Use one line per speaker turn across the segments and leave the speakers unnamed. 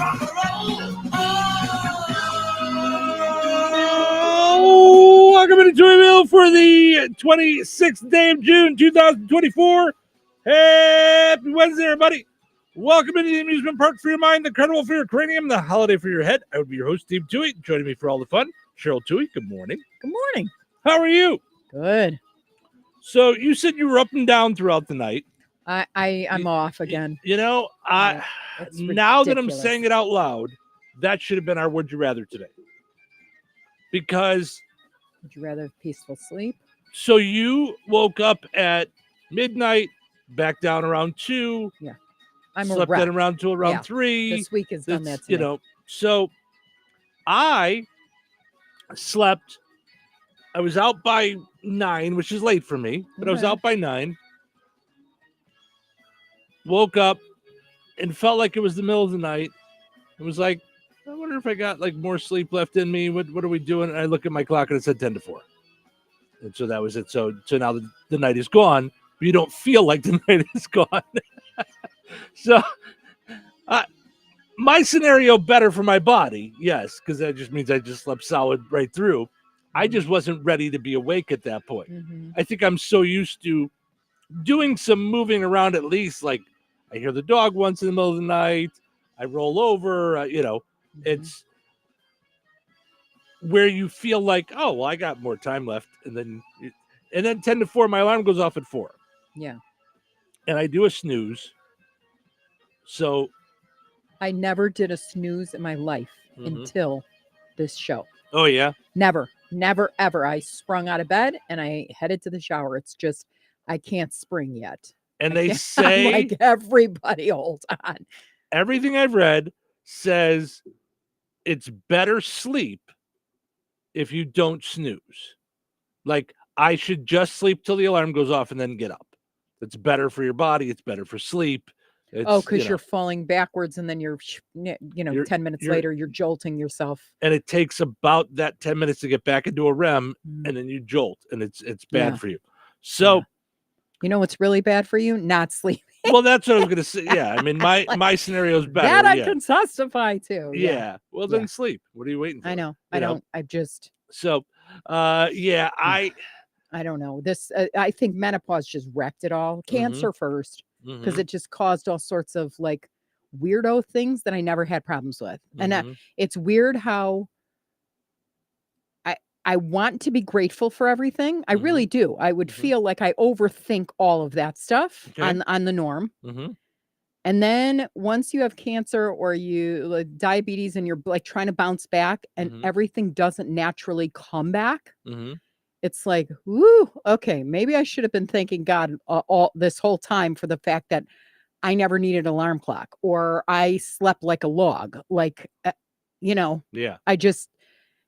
Oh, welcome to Touhyville for the 26th day of June, 2024. Happy Wednesday, everybody. Welcome into the amusement park for your mind, the carnival for your cranium, the holiday for your head. I would be your host, Steve Touhy. Joining me for all the fun, Cheryl Touhy. Good morning.
Good morning.
How are you?
Good.
So you said you were up and down throughout the night.
I'm off again.
You know, now that I'm saying it out loud, that should have been our Would You Rather today. Because
would you rather have peaceful sleep?
So you woke up at midnight, back down around 2.
Yeah.
Slept then around 2, around 3.
This week has done that to me.
You know, so I slept. I was out by 9, which is late for me, but I was out by 9. Woke up and felt like it was the middle of the night. It was like, I wonder if I got like more sleep left in me. What are we doing? And I look at my clock and it said 10 to 4. And so that was it. So now the night is gone, but you don't feel like the night is gone. So my scenario better for my body. Yes. Cause that just means I just slept solid right through. I just wasn't ready to be awake at that point. Mm-hmm. I think I'm so used to doing some moving around, at least like I hear the dog once in the middle of the night. I roll over, it's where you feel like, oh, well, I got more time left. And then 10 to 4, my alarm goes off at 4.
Yeah.
And I do a snooze. So
I never did a snooze in my life until this show.
Oh, yeah.
Never, ever. I sprung out of bed and I headed to the shower. It's just, I can't spring yet.
And they say,
I'm like, everybody hold on.
Everything I've read says it's better sleep if you don't snooze. Like, I should just sleep till the alarm goes off and then get up. It's better for your body. It's better for sleep.
Because you're falling backwards and then you're 10 minutes later, you're jolting yourself.
And it takes about that 10 minutes to get back into a REM and then you jolt and it's bad for you. So,
you know what's really bad for you? Not sleeping.
Well, that's what I was going to say. Yeah. I mean, my scenario is better.
That I can testify to.
Yeah. Well, then sleep. What are you waiting for?
I know. I don't. I just.
So, I
don't know. This, I think menopause just wrecked it all. Cancer first, because it just caused all sorts of like weirdo things that I never had problems with. And it's weird how I want to be grateful for everything. I really do. I would feel like I overthink all of that stuff on the norm. And then once you have cancer or you like diabetes and you're like trying to bounce back and everything doesn't naturally come back, it's like, woo, okay, maybe I should have been thanking God all this whole time for the fact that I never needed an alarm clock or I slept like a log. Like,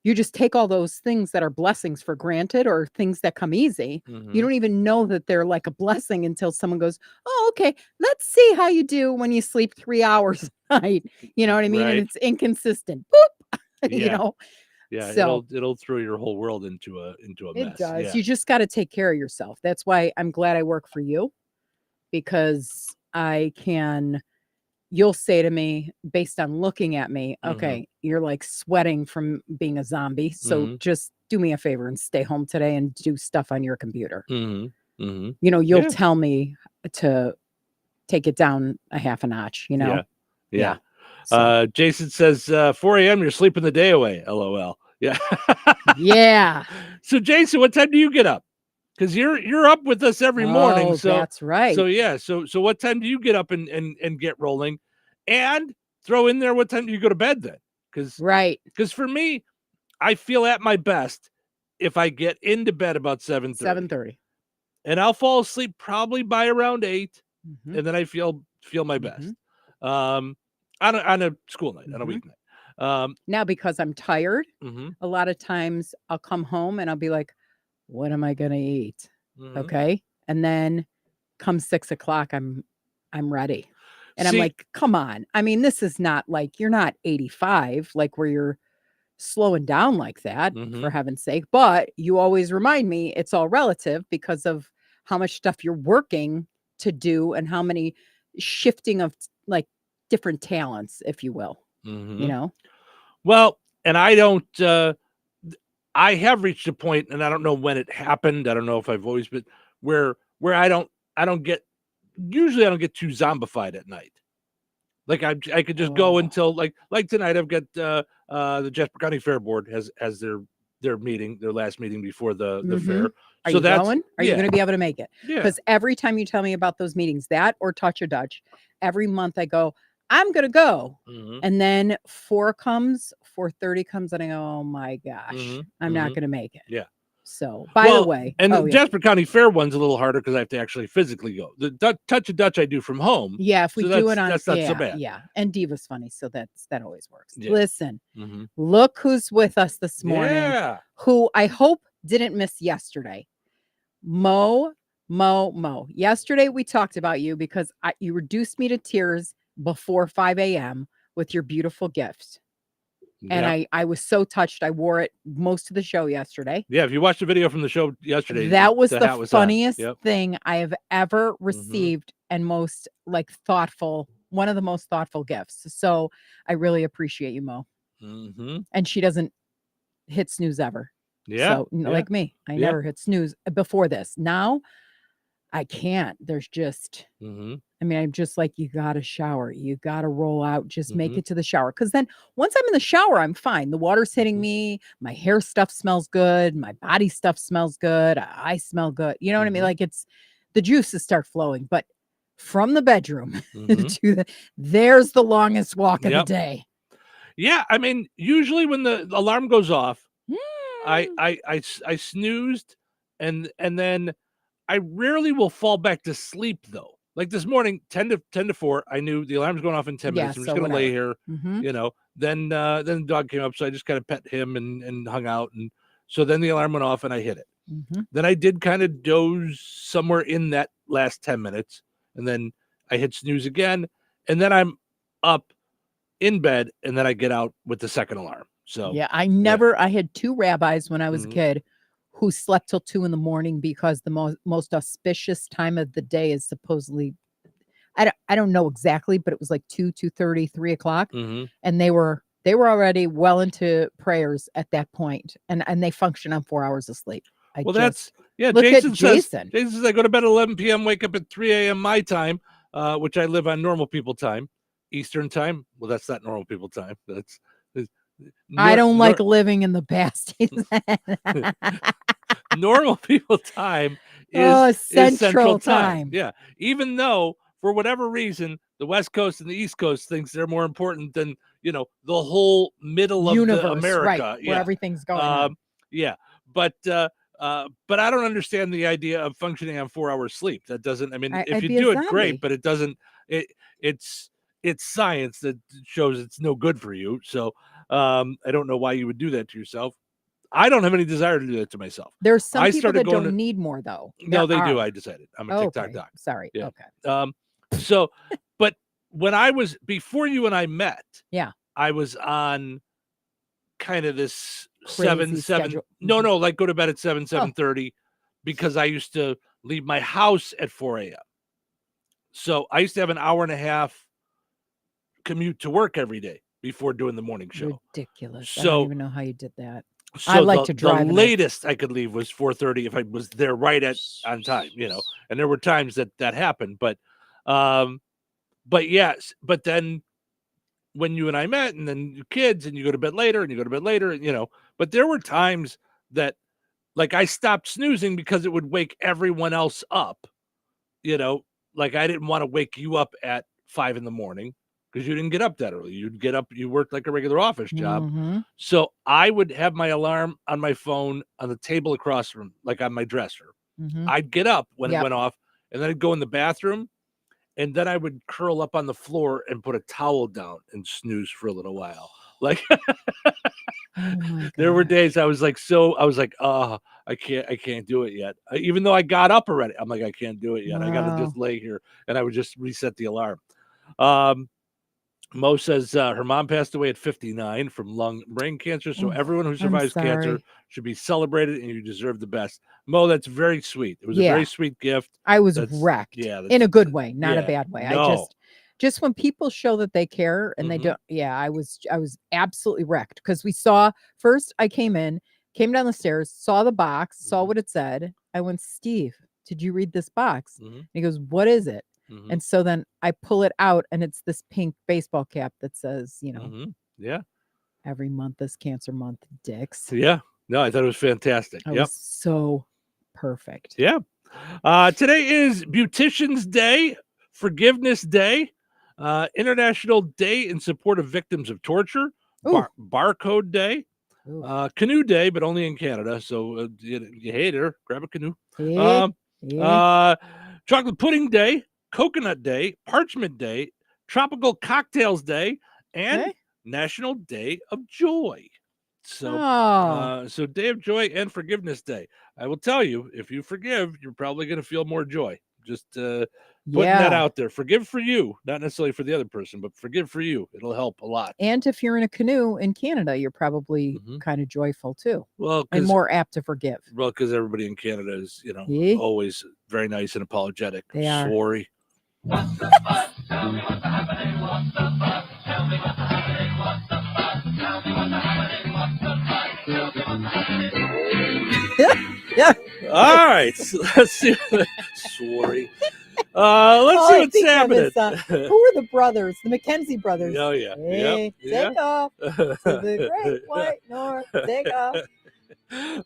you just take all those things that are blessings for granted or things that come easy. You don't even know that they're like a blessing until someone goes, oh, okay, let's see how you do when you sleep 3 hours a night. You know what I mean? Right. And it's inconsistent. Boop.
Yeah, so, it'll throw your whole world into a mess.
It does.
Yeah.
You just got to take care of yourself. That's why I'm glad I work for you, because you'll say to me based on looking at me, okay, you're like sweating from being a zombie. So just do me a favor and stay home today and do stuff on your computer. You'll tell me to take it down a half a notch,
Yeah. So. Jason says, 4 a.m. you're sleeping the day away. LOL. Yeah.
Yeah.
So Jason, what time do you get up? Because you're up with us every morning. So
that's right.
So yeah. So what time do you get up and get rolling? And throw in there, what time do you go to bed then? Because for me, I feel at my best if I get into bed about 7:30.
7:30.
And I'll fall asleep probably by around 8. And then I feel my best. On a school night, on a weeknight.
Now, because I'm tired, a lot of times I'll come home and I'll be like, what am I going to eat? Okay. And then come 6 o'clock, I'm ready. And I'm like, come on. I mean, this is not like, you're not 85, like where you're slowing down like that, for heaven's sake. But you always remind me it's all relative because of how much stuff you're working to do and how many shifting of like different talents, if you will. you know?
Well, and I don't, I have reached a point, and I don't know when it happened. I don't know if I've always been where I don't get, usually I don't get too zombified at night. Like I could just go until like tonight. I've got the Jasper County Fair Board has their meeting, their last meeting before the fair.
Are
so
you going? Are you going to be able to make it?
Yeah.
Because every time you tell me about those meetings, that or Touch a Dutch, every month I go, I'm going to go. And then 4:30 comes, and I go, oh my gosh, I'm not going to make it.
Yeah.
So, by the way,
and the Jasper County Fair one's a little harder because I have to actually physically go. The Touch a Dutch I do from home.
Yeah, if we do it on,
that's not so bad.
Yeah, and Diva's funny, so that always works.
Yeah.
Listen, look who's with us this morning.
Yeah.
Who I hope didn't miss yesterday. Mo. Yesterday we talked about you because you reduced me to tears before 5 a.m. with your beautiful gift. And I was so touched. I wore it most of the show yesterday.
Yeah, if you watched the video from the show yesterday,
that was the funniest thing I have ever received, and most thoughtful, one of the most thoughtful gifts. So I really appreciate you, Mo. And she doesn't hit snooze ever.
Yeah.
So like me, I never hit snooze before this. Now I can't. There's just, I mean, I'm just like, you got to shower. You got to roll out. Just make it to the shower. Because then once I'm in the shower, I'm fine. The water's hitting me. My hair stuff smells good. My body stuff smells good. I smell good. You know what I mean? Like the juices start flowing. But from the bedroom to there's the longest walk of the day.
Yeah. I mean, usually when the alarm goes off, I snoozed and then I rarely will fall back to sleep though. Like this morning, 10 to 4, I knew the alarm's going off in 10 minutes. I'm just going to lay here, you know. Then the dog came up, so I just kind of pet him and hung out. And so then the alarm went off and I hit it. Then I did kind of doze somewhere in that last 10 minutes. And then I hit snooze again. And then I'm up in bed, and then I get out with the second alarm. So
yeah, I had 2 rabbis when I was a kid who slept till 2 a.m. because the most auspicious time of the day is supposedly, I don't know exactly, but it was like 2:30, 3 o'clock. And they were already well into prayers at that point. And they function on 4 hours of sleep.
Jason says I go to bed at 11 p.m., wake up at 3 a.m. my time, which I live on normal people time, Eastern time. Well, that's not normal people time.
I don't like living in the past.
Normal people time is Central time. Yeah. Even though for whatever reason, the West Coast and the East Coast thinks they're more important than, the whole middle universe, of America.
Right, where everything's going on.
Yeah. But I don't understand the idea of functioning on 4 hours sleep. That doesn't, if you do it, great, but it doesn't, it's science that shows it's no good for you. So I don't know why you would do that to yourself. I don't have any desire to do that to myself.
There's some people that don't need more though.
No, they do. I decided I'm a TikTok doc.
Sorry.
Yeah.
Okay.
So, but when I was, before you and I met, I was on kind of this
crazy
7, like go to bed at 7:30 because I used to leave my house at 4 a.m. So I used to have an hour and a half commute to work every day before doing the morning show.
Ridiculous.
So,
I don't even know how you did that.
So
I like to drive.
The latest I could leave was 4:30 if I was there right on time, and there were times that happened, but yes, but then when you and I met, and then your kids, and you go to bed later, but there were times that like I stopped snoozing because it would wake everyone else up, like I didn't want to wake you up at 5 a.m. because you didn't get up that early. You'd get up, you worked like a regular office job. So I would have my alarm on my phone on the table across from, like on my dresser. I'd get up when it went off, and then I'd go in the bathroom, and then I would curl up on the floor and put a towel down and snooze for a little while. Like there were days I was like, I can't do it yet. Even though I got up already, I'm like, I can't do it yet. Wow. I got to just lay here, and I would just reset the alarm. Mo says her mom passed away at 59 from lung brain cancer. So everyone who survives cancer should be celebrated, and you deserve the best. Mo, that's very sweet. It was a very sweet gift.
I was wrecked. Yeah, in a good way, not a bad way. No. I just when people show that they care and they don't. Yeah, I was absolutely wrecked because we saw first. I came down the stairs, saw the box, saw what it said. I went, Steve, did you read this box? And he goes, what is it? And so then I pull it out, and it's this pink baseball cap that says,
yeah,
every month is Cancer Month, dicks.
Yeah. No, I thought it was fantastic.
It was so perfect.
Yeah. Today is Beautician's Day, Forgiveness Day, International Day in support of victims of torture, Barcode Day, Canoe Day, but only in Canada. So you hate her, grab a canoe. Chocolate Pudding Day, Coconut Day, Parchment Day, Tropical Cocktails Day, and National Day of Joy. So, so Day of Joy and Forgiveness Day. I will tell you, if you forgive, you're probably going to feel more joy. Just putting that out there. Forgive for you, not necessarily for the other person, but forgive for you. It'll help a lot.
And if you're in a canoe in Canada, you're probably kind of joyful too.
Well,
and more apt to forgive.
Well, because everybody in Canada is, always very nice and apologetic.
They are.
Sorry.
What the fuck? Tell me what's happening. What the fuck? Tell me what's happening. What the fuck? Tell me what's happening. What the fuck? Tell me what's happening.
All right. So let's see. Sorry. Let's see what's happening.
Who are the brothers? The Mackenzie brothers.
Oh, yeah.
Hey, take off to the great white north. Take off.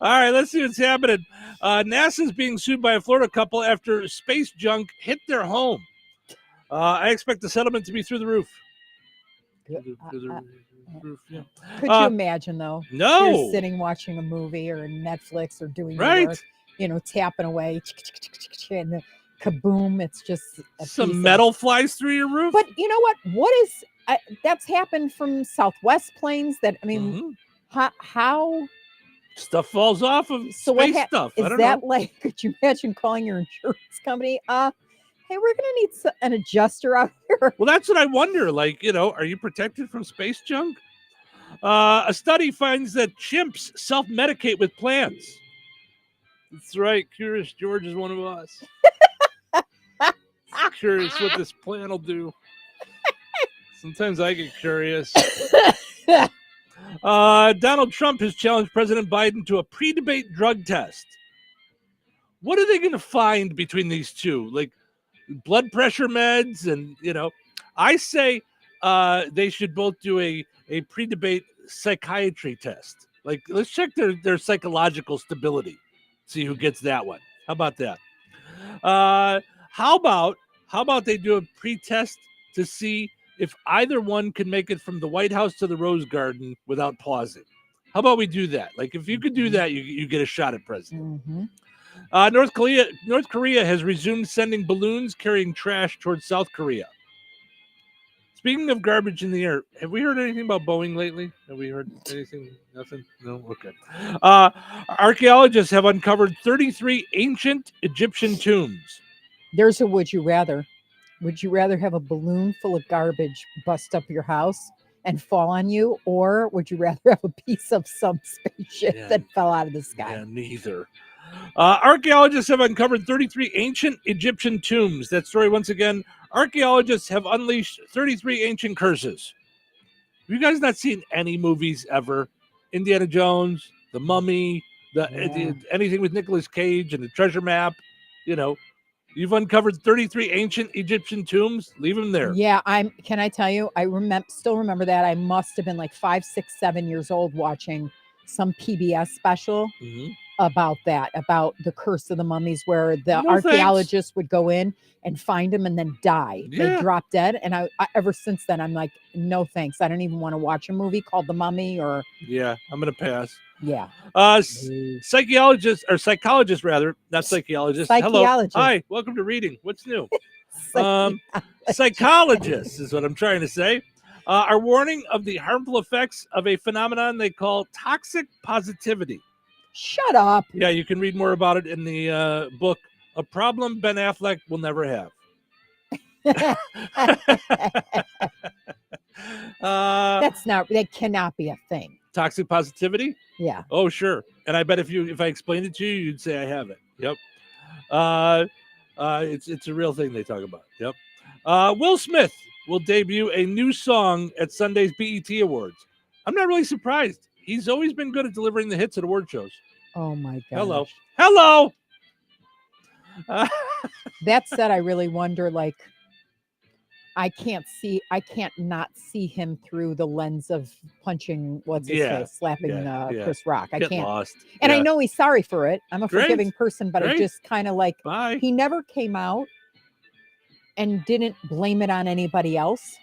All right, let's see what's happening. NASA's being sued by a Florida couple after space junk hit their home. I expect the settlement to be through the roof. Could
you imagine, though?
No.
You're sitting watching a movie or Netflix or doing your work, tapping away, and the kaboom, it's just
some metal flies through your roof.
But you know what? That's happened from Southwest planes that, I mean, how
stuff falls off of space stuff.
Is that like, could you imagine calling your insurance company? Hey, we're going to need an adjuster out here.
Well, that's what I wonder. Like, are you protected from space junk? A study finds that chimps self-medicate with plants. That's right. Curious George is one of us. Curious what this plant will do. Sometimes I get curious. Donald Trump has challenged President Biden to a pre-debate drug test. What are they going to find between these two? Like blood pressure meds and, I say they should both do a pre-debate psychiatry test. Like, let's check their psychological stability. See who gets that one. How about that? How about they do a pre-test to see if either one can make it from the White House to the Rose Garden without pausing? How about we do that? Like, if you could do that, you get a shot at president. North Korea has resumed sending balloons carrying trash towards South Korea. Speaking of garbage in the air, have we heard anything about Boeing lately? Have we heard anything? Nothing? No? Okay. Archaeologists have uncovered 33 ancient Egyptian tombs.
There's a would you rather. Would you rather have a balloon full of garbage bust up your house and fall on you, or would you rather have a piece of some spaceship that fell out of the sky?
Yeah, neither. Archaeologists have uncovered 33 ancient Egyptian tombs. That story, once again, archaeologists have unleashed 33 ancient curses. Have you guys not seen any movies ever? Indiana Jones, The Mummy, anything with Nicolas Cage and the treasure map, You've uncovered 33 ancient Egyptian tombs. Leave them there.
Yeah, can I tell you? I still remember that. I must have been like 5, 6, 7 years old watching some PBS special about the curse of the mummies, where the archaeologists would go in and find them and then die.
Yeah.
They drop dead. And I ever since then, I'm like, no thanks. I don't even want to watch a movie called The Mummy or.
Yeah, I'm going to pass.
Yeah.
Psychologists, rather, not psychologists. Hello. Hi, welcome to Reading. What's new? Psychologists is what I'm trying to say. Are warning of the harmful effects of a phenomenon they call toxic positivity.
Shut up.
Yeah, you can read more about it in the book, A Problem Ben Affleck Will Never Have.
That cannot be a thing.
Toxic positivity?
Yeah.
Oh, sure. And I bet if I explained it to you, you'd say I have it. Yep. It's a real thing they talk about. Yep. Will Smith will debut a new song at Sunday's BET Awards. I'm not really surprised. He's always been good at delivering the hits at award shows.
Oh my gosh.
Hello.
That said, I really wonder, like, I can't not see him through the lens of punching face, slapping Chris Rock. I
Get
can't.
lost.
And I know he's sorry for it. I'm a
Great.
forgiving person, but I just kind of like,
Bye.
he never came out and didn't blame it on anybody else.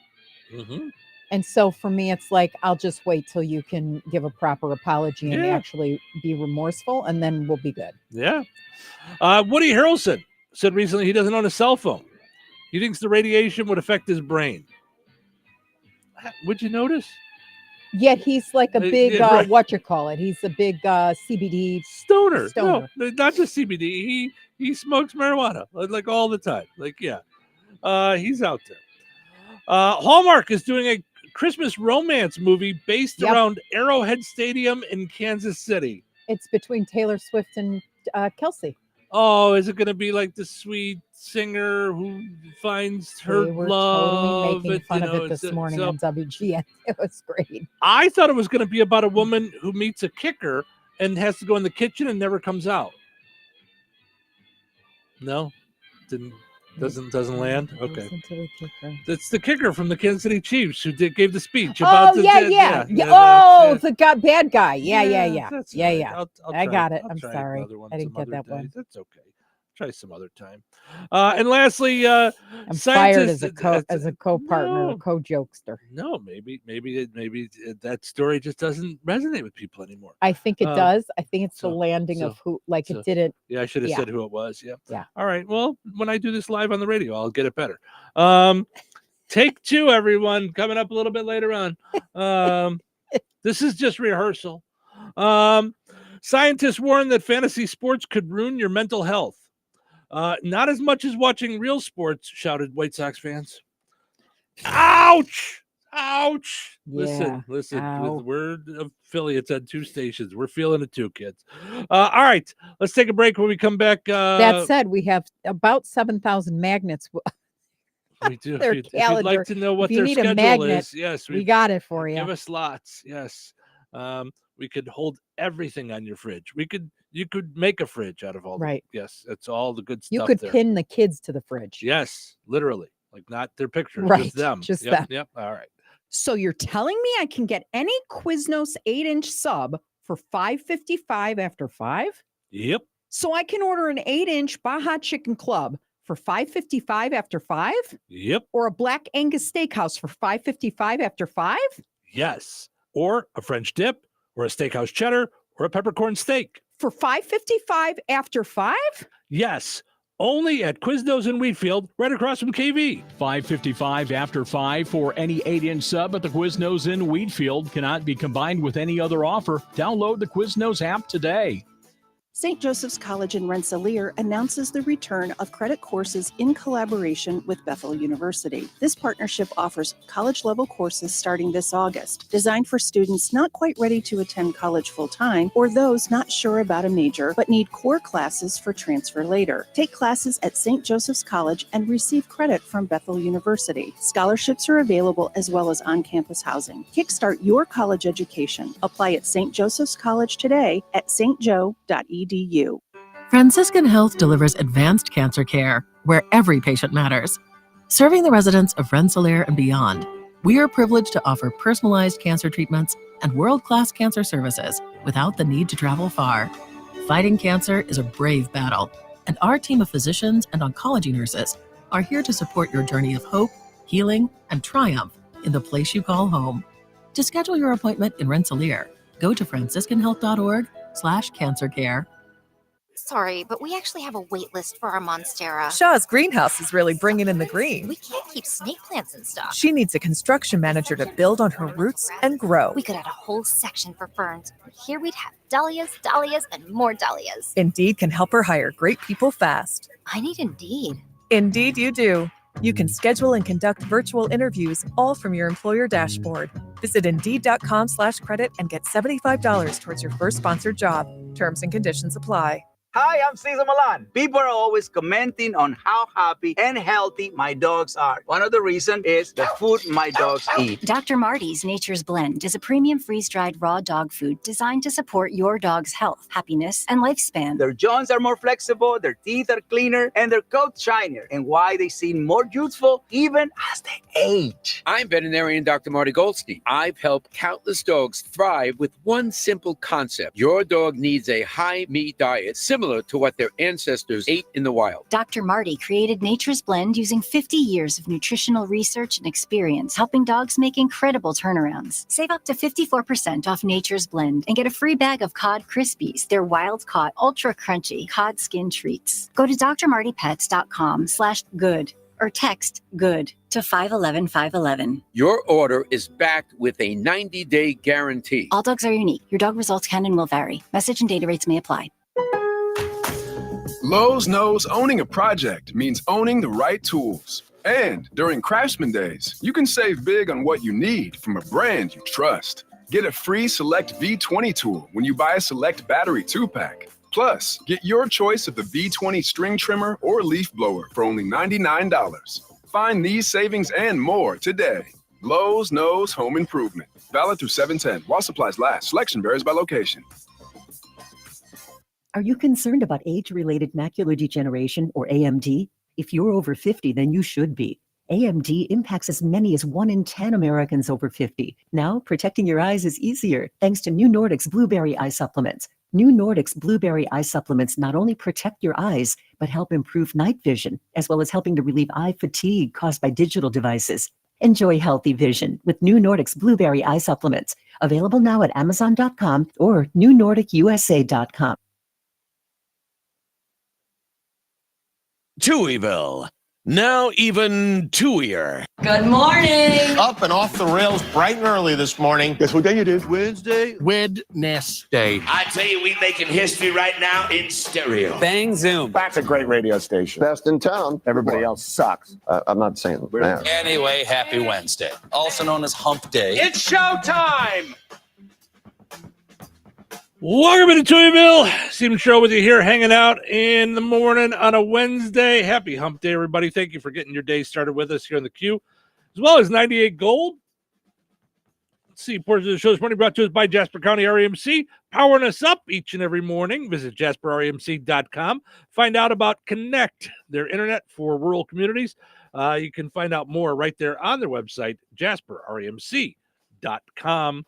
Mm-hmm.
And so for me, it's like, I'll just wait till you can give a proper apology and actually be remorseful, and then we'll be good.
Yeah. Woody Harrelson said recently he doesn't own a cell phone. He thinks the radiation would affect his brain. Would you notice?
Yet he's like a big,
right.
He's a big CBD
stoner. No, not just CBD. He smokes marijuana like all the time. Like, he's out there. Hallmark is doing a Christmas romance movie based around Arrowhead Stadium in Kansas City.
It's between Taylor Swift and Kelsey.
Oh, is it going to be like the sweet singer who finds her
they were
love?
Totally making fun of it this morning on WGN. It was great.
I thought it was going to be about a woman who meets a kicker and has to go in the kitchen and never comes out. No, doesn't land. Okay, that's the kicker from the Kansas City Chiefs who gave the speech about
the bad guy. Yeah. I got it. I'm sorry, I didn't get that one.
That's okay. Try some other time. And lastly,
I'm fired as a co-partner, co-jokester.
No, maybe that story just doesn't resonate with people anymore.
I think it does. I think it's the landing of who, like it didn't.
Yeah, I should have said who it was.
Yeah.
All right. Well, when I do this live on the radio, I'll get it better. Take two, everyone. Coming up a little bit later on. This is just rehearsal. Scientists warn that fantasy sports could ruin your mental health. Not as much as watching real sports, shouted White Sox fans. Ouch!
Yeah,
Listen. We're affiliates on two stations. We're feeling it too, kids. All right, let's take a break. When we come back,
that said, we have about 7,000 magnets.
We do.
If
you'd like to know what their schedule is, yes,
we got it for you.
Give us lots. Yes. We could hold everything on your fridge. You could make a fridge out of all yes, it's all the good stuff.
You could pin the kids to the fridge.
Yes, literally. Like not their pictures, just them.
Just them.
Yep. All right.
So you're telling me I can get any Quiznos 8-inch sub for $5.55 after 5?
Yep.
So I can order an 8-inch Baja Chicken Club for $5.55 after 5?
Yep.
Or a Black Angus Steakhouse for $5.55 after 5?
Yes. Or a French dip, or a steakhouse cheddar, or a peppercorn steak.
For $5.55 after 5?
Yes. Only at Quiznos in Wheatfield, right across from KV.
$5.55 after 5 for any 8-inch sub at the Quiznos in Wheatfield. Cannot be combined with any other offer. Download the Quiznos app today.
St. Joseph's College in Rensselaer announces the return of credit courses in collaboration with Bethel University. This partnership offers college-level courses starting this August, designed for students not quite ready to attend college full-time or those not sure about a major but need core classes for transfer later. Take classes at St. Joseph's College and receive credit from Bethel University. Scholarships are available as well as on-campus housing. Kickstart your college education. Apply at St. Joseph's College today at stjo.edu.
Franciscan Health delivers advanced cancer care where every patient matters. Serving the residents of Rensselaer and beyond, we are privileged to offer personalized cancer treatments and world-class cancer services without the need to travel far. Fighting cancer is a brave battle, and our team of physicians and oncology nurses are here to support your journey of hope, healing, and triumph in the place you call home. To schedule your appointment in Rensselaer, go to franciscanhealth.org/cancercare.
Sorry, but we actually have a wait list for our Monstera.
Shaw's greenhouse is really bringing in the green.
We can't keep snake plants in stock.
She needs a construction manager to build on her roots and grow.
We could add a whole section for ferns. Here we'd have dahlias, and more dahlias.
Indeed can help her hire great people fast.
I need Indeed.
Indeed you do. You can schedule and conduct virtual interviews all from your employer dashboard. Visit Indeed.com/credit and get $75 towards your first sponsored job. Terms and conditions apply.
Hi, I'm Cesar Milan. People are always commenting on how happy and healthy my dogs are. One of the reasons is the food my dogs eat.
Dr. Marty's Nature's Blend is a premium freeze-dried raw dog food designed to support your dog's health, happiness, and lifespan.
Their jaws are more flexible, their teeth are cleaner, and their coats shinier, and why they seem more youthful even as they age.
I'm veterinarian Dr. Marty Goldstein. I've helped countless dogs thrive with one simple concept. Your dog needs a high-meat diet similar to what their ancestors ate in the wild.
Dr. Marty created Nature's Blend using 50 years of nutritional research and experience, helping dogs make incredible turnarounds. Save up to 54% off Nature's Blend and get a free bag of Cod Krispies, their wild-caught, ultra-crunchy cod skin treats. Go to drmartypets.com/good or text GOOD to 511-511.
Your order is backed with a 90-day guarantee.
All dogs are unique. Your dog results can and will vary. Message and data rates may apply.
Lowe's knows owning a project means owning the right tools. And during Craftsman Days, you can save big on what you need from a brand you trust. Get a free Select V20 tool when you buy a Select Battery 2-pack. Plus, get your choice of the V20 string trimmer or leaf blower for only $99. Find these savings and more today. Lowe's knows home improvement. Valid through 7/10 while supplies last. Selection varies by location.
Are you concerned about age-related macular degeneration, or AMD? If you're over 50, then you should be. AMD impacts as many as 1 in 10 Americans over 50. Now, protecting your eyes is easier thanks to New Nordic's Blueberry Eye Supplements. New Nordic's Blueberry Eye Supplements not only protect your eyes, but help improve night vision, as well as helping to relieve eye fatigue caused by digital devices. Enjoy healthy vision with New Nordic's Blueberry Eye Supplements. Available now at Amazon.com or NewNordicUSA.com.
Touhyville, now even Touhier.
Good morning.
Up and off the rails bright and early this morning.
Guess what day it is?
Wednesday.
I
tell you, we making history right now in stereo.
Bang Zoom.
That's a great radio station. Best in town. Everybody else sucks. I'm not saying that.
Anyway, happy Wednesday. Also known as Hump Day.
It's showtime.
Welcome to Touhyville. Steve and Cheryl with you here, hanging out in the morning on a Wednesday. Happy Hump Day, everybody. Thank you for getting your day started with us here on the Q, as well as 98 Gold. Let's see, portions of the show this morning brought to us by Jasper County REMC, powering us up each and every morning. Visit JasperREMC.com. Find out about Connect, their internet for rural communities. You can find out more right there on their website, JasperREMC.com.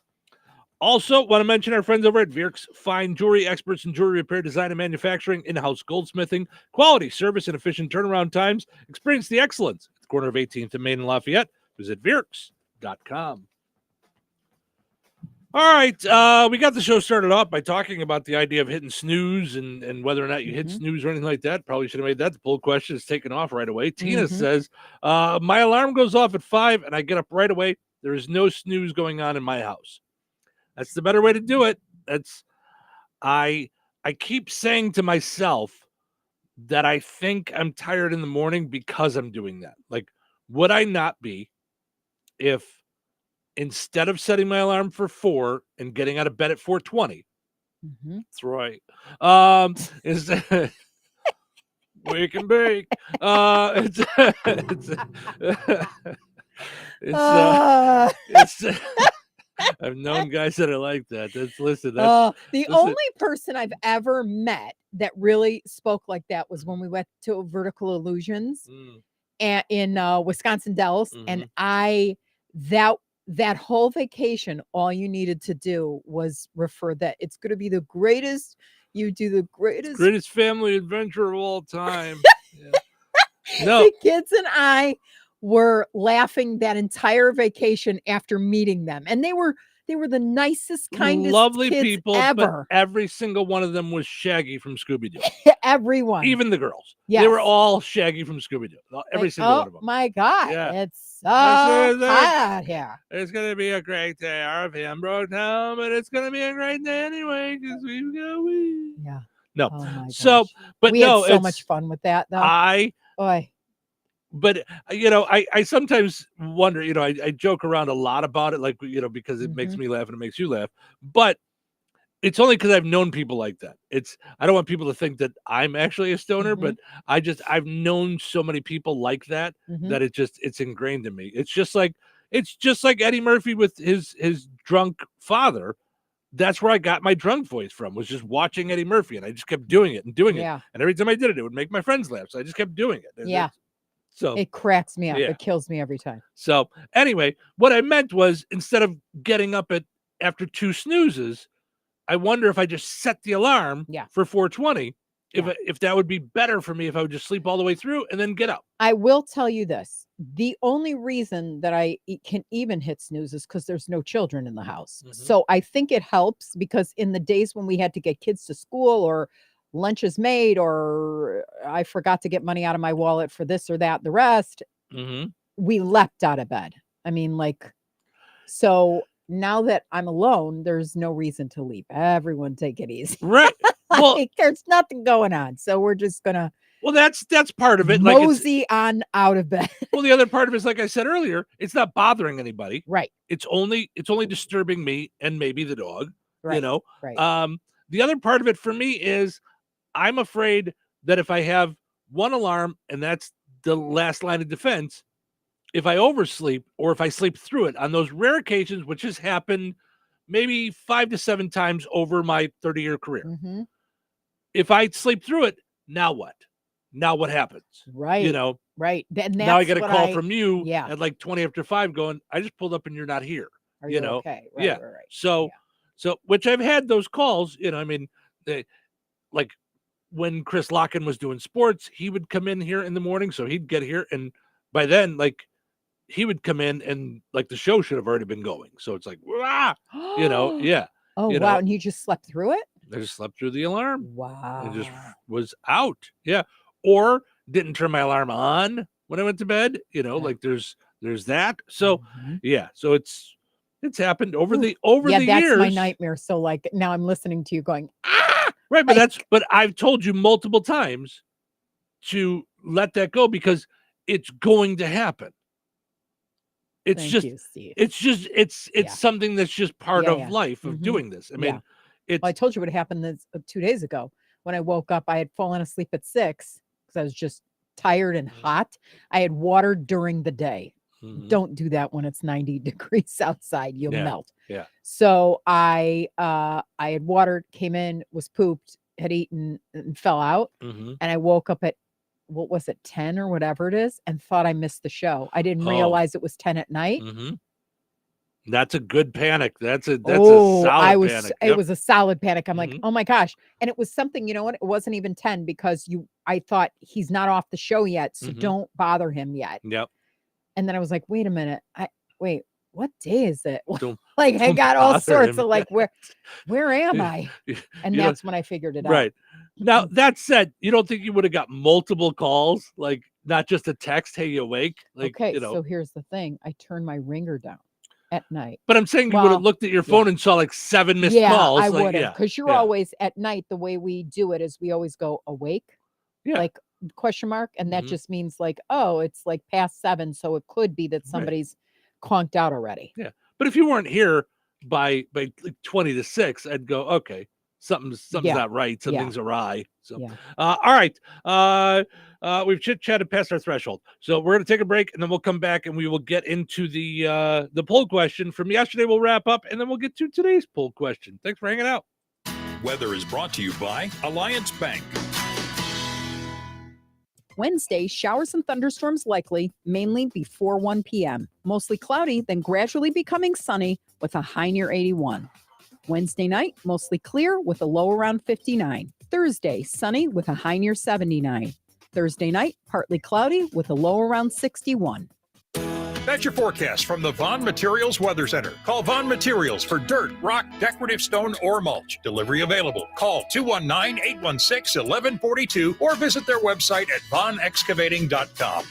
Also, want to mention our friends over at Virks Fine Jewelry, experts in jewelry repair, design, and manufacturing, in-house goldsmithing, quality service, and efficient turnaround times. Experience the excellence at the corner of 18th and Main and Lafayette. Visit Virks.com. All right, we got the show started off by talking about the idea of hitting snooze and whether or not you hit snooze or anything like that. Probably should have made that the poll question. It's taken off right away. Tina says, my alarm goes off at 5 and I get up right away. There is no snooze going on in my house. That's the better way to do it. I keep saying to myself that I think I'm tired in the morning because I'm doing that. Like, would I not be if instead of setting my alarm for 4 and getting out of bed at 4:20, that's right. Instead, wake and bake. I've known guys that are like that.
The only person I've ever met that really spoke like that was when we went to Vertical Illusions in Wisconsin Dells, and that whole vacation, all you needed to do was refer that it's going to be the greatest. You do the greatest
family adventure of all time. No,
the kids and I were laughing that entire vacation after meeting them, and they were the nicest, kindest,
lovely
kids
people
ever.
But every single one of them was Shaggy from Scooby-Doo.
Everyone,
even the girls.
Yes.
They were all Shaggy from Scooby-Doo. Every single one of them.
Oh my God,
Yeah.
it's so hot out here.
It's gonna be a great day. Our van broke down, but it's gonna be a great day anyway because we've got weed.
Yeah.
No.
Oh my
So,
gosh.
but
we
no,
had so
it's,
much fun with that, though.
But I sometimes wonder, I joke around a lot about it, like, because it makes me laugh and it makes you laugh. But it's only because I've known people like that. I don't want people to think that I'm actually a stoner, but I've known so many people like that that it's ingrained in me. It's just like Eddie Murphy with his drunk father. That's where I got my drunk voice from, was just watching Eddie Murphy, and I just kept doing it and doing it. And every time I did it, it would make my friends laugh. So I just kept doing it. And so
it cracks me up. It kills me every time.
So anyway, what I meant was, instead of getting up after 2 snoozes, I wonder if I just set the alarm for 4:20, if that would be better for me, if I would just sleep all the way through and then get up.
I will tell you this. The only reason that I can even hit snooze is because there's no children in the house. So I think it helps, because in the days when we had to get kids to school, or lunches made, or I forgot to get money out of my wallet for this or that, the rest, we leapt out of bed. I mean, so now that I'm alone, there's no reason to leap. Everyone take it easy.
Right. Well,
there's nothing going on. So we're just going to.
Well, that's part of it.
Mosey on out of bed.
Well, the other part of it is, like I said earlier, it's not bothering anybody.
Right.
It's only disturbing me and maybe the dog.
Right.
Right. The other part of it for me is, I'm afraid that if I have one alarm and that's the last line of defense, if I oversleep, or if I sleep through it on those rare occasions, which has happened maybe 5 to 7 times over my 30-year career, if I sleep through it, now what? Now what happens?
Right. Right.
Now I get a call from you at like 20 after 5 going, I just pulled up and you're not here.
Are you okay?
Right,
right.
So which I've had those calls, I mean, like when Chris Locken was doing sports, he would come in here in the morning. So he'd get here, and by then, he would come in and the show should have already been going. So it's like, wow, yeah.
Oh, wow. And you just slept through it?
I just slept through the alarm.
Wow.
I just was out. Yeah. Or didn't turn my alarm on when I went to bed. There's that. So so it's happened over the years.
That's my nightmare. So now I'm listening to you going,
right. But I've told you multiple times to let that go, because it's going to happen. It's something that's just part of life of doing this. I mean,
I told you what happened 2 days ago when I woke up. I had fallen asleep at 6 because I was just tired and hot. I had watered during the day. Don't do that when it's 90 degrees outside. You'll melt.
Yeah.
So I had watered, came in, was pooped, had eaten, and fell out. And I woke up at, what was it, 10 or whatever it is, and thought I missed the show. I didn't realize it was 10 at night.
That's a good panic. That's a solid panic.
It was a solid panic. I'm like, oh my gosh. And it was something, you know what? It wasn't even 10, because I thought he's not off the show yet. So don't bother him yet.
Yep.
And then I was like, wait a minute. What day is it? I got all sorts of where am I? And that's when I figured it out.
Right. Now, that said, you don't think you would have got multiple calls, not just a text, hey, you awake?
So here's the thing. I turned my ringer down at night.
But I'm saying you would have looked at your phone and saw 7 missed calls.
I would have, because you're always at night. The way we do it is we always go awake, question mark. And that just means it's past 7. So it could be that somebody's conked out already.
Yeah. But if you weren't here by 20 to 6, I'd go, okay, something's not right. Something's awry. So, all right. We've chit-chatted past our threshold. So we're going to take a break, and then we'll come back and we will get into the poll question from yesterday. We'll wrap up, and then we'll get to today's poll question. Thanks for hanging out.
Weather is brought to you by Alliance Bank.
Wednesday, showers and thunderstorms likely, mainly before 1 p.m. Mostly cloudy, then gradually becoming sunny with a high near 81. Wednesday night, mostly clear with a low around 59. Thursday, sunny with a high near 79. Thursday night, partly cloudy with a low around 61.
That's your forecast from the Vaughn Materials Weather Center. Call Vaughn Materials for dirt, rock, decorative stone, or mulch. Delivery available. Call 219-816-1142 or visit their website at vaughnexcavating.com.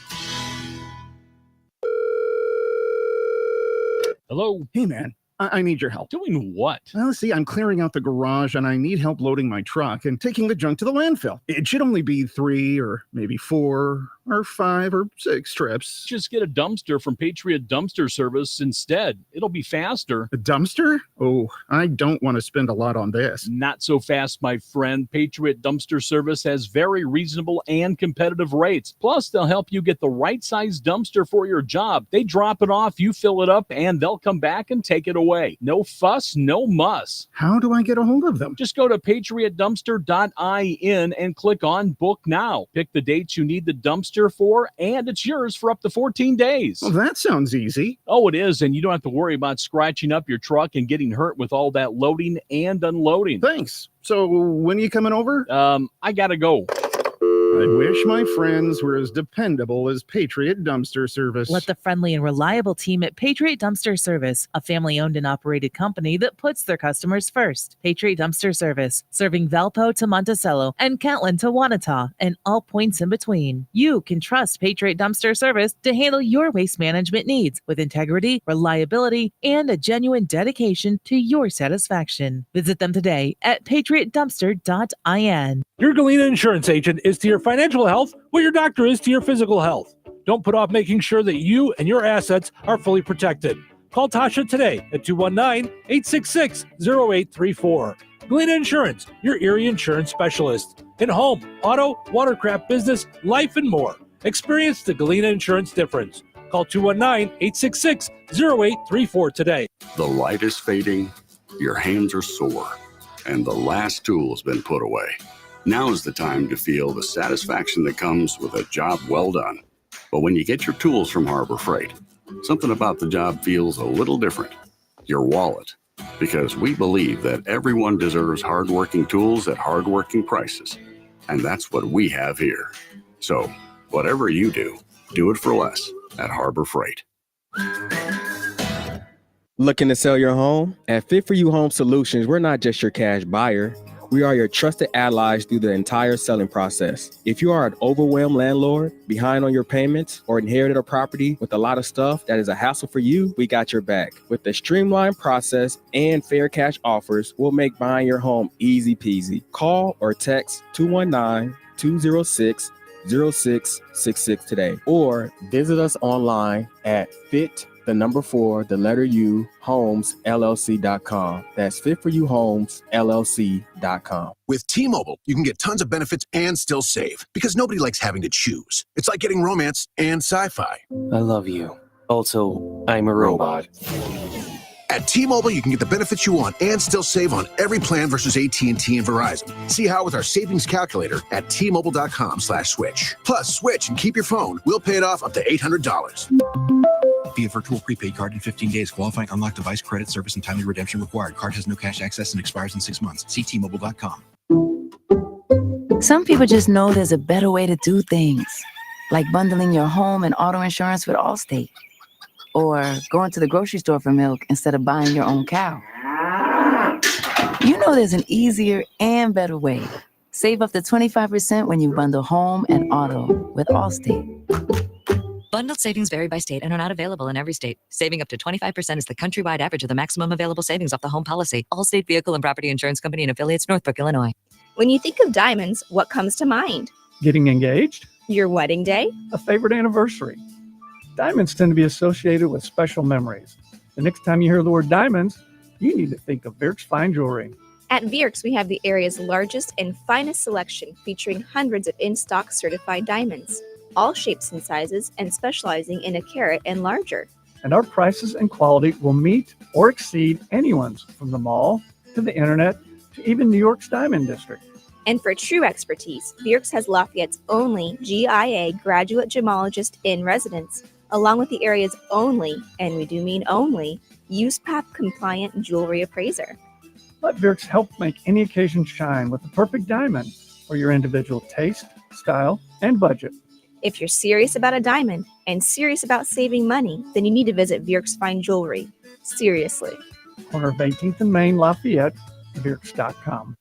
Hello? Hey, man. I need your help.
Doing what?
Well, see, I'm clearing out the garage and I need help loading my truck and taking the junk to the landfill. It should only be 3 or maybe 4 or 5 or 6 trips.
Just get a dumpster from Patriot Dumpster Service instead. It'll be faster.
A dumpster? Oh, I don't want to spend a lot on this.
Not so fast, my friend. Patriot Dumpster Service has very reasonable and competitive rates. Plus, they'll help you get the right size dumpster for your job. They drop it off, you fill it up, and they'll come back and take it away. No fuss, no muss.
How do I get a hold of them?
Just go to patriotdumpster.in and click on Book Now. Pick the dates you need the dumpster for, and it's yours for up to 14 days.
Well, that sounds easy.
Oh, it is, and you don't have to worry about scratching up your truck and getting hurt with all that loading and unloading.
Thanks. So when are you coming over?
I gotta go.
I wish my friends were as dependable as Patriot Dumpster Service.
Let the friendly and reliable team at Patriot Dumpster Service, a family-owned and operated company that puts their customers first. Patriot Dumpster Service, serving Valpo to Monticello and Catlin to Wanata and all points in between. You can trust Patriot Dumpster Service to handle your waste management needs with integrity, reliability, and a genuine dedication to your satisfaction. Visit them today at patriotdumpster.in.
Your Galena insurance agent is to your financial health what your doctor is to your physical health. Don't put off making sure that you and your assets are fully protected. Call Tasha today at 219-866-0834. Galena Insurance, your Erie insurance specialist. In home, auto, watercraft business, life, and more. Experience the Galena Insurance difference. Call 219-866-0834 today.
The light is fading, your hands are sore, and the last tool's been put away. Now is the time to feel the satisfaction that comes with a job well done. But when you get your tools from Harbor Freight, something about the job feels a little different. Your wallet. Because we believe that everyone deserves hardworking tools at hardworking prices. And that's what we have here. So, whatever you do it for less at Harbor Freight.
Looking to sell your home? At Fit For You Home Solutions, we're not just your cash buyer. We are your trusted allies through the entire selling process. If you are an overwhelmed landlord, behind on your payments, or inherited a property with a lot of stuff that is a hassle for you, we got your back. With the streamlined process and fair cash offers, we'll make buying your home easy peasy. Call or text 219-206-0666 today, or visit us online at homes.LLC.com. That's fitforyouhomesllc.com.
With T-Mobile, you can get tons of benefits and still save, because nobody likes having to choose. It's like getting romance and sci-fi.
I love you. Also, I'm a robot.
At T-Mobile, you can get the benefits you want and still save on every plan versus AT&T and Verizon. See how with our savings calculator at T-Mobile.com/switch. Plus, switch and keep your phone. We'll pay it off up to $800.
Via virtual prepaid card in 15 days. Qualifying unlocked device credit service and timely redemption required. Card has no cash access and expires in 6 months. See T-Mobile.com.
Some people just know there's a better way to do things, like bundling your home and auto insurance with Allstate, or going to the grocery store for milk instead of buying your own cow. You know there's an easier and better way. Save up to 25% when you bundle home and auto with Allstate.
Bundled savings vary by state and are not available in every state. Saving up to 25% is the countrywide average of the maximum available savings off the home policy. Allstate Vehicle and Property Insurance Company and affiliates, Northbrook, Illinois.
When you think of diamonds, what comes to mind?
Getting engaged?
Your wedding day?
A favorite anniversary. Diamonds tend to be associated with special memories. The next time you hear the word diamonds, you need to think of Virks Fine Jewelry.
At Virks, we have the area's largest and finest selection, featuring hundreds of in-stock certified diamonds, all shapes and sizes, and specializing in a carat and larger.
And our prices and quality will meet or exceed anyone's, from the mall to the internet to even New York's Diamond District.
And for true expertise, Virks has Lafayette's only GIA graduate gemologist in residence, along with the area's only, and we do mean only, USPAP compliant jewelry appraiser.
Let Virks help make any occasion shine with the perfect diamond for your individual taste, style, and budget.
If you're serious about a diamond and serious about saving money, then you need to visit Virks Fine Jewelry. Seriously.
Corner of 18th and Main, Lafayette, Virks.com.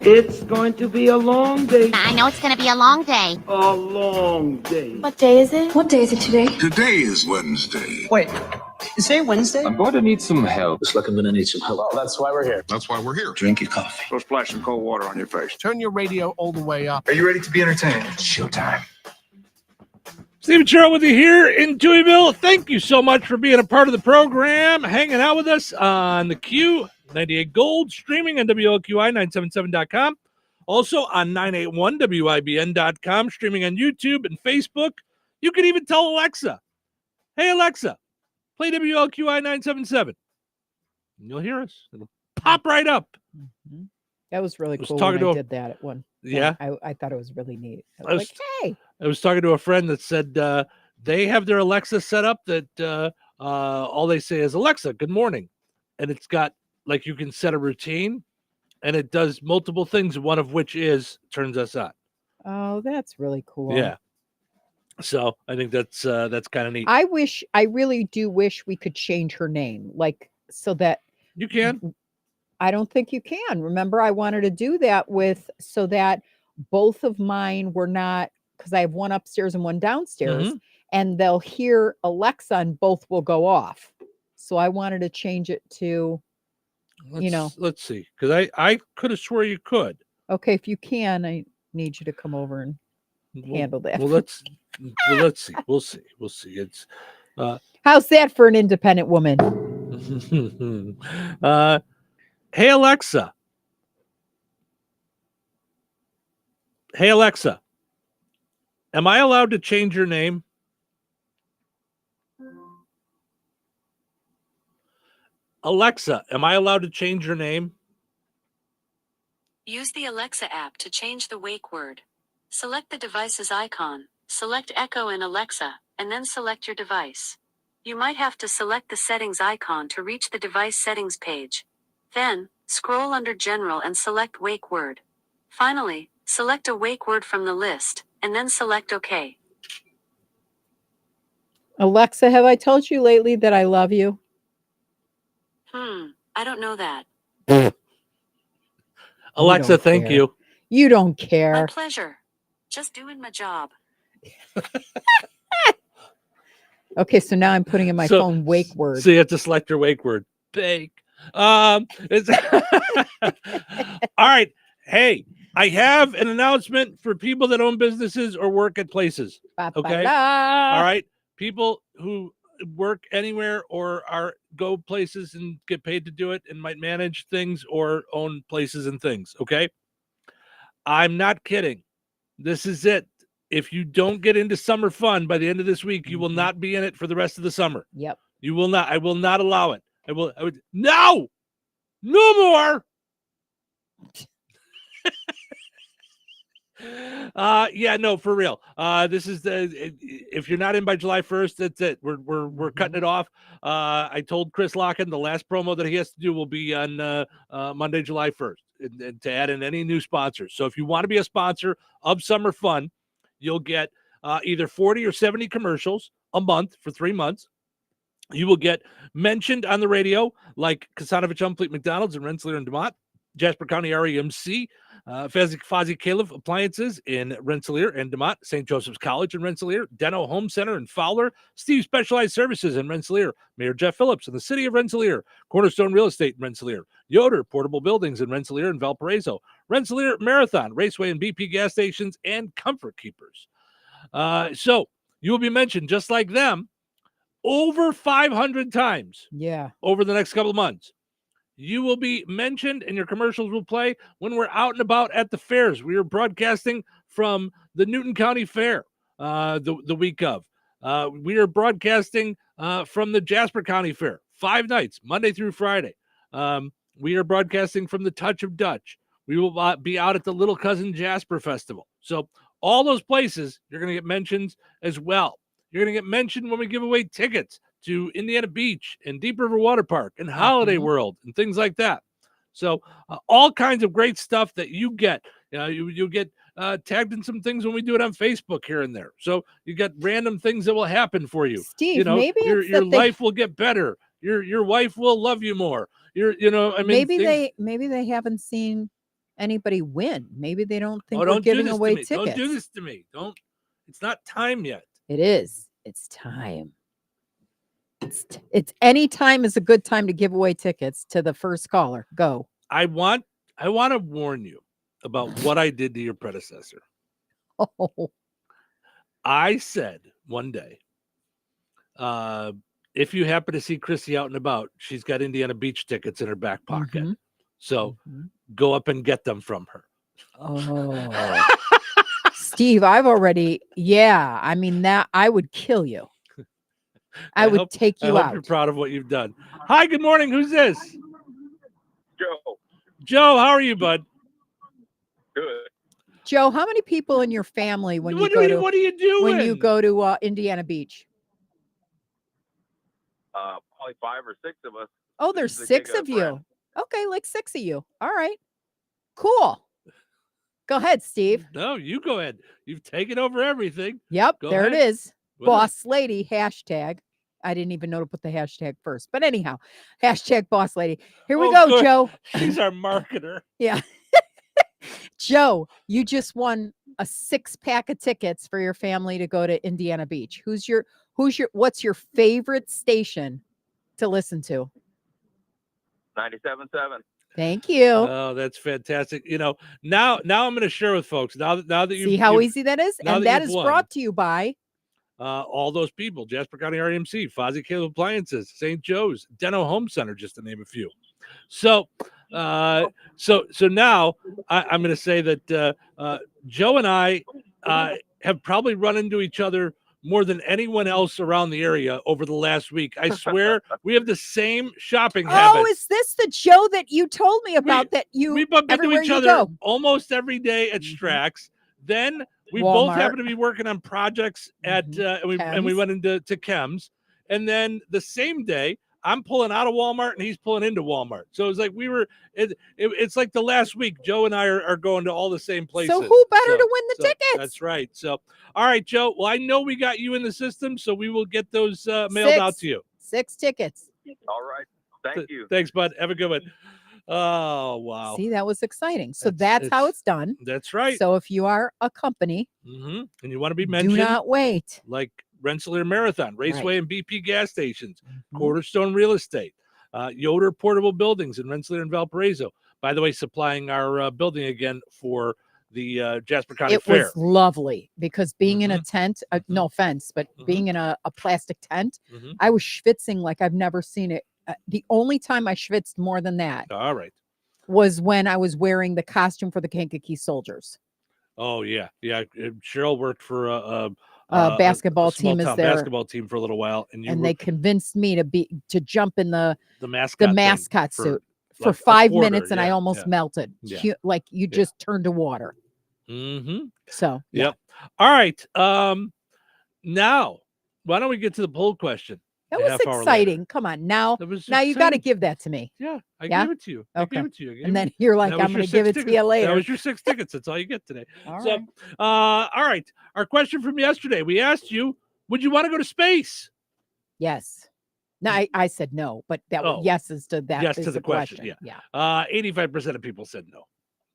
It's going to be a long day.
I know it's going to be a long day.
A long day.
What day is it?
What day is it today?
Today is Wednesday. Wait,
Is today Wednesday?
I'm going to need some help. Looks like I'm going to need some help.
Oh, that's why we're here.
That's why we're here.
Drink your coffee.
Go splash some cold water on your face.
Turn your radio all the way up.
Are you ready to be entertained? It's showtime.
Steve and Cheryl with you here in Touhyville. Thank you so much for being a part of the program, hanging out with us on the Q 98 Gold, streaming on WLQI977.com. Also on 981WIBN.com, streaming on YouTube and Facebook. You can even tell Alexa, hey, Alexa, play WLQI 977. And you'll hear us. It'll pop right up.
Mm-hmm. That was really cool
when
I did that at one.
Yeah.
I thought it was really neat. I was like, hey.
I was talking to a friend that said they have their Alexa set up that all they say is, Alexa, good morning. And it's got, like, you can set a routine. And it does multiple things, one of which is turns us on.
Oh, that's really cool.
Yeah. So I think that's kind of neat.
I really do wish we could change her name, like, so that
you can.
I don't think you can. Remember, I wanted to do that so that both of mine were not, because I have one upstairs and one downstairs, and they'll hear Alexa and both will go off. So I wanted to change it to.
Let's see, because I could have swore you could.
Okay, if you can, I need you to come over and handle that.
Well, let's see. We'll see. It's
how's that for an independent woman?
Hey Alexa. Hey Alexa. Am I allowed to change your name? Alexa, am I allowed to change your name?
Use the Alexa app to change the wake word. Select the device's icon, select Echo in Alexa, and then select your device. You might have to select the settings icon to reach the device settings page. Then, scroll under General and select wake word. Finally, select a wake word from the list, and then select OK.
Alexa, have I told you lately that I love you?
I don't know that.
Alexa, thank you.
You don't care.
My pleasure. Just doing my job.
Okay, so now I'm putting in my phone wake word.
So you have to select your wake word. Bake. All right. Hey, I have an announcement for people that own businesses or work at places. Okay. All right. People who work anywhere or go places and get paid to do it and might manage things or own places and things. Okay. I'm not kidding. This is it. If you don't get into summer fun by the end of this week, you will not be in it for the rest of the summer.
Yep.
You will not. I will not allow it. I would no more. Yeah, no, for real. This is if you're not in by July 1st, that's it. We're cutting it off. I told Chris Locken the last promo that he has to do will be on Monday, July 1st, and to add in any new sponsors. So if you want to be a sponsor of Summer Fun, you'll get either 40 or 70 commercials a month for 3 months. You will get mentioned on the radio like Kasanovich Umfleet McDonald's and Rensselaer and DeMott, Jasper County REMC, Fozzie Caleb Appliances in Rensselaer and DeMott, St. Joseph's College in Rensselaer, Deno Home Center in Fowler, Steve Specialized Services in Rensselaer, Mayor Jeff Phillips in the city of Rensselaer, Cornerstone Real Estate in Rensselaer, Yoder Portable Buildings in Rensselaer and Valparaiso, Rensselaer Marathon, Raceway and BP gas stations, and Comfort Keepers. So you will be mentioned just like them over 500 times.
Yeah.
Over the next couple of months. You will be mentioned and your commercials will play when we're out and about at the fairs. We are broadcasting from the Newton County Fair the week of. We are broadcasting from the Jasper County Fair 5 nights, Monday through Friday. We are broadcasting from the Touch of Dutch. We will be out at the Little Cousin Jasper Festival. So all those places, you're going to get mentions as well. You're going to get mentioned when we give away tickets to Indiana Beach and Deep River Water Park and Holiday World and things like that. So all kinds of great stuff that you get. You get tagged in some things when we do it on Facebook here and there. So you get random things that will happen for you.
Steve, maybe
your life will get better. Your wife will love you more.
Maybe they haven't seen anybody win. Maybe they don't think we're giving away tickets.
Don't do this to me. It's not time yet.
It is. It's time. It's any time is a good time to give away tickets to the first caller. Go.
I want to warn you about what I did to your predecessor.
Oh.
I said one day, if you happen to see Chrissy out and about, she's got Indiana Beach tickets in her back pocket. So go up and get them from her.
Oh. Steve, I've already, I mean, that I would kill you. I would take you
I hope
out.
you're proud of what you've done. Hi, good morning. Who's this?
Joe.
Joe, how are you, bud?
Good.
Joe, how many people in your family when
What
you go to
are you doing?
when you go to Indiana Beach?
Probably 5 or 6 of us.
Oh, there's
Usually
6
take a
of you.
friend.
Okay, like 6 of you. All right. Cool. Go ahead, Steve.
No, you go ahead. You've taken over everything.
Yep,
Go
there
ahead.
it is.
What is-
Boss lady hashtag. I didn't even know to put the hashtag first. But anyhow, hashtag boss lady. Here we
Oh,
go,
good.
Joe.
She's our marketer.
Yeah. Joe, you just won a 6-pack of tickets for your family to go to Indiana Beach. What's your favorite station to listen to?
97.7.
Thank you.
Oh, that's fantastic. You know, now I'm going to share with folks. Now that you
See how easy that is?
now
And
that
that
you've
is
won,
brought to you by
all those people: Jasper County RMC, Fozzie Caleb Appliances, St. Joe's, Deno Home Center, just to name a few. So, so now I'm going to say that Joe and I have probably run into each other more than anyone else around the area over the last week. I swear we have the same shopping habits.
Oh, is this the Joe that you told me about
We bump into
everywhere
each
you
other
go?
almost every day at Strax. Then we both
Walmart.
happen to be working on projects at and we
Chems.
went into Chems. And then the same day I'm pulling out of Walmart and he's pulling into Walmart. So it's like it's like the last week Joe and I are going to all the same places.
So who better to win the tickets?
That's right. So all right, Joe. Well, I know we got you in the system, so we will get those mailed out to you.
6 tickets.
All right. Thank you.
Thanks, bud. Have a good one. Oh, wow.
See, that was exciting. So that's how it's done.
That's right.
So if you are a company,
and you want to be mentioned,
do not wait.
Like Rensselaer Marathon, Raceway and BP gas stations, Cornerstone Real Estate, Yoder Portable Buildings in Rensselaer and Valparaiso. By the way, supplying our building again for the Jasper County
It
Fair.
was lovely because being in a tent, no offense, but being in a plastic tent, I was schwitzing like I've never seen it. The only time I schwitzed more than that
All right.
was when I was wearing the costume for the Kankakee Soldiers.
Oh, yeah. Yeah. Cheryl worked for a
basketball
small
team is
town
there.
basketball team for a little while. And
They convinced me to jump in the
mascot thing
suit for
like a
5
quarter,
minutes, and I almost melted.
Yeah.
Like you just turned to water. So
Yep. All right. Now, why don't we get to the poll question?
that
a
was
half hour later?
exciting. Come on, now you got to give that to me.
Yeah, I gave it to you. I
Okay.
gave it to you. I gave
And then
it-
you're like,
that
I'm
was your
going to give
6
it to
tickets.
you later.
That was your 6 tickets. That's all you get today.
All
So,
right.
all right. Our question from yesterday, we asked you, would you want to go to space?
Yes. No, I said no, but that
Oh.
yes is to that.
Yes
is
to the question.
Yeah.
85% of people said no,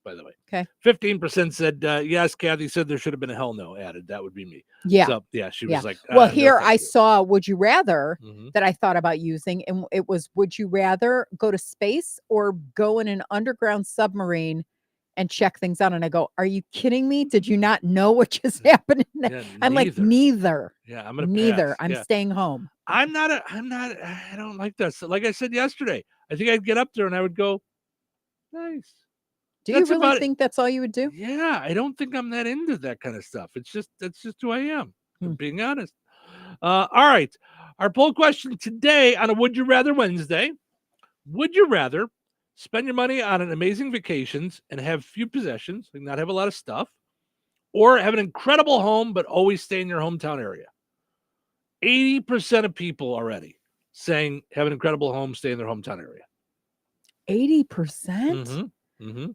by the way.
Okay.
15% said yes. Kathy said there should have been a hell no added. That would be me.
Yeah.
So, yeah, she was like,
well,
no,
here
thank
I
you.
saw Would You Rather that I thought about using, and it was, would you rather go to space or go in an underground submarine and check things out? And I go, are you kidding me? Did you not know what just happened?
Yeah,
I'm like, neither.
Yeah, I'm gonna
neither.
pass.
I'm
Yeah.
staying home.
I don't like that. So, like I said yesterday, I think I'd get up there and I would go, nice.
Do
That's
you
about
really
it.
think that's all you would do?
Yeah, I don't think I'm that into that kind of stuff. That's just who I am. I'm being honest. All right. Our poll question today on a Would You Rather Wednesday. Would you rather spend your money on an amazing vacations and have few possessions, like not have a lot of stuff, or have an incredible home but always stay in your hometown area? 80% of people already saying have an incredible home, stay in their hometown area.
80%?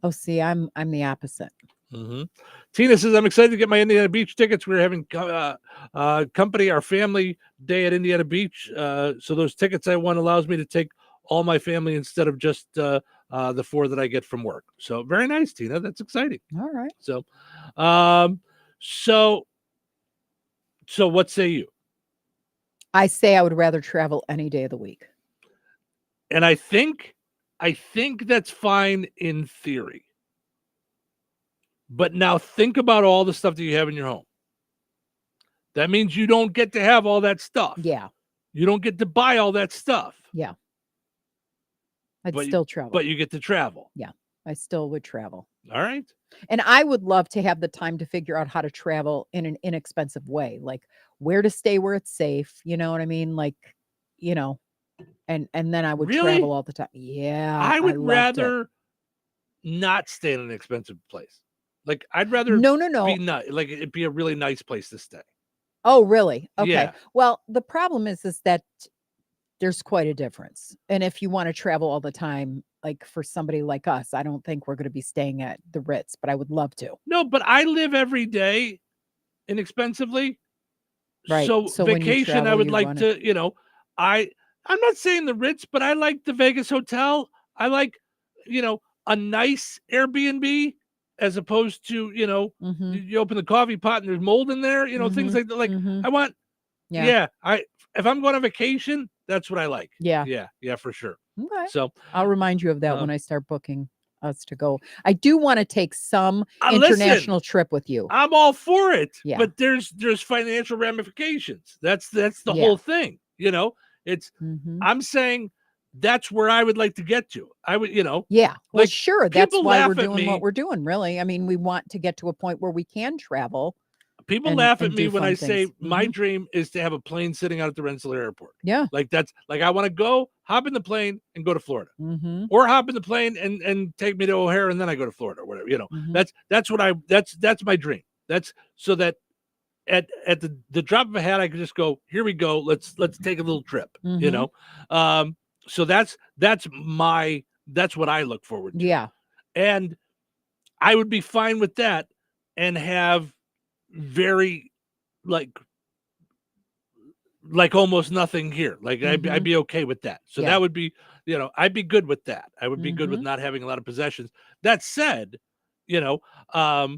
Oh, see, I'm the opposite.
Tina says, I'm excited to get my Indiana Beach tickets. We're having company, our family day at Indiana Beach. So those tickets I won allows me to take all my family instead of just the 4 that I get from work. So very nice, Tina. That's exciting.
All right.
So, so what say you?
I say I would rather travel any day of the week.
And I think that's fine in theory. But now think about all the stuff that you have in your home. That means you don't get to have all that stuff.
Yeah.
You don't get to buy all that stuff.
Yeah. I'd still travel.
But you get to travel.
Yeah. I still would travel.
All right.
And I would love to have the time to figure out how to travel in an inexpensive way, like where to stay where it's safe. You know what I mean? Like, you know, and then I would travel all the time. Yeah.
I would rather not stay in an expensive place. Like I'd rather
no.
be like it'd be a really nice place to stay.
Oh, really? Okay.
Yeah.
Well, the problem is that there's quite a difference. And if you want to travel all the time, like for somebody like us, I don't think we're going to be staying at the Ritz, but I would love to.
No, but I live every day inexpensively.
Right.
So
when you
vacation,
travel,
I would
you
like
wanna-
to, you know, I'm not saying the Ritz, but I like the Vegas hotel. I like, you know, a nice Airbnb as opposed to, you know, you open the coffee pot and there's mold in there, you know, things like that. Like I want, if I'm going on vacation, that's what I like.
Yeah.
Yeah, for sure.
Okay.
So
I'll remind you of that when I start booking us to go. I do want to take some international trip with you.
I'm all for it.
Yeah.
But there's financial ramifications. That's the whole thing. You know, it's I'm saying that's where I would like to get to. I would, you know.
Yeah. Well,
like,
sure. That's
people
why
laugh
we're
at
doing
me.
what we're doing, really. I mean, we want to get to a point where we can travel.
People
and-
laugh at
and
me
do
when
fun
I say
things.
my dream is to have a plane sitting out at the Rensselaer Airport.
Yeah.
Like that's like I want to go hop in the plane and go to Florida,
Mm-hmm.
or hop in the plane and take me to O'Hare and then I go to Florida or whatever. You know,
Mm-hmm.
that's my dream. That's so that at the drop of a hat I can just go, here we go. Let's take a little trip. You
Mhm.
know, so that's what I look forward to.
Yeah.
And I would be fine with that and have very like almost nothing here. Like I'd be okay with that. So
Yeah.
that would be, you know, I'd be good with that. I would be good with
Mhm.
not having a lot of possessions. That said, you know, I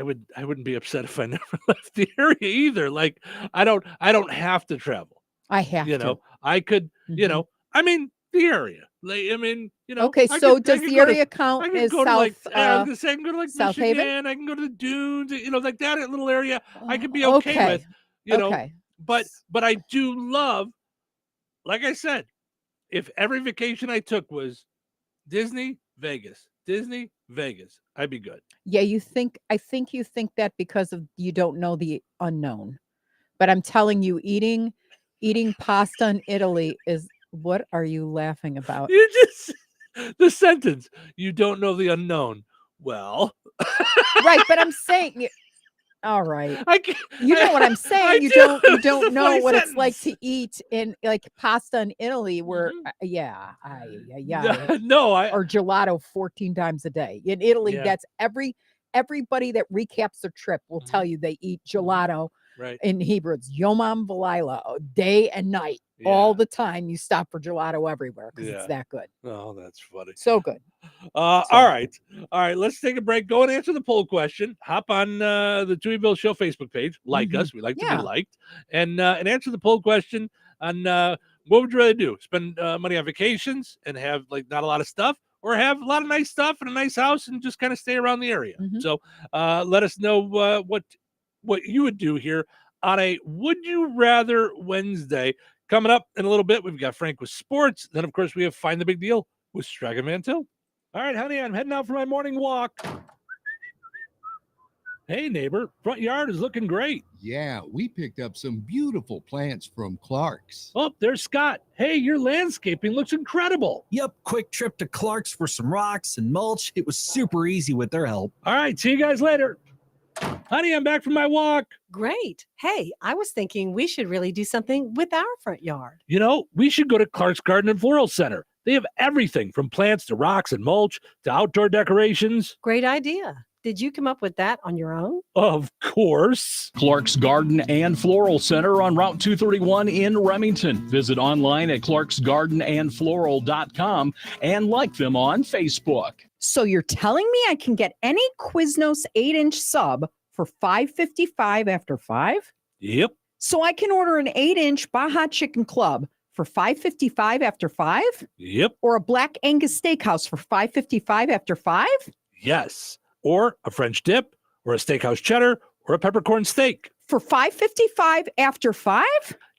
wouldn't be upset if I never left the area either. Like I don't have to travel.
I have
You
to.
know, I could, you
Mhm.
know, I mean the area. Like, I mean, you know.
Okay,
I
so
could- I
does
could
the
go to-
area
I
count
could
as
go to, like,
South,
I was gonna say I can go to like
South
Michigan.
Haven?
I can go to the dunes. You know, like that little area. I could be okay with. You know,
Okay.
but I do love, like I said, if every vacation I took was Disney, Vegas, I'd be good.
Yeah, I think you think that because of you don't know the unknown. But I'm telling you, eating pasta in Italy is what are you laughing about?
You just the sentence. You don't know the unknown. Well,
Right, but I'm saying all right.
I can't,
You know what I'm saying?
I
You
do.
don't
It's a
know
funny
what it's like
sentence.
to eat in like pasta in Italy where yeah,
No,
or gelato 14 times a day. In Italy,
Yeah.
that's everybody that recaps their trip will tell you they eat gelato.
Right.
In Hebrew, it's Yomam Valila, day and night. All the time you stop for gelato everywhere because
Yeah.
it's that good.
Oh, that's funny.
So good.
All right. Let's take a break. Go and answer the poll question. Hop on the Touhyville Show Facebook page. Like us. We like to
Yeah.
be liked. And answer the poll question on what would you rather do? Spend money on vacations and have like not a lot of stuff, or have a lot of nice stuff and a nice house and just kind of stay around the area. So let us know what you would do here on a Would You Rather Wednesday. Coming up in a little bit, we've got Frank with sports. Then, of course, we have Find the Big Deal with Stragan Mantel. All right, honey, I'm heading out for my morning walk. Hey, neighbor, front yard is looking great.
Yeah, we picked up some beautiful plants from Clark's.
Oh, there's Scott. Hey, your landscaping looks incredible.
Yep, quick trip to Clark's for some rocks and mulch. It was super easy with their help.
All right, see you guys later. Honey, I'm back from my walk.
Great. Hey, I was thinking we should really do something with our front yard.
You know, we should go to Clark's Garden and Floral Center. They have everything from plants to rocks and mulch to outdoor decorations.
Great idea. Did you come up with that on your own?
Of course.
Clark's Garden and Floral Center on Route 231 in Remington. Visit online at clarksgardenandfloral.com and like them on Facebook.
So you're telling me I can get any Quiznos 8-inch sub for $5.55 after 5?
Yep.
So I can order an 8-inch Baja Chicken Club for $5.55 after 5?
Yep.
Or a Black Angus Steakhouse for $5.55 after 5?
Yes. Or a French dip, or a steakhouse cheddar, or a peppercorn steak.
For $5.55 after 5?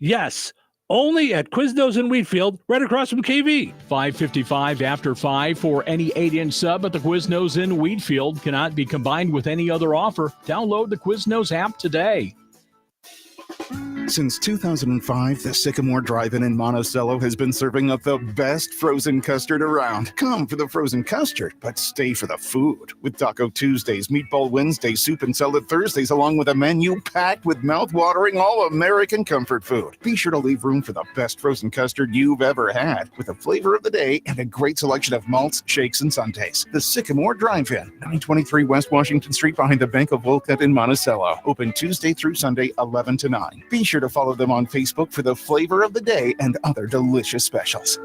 Yes. Only at Quiznos in Wheatfield, right across from KV.
$5.55 after 5 for any 8-inch sub at the Quiznos in Wheatfield. Cannot be combined with any other offer. Download the Quiznos app today.
Since 2005, the Sycamore Drive-In in Monticello has been serving up the best frozen custard around. Come for the frozen custard, but stay for the food. With Taco Tuesdays, Meatball Wednesdays, Soup and Salad Thursdays, along with a menu packed with mouth-watering all-American comfort food. Be sure to leave room for the best frozen custard you've ever had, with a flavor of the day and a great selection of malts, shakes, and sundaes. The Sycamore Drive-In, 923 West Washington Street behind the Bank of Wolcott in Monticello. Open Tuesday through Sunday, 11 to 9. Be sure to follow them on Facebook for the flavor of the day and other delicious specials.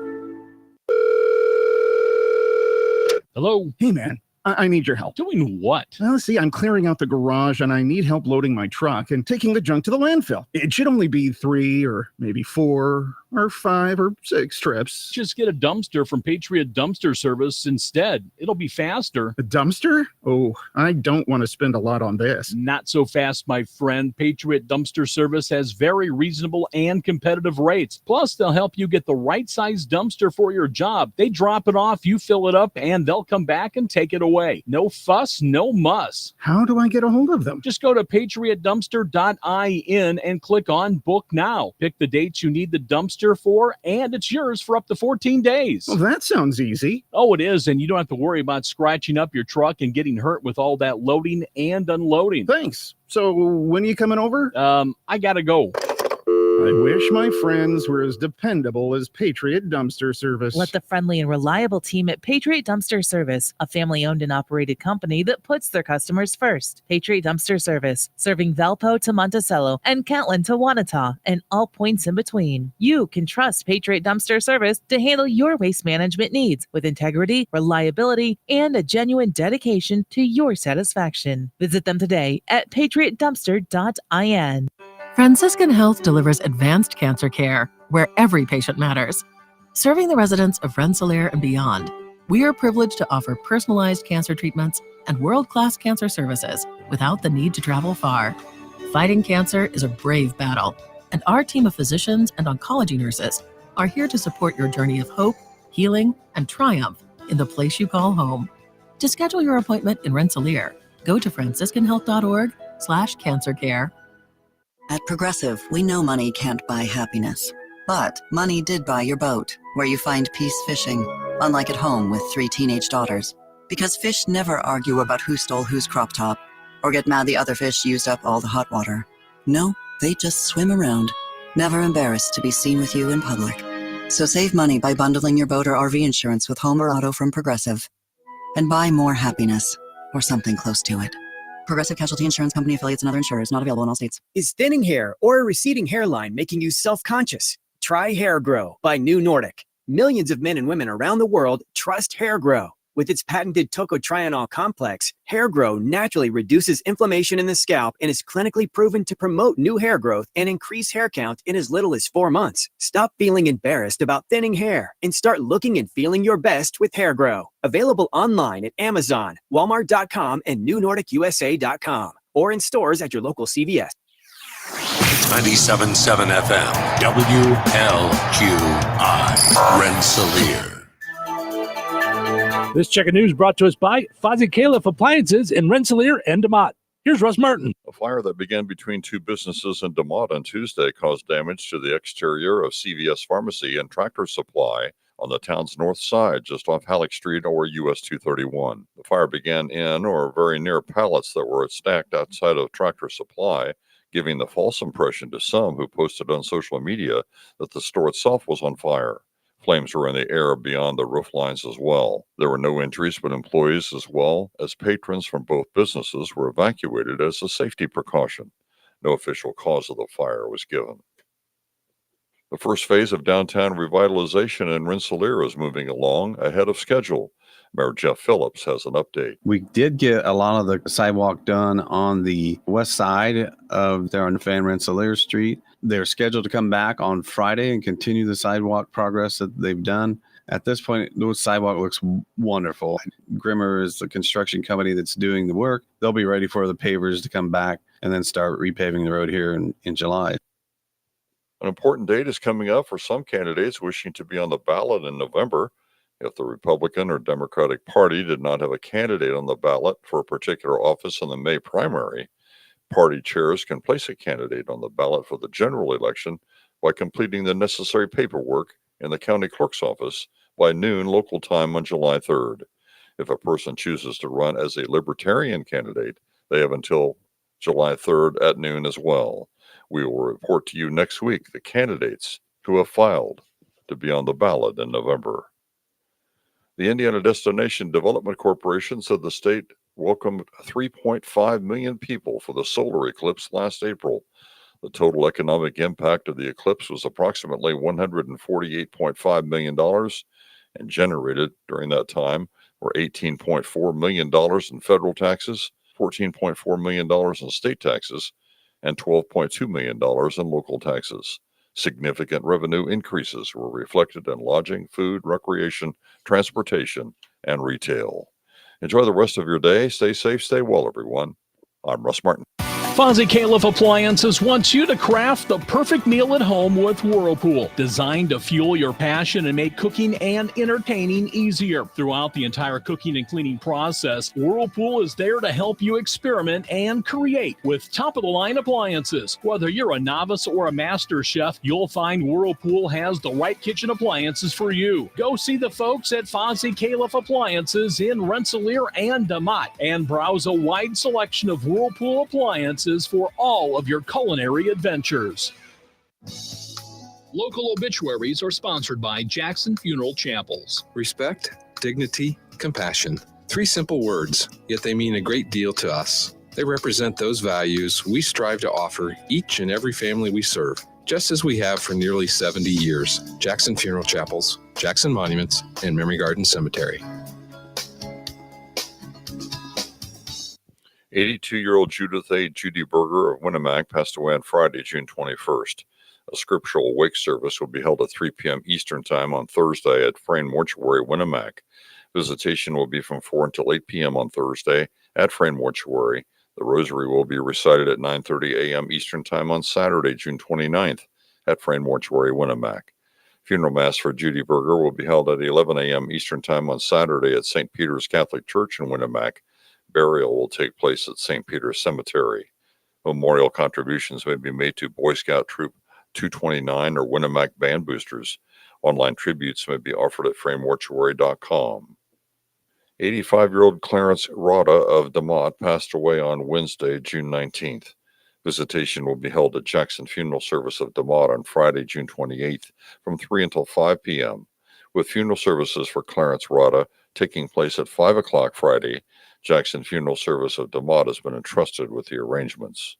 Hello.
Hey, man. I need your help.
Doing what?
Well, see, I'm clearing out the garage and I need help loading my truck and taking the junk to the landfill. It should only be 3 or maybe 4 or 5 or 6 trips.
Just get a dumpster from Patriot Dumpster Service instead. It'll be faster.
A dumpster? Oh, I don't want to spend a lot on this.
Not so fast, my friend. Patriot Dumpster Service has very reasonable and competitive rates. Plus, they'll help you get the right size dumpster for your job. They drop it off, you fill it up, and they'll come back and take it away. No fuss, no muss.
How do I get a hold of them?
Just go to patriotdumpster.in and click on Book Now. Pick the dates you need the dumpster for, and it's yours for up to 14 days.
Well, that sounds easy.
Oh, it is, and you don't have to worry about scratching up your truck and getting hurt with all that loading and unloading.
Thanks. So when are you coming over?
I gotta go.
I wish my friends were as dependable as Patriot Dumpster Service.
Let the friendly and reliable team at Patriot Dumpster Service, a family-owned and operated company that puts their customers first. Patriot Dumpster Service, serving Valpo to Monticello and Catlin to Wanata and all points in between. You can trust Patriot Dumpster Service to handle your waste management needs with integrity, reliability, and a genuine dedication to your satisfaction. Visit them today at patriotdumpster.in.
Franciscan Health delivers advanced cancer care where every patient matters. Serving the residents of Rensselaer and beyond, we are privileged to offer personalized cancer treatments and world-class cancer services without the need to travel far. Fighting cancer is a brave battle, and our team of physicians and oncology nurses are here to support your journey of hope, healing, and triumph in the place you call home. To schedule your appointment in Rensselaer, go to franciscanhealth.org/cancercare.
At Progressive, we know money can't buy happiness. But money did buy your boat, where you find peace fishing, unlike at home with 3 teenage daughters. Because fish never argue about who stole whose crop top, or get mad the other fish used up all the hot water. No, they just swim around, never embarrassed to be seen with you in public. So save money by bundling your boat or RV insurance with home or auto from Progressive. And buy more happiness, or something close to it. Progressive Casualty Insurance Company affiliates and other insurers, not available in all states.
Is thinning hair or a receding hairline making you self-conscious? Try Hair Grow by New Nordic. Millions of men and women around the world trust Hair Grow. With its patented tocotrienol complex, Hair Grow naturally reduces inflammation in the scalp and is clinically proven to promote new hair growth and increase hair count in as little as 4 months. Stop feeling embarrassed about thinning hair and start looking and feeling your best with Hair Grow. Available online at Amazon, Walmart.com, and NewNordicUSA.com, or in stores at your local CVS.
97.7 FM, WLQI, Rensselaer.
This check of news brought to us by Fozzie Califf Appliances in Rensselaer and DeMott. Here's Russ Martin.
A fire that began between 2 businesses in DeMott on Tuesday caused damage to the exterior of CVS Pharmacy and Tractor Supply on the town's north side, just off Halleck Street or US 231. The fire began in or very near pallets that were stacked outside of Tractor Supply, giving the false impression to some who posted on social media that the store itself was on fire. Flames were in the air beyond the roof lines as well. There were no injuries, but employees as well as patrons from both businesses were evacuated as a safety precaution. No official cause of the fire was given. The first phase of downtown revitalization in Rensselaer is moving along ahead of schedule. Mayor Jeff Phillips has an update.
We did get a lot of the sidewalk done on the west side of there on Van Rensselaer Street. They're scheduled to come back on Friday and continue the sidewalk progress that they've done. At this point, the sidewalk looks wonderful. Grimmer is the construction company that's doing the work. They'll be ready for the pavers to come back and then start repaving the road here in July.
An important date is coming up for some candidates wishing to be on the ballot in November. If the Republican or Democratic Party did not have a candidate on the ballot for a particular office in the May primary, party chairs can place a candidate on the ballot for the general election by completing the necessary paperwork in the county clerk's office by noon local time on July 3rd. If a person chooses to run as a Libertarian candidate, they have until July 3rd at noon as well. We will report to you next week the candidates who have filed to be on the ballot in November. The Indiana Destination Development Corporation said the state welcomed 3.5 million people for the solar eclipse last April. The total economic impact of the eclipse was approximately $148.5 million and generated during that time were $18.4 million in federal taxes, $14.4 million in state taxes, and $12.2 million in local taxes. Significant revenue increases were reflected in lodging, food, recreation, transportation, and retail. Enjoy the rest of your day. Stay safe, stay well, everyone. I'm Russ Martin.
Fozzie Califf Appliances wants you to craft the perfect meal at home with Whirlpool, designed to fuel your passion and make cooking and entertaining easier. Throughout the entire cooking and cleaning process, Whirlpool is there to help you experiment and create with top-of-the-line appliances. Whether you're a novice or a master chef, you'll find Whirlpool has the right kitchen appliances for you. Go see the folks at Fozzie Califf Appliances in Rensselaer and DeMotte and browse a wide selection of Whirlpool appliances for all of your culinary adventures.
Local obituaries are sponsored by Jackson Funeral Chapels.
Respect, dignity, compassion. 3 simple words, yet they mean a great deal to us. They represent those values we strive to offer each and every family we serve, just as we have for nearly 70 years. Jackson Funeral Chapels, Jackson Monuments, and Memory Garden Cemetery.
82-year-old Judith A. Judy Berger of Winnemac passed away on Friday, June 21st. A scriptural wake service will be held at 3 p.m. Eastern Time on Thursday at Frayne Mortuary, Winnemac. Visitation will be from 4 until 8 p.m. on Thursday at Frayne Mortuary. The rosary will be recited at 9:30 a.m. Eastern Time on Saturday, June 29th at Frayne Mortuary, Winnemac. Funeral Mass for Judy Berger will be held at 11 a.m. Eastern Time on Saturday at St. Peter's Catholic Church in Winnemac. Burial will take place at St. Peter's Cemetery. Memorial contributions may be made to Boy Scout Troop 229 or Winnemac Band Boosters. Online tributes may be offered at framemortuary.com. 85-year-old Clarence Rada of DeMotte passed away on Wednesday, June 19th. Visitation will be held at Jackson Funeral Service of DeMotte on Friday, June 28th from 3 until 5 p.m., with funeral services for Clarence Rada taking place at 5 o'clock Friday. Jackson Funeral Service of DeMotte has been entrusted with the arrangements.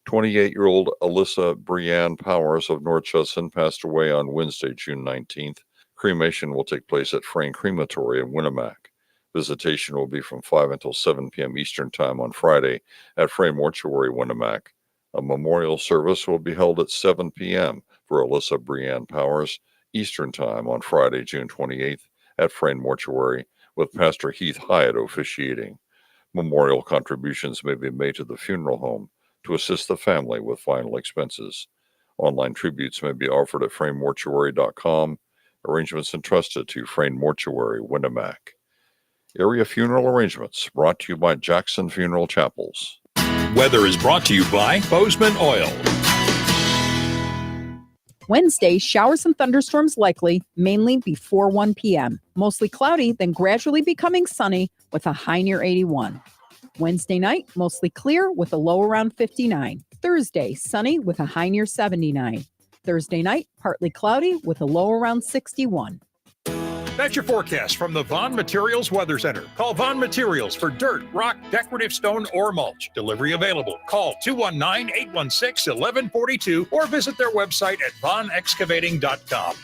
28-year-old Alyssa Brianne Powers of North Judson passed away on Wednesday, June 19th. Cremation will take place at Frayne Crematory in Winnemac. Visitation will be from 5 until 7 p.m. Eastern Time on Friday at Frayne Mortuary, Winnemac. A memorial service will be held at 7 p.m. for Alyssa Brianne Powers Eastern Time on Friday, June 28th at Frayne Mortuary, with Pastor Heath Hyatt officiating. Memorial contributions may be made to the funeral home to assist the family with final expenses. Online tributes may be offered at framemortuary.com. Arrangements entrusted to Frayne Mortuary, Winnemac. Area funeral arrangements brought to you by Jackson Funeral Chapels.
Weather is brought to you by Bozeman Oil.
Wednesday, showers and thunderstorms likely, mainly before 1 p.m. Mostly cloudy, then gradually becoming sunny with a high near 81. Wednesday night, mostly clear with a low around 59. Thursday, sunny with a high near 79. Thursday night, partly cloudy with a low around 61.
That's your forecast from the Vaughn Materials Weather Center. Call Vaughn Materials for dirt, rock, decorative stone, or mulch. Delivery available. Call 219-816-1142 or visit their website at vaughnexcavating.com.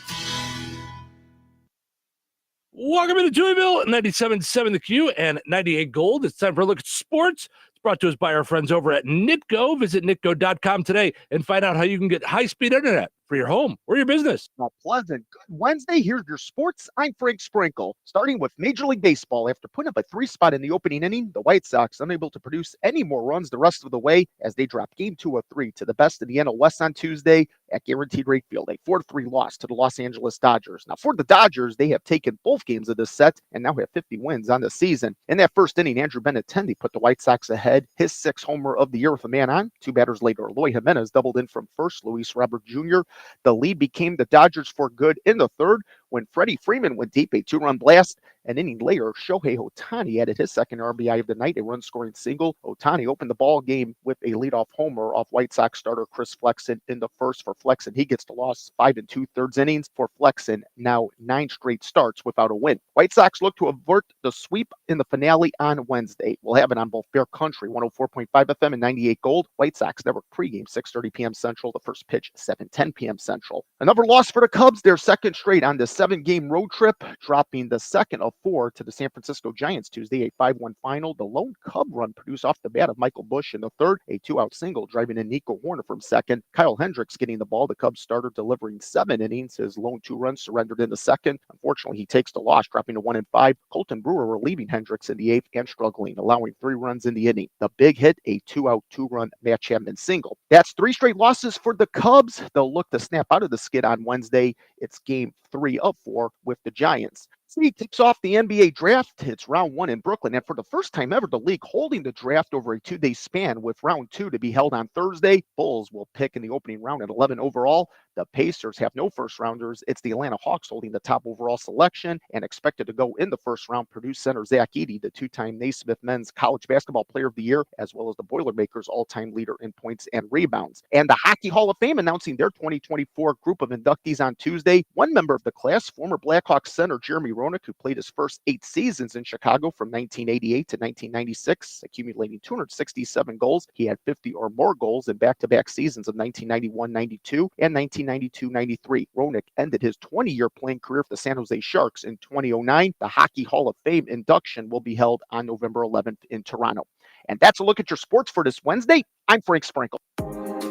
Welcome to Touhyville, 97.7 The Q and 98 Gold. It's time for a look at sports. It's brought to us by our friends over at Nitco. Visit nitco.com today and find out how you can get high-speed internet for your home or your business.
A pleasant good Wednesday. Here's your sports. I'm Frank Sprinkle. Starting with Major League Baseball, after putting up a 3-spot in the opening inning, the White Sox unable to produce any more runs the rest of the way as they dropped Game 2 of 3 to the best in the NL West on Tuesday at Guaranteed Rate Field, a 4-3 loss to the Los Angeles Dodgers. Now, for the Dodgers, they have taken both games of this set and now have 50 wins on the season. In that first inning, Andrew Benintendi put the White Sox ahead, his 6th homer of the year with a man on. 2 batters later, Eloy Jimenez doubled in from first, Luis Robert Jr. The lead became the Dodgers for good in the third when Freddie Freeman went deep, a 2-run blast. An inning later, Shohei Ohtani added his second RBI of the night, a run-scoring single. Ohtani opened the ball game with a leadoff homer off White Sox starter Chris Flexen in the first. For Flexen, he gets the loss 5 2/3 innings. For Flexen, now 9 straight starts without a win. White Sox look to avert the sweep in the finale on Wednesday. We'll have it on both Bear Country, 104.5 FM and 98 Gold. White Sox network pregame, 6:30 p.m. Central. The first pitch, 7:10 p.m. Central. Another loss for the Cubs, their second straight on this 7-game road trip, dropping the second of 4 to the San Francisco Giants Tuesday, a 5-1 final. The lone Cub run produced off the bat of Michael Busch in the third, a 2-out single driving in Nico Warner from second. Kyle Hendricks getting the ball, the Cubs starter delivering 7 innings. His lone 2 runs surrendered in the second. Unfortunately, he takes the loss, dropping to 1-5. Colton Brewer relieving Hendricks in the 8th and struggling, allowing 3 runs in the inning. The big hit, a 2-out 2-run Matt Chapman single. That's 3 straight losses for the Cubs. They'll look to snap out of the skid on Wednesday. It's game 3 of 4 with the Giants. City kicks off the NBA draft. It's round 1 in Brooklyn, and for the first time ever, the league holding the draft over a 2-day span, with round 2 to be held on Thursday. Bulls will pick in the opening round at 11 overall. The Pacers have no first rounders. It's the Atlanta Hawks holding the top overall selection and expected to go in the first round. Purdue center Zach Edey, the 2-time Naismith Men's College Basketball Player of the Year, as well as the Boilermakers all-time leader in points and rebounds. And the Hockey Hall of Fame announcing their 2024 group of inductees on Tuesday. One member of the class, former Blackhawks center Jeremy Roenick, who played his first 8 seasons in Chicago from 1988 to 1996, accumulating 267 goals. He had 50 or more goals in back-to-back seasons of 1991-92 and 1992-93. Roenick ended his 20-year playing career for the San Jose Sharks in 2009. The Hockey Hall of Fame induction will be held on November 11th in Toronto. And that's a look at your sports for this Wednesday. I'm Frank Sprinkle.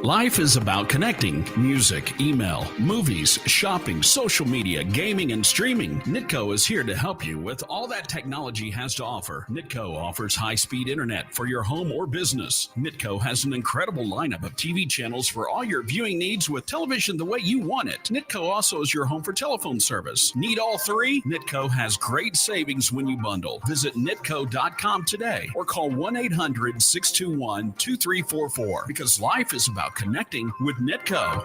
Life is about connecting. Music, email, movies, shopping, social media, gaming, and streaming. Nitco is here to help you with all that technology has to offer. Nitco offers high-speed internet for your home or business. Nitco has an incredible lineup of TV channels for all your viewing needs with television the way you want it. Nitco also is your home for telephone service. Need all 3? Nitco has great savings when you bundle. Visit nitco.com today or call 1-800-621-2344 because life is about connecting with Nitco.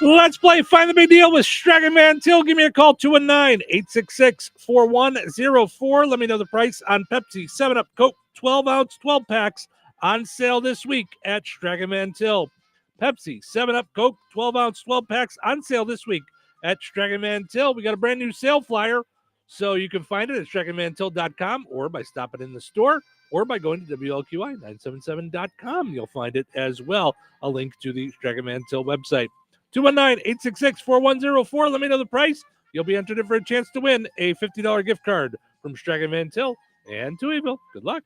Let's play Find the Big Deal with Stragan Mantil. Give me a call, 219-866-4104. Let me know the price on Pepsi, 7-Up, Coke, 12-ounce, 12 packs on sale this week at Stragan Mantil. Pepsi, 7-Up, Coke, 12-ounce, 12 packs on sale this week at Stragan Mantil. We got a brand new sale flyer, so you can find it at StraganMantil.com or by stopping in the store or by going to WLQI977.com. You'll find it as well, a link to the Stragan Mantil website. 219-866-4104. Let me know the price. You'll be entered in for a chance to win a $50 gift card from Stragan Mantil and Touhyville. Good luck.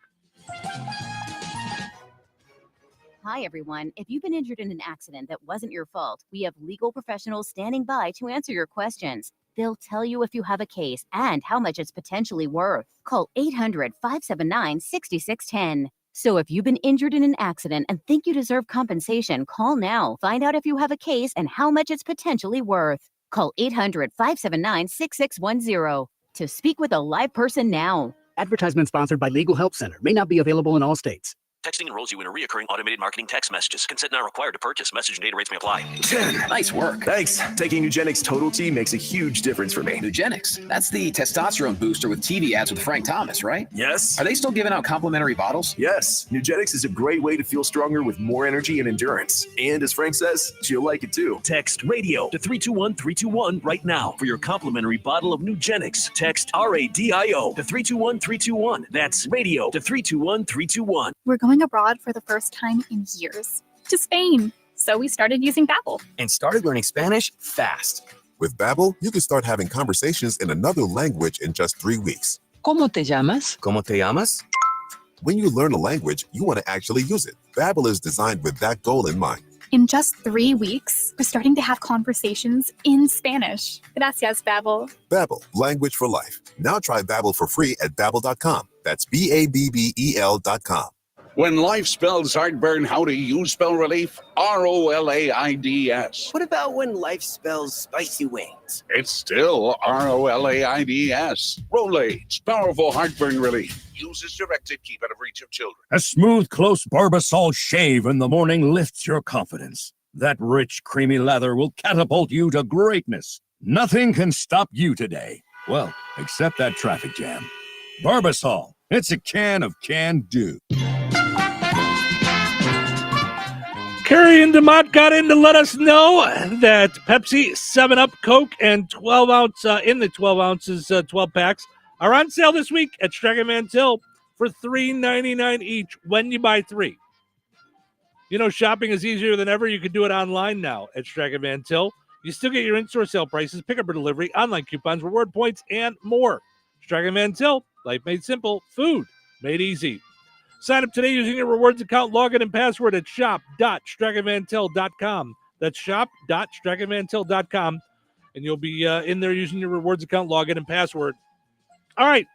Hi, everyone. If you've been injured in an accident that wasn't your fault, we have legal professionals standing by to answer your questions. They'll tell you if you have a case and how much it's potentially worth. Call 800-579-6610. So if you've been injured in an accident and think you deserve compensation, call now. Find out if you have a case and how much it's potentially worth. Call 800-579-6610 to speak with a live person now.
Advertisement sponsored by Legal Help Center. May not be available in all states.
Texting enrolls you in a recurring automated marketing text messages. Consent not required to purchase. Message and data rates may apply.
10. Nice work. Thanks. Taking Nugenix Total T makes a huge difference for me.
Nugenix? That's the testosterone booster with TV ads with Frank Thomas, right?
Yes.
Are they still giving out complimentary bottles?
Yes. Nugenix is a great way to feel stronger with more energy and endurance. And as Frank says, you'll like it too.
Text radio to 321-321 right now for your complimentary bottle of Nugenix. Text RADIO to 321-321. That's radio to 321-321.
We're going abroad for the first time in years. To Spain.
So we started using Babbel.
And started learning Spanish fast.
With Babbel, you can start having conversations in another language in just 3 weeks.
¿Cómo te llamas?
¿Cómo te llamas?
When you learn a language, you want to actually use it. Babbel is designed with that goal in mind.
In just 3 weeks, we're starting to have conversations in Spanish. Gracias, Babbel.
Babbel, language for life. Now try Babbel for free at Babbel.com. That's Babbel.com.
When life spells heartburn, how do you spell relief? ROLAIDS.
What about when life spells spicy wings?
It's still ROLAIDS. Rolaids, powerful heartburn relief. Use as directed, keep out of reach of children.
A smooth, close Barbasol shave in the morning lifts your confidence. That rich, creamy lather will catapult you to greatness. Nothing can stop you today. Well, except that traffic jam. Barbasol. It's a can of can-do.
Carrie and DeMott got in to let us know that Pepsi, 7-Up, Coke, and 12-ounce in the 12 ounces, 12 packs are on sale this week at Strega Till for $3.99 each when you buy 3. You know, shopping is easier than ever. You can do it online now at Strega Till. You still get your in-store sale prices, pickup or delivery, online coupons, reward points, and more. Strega Till, life made simple, food made easy. Sign up today using your rewards account, login, and password at shop.stragavantil.com. That's shop.stragavantil.com. And you'll be in there using your rewards account, login, and password. All right,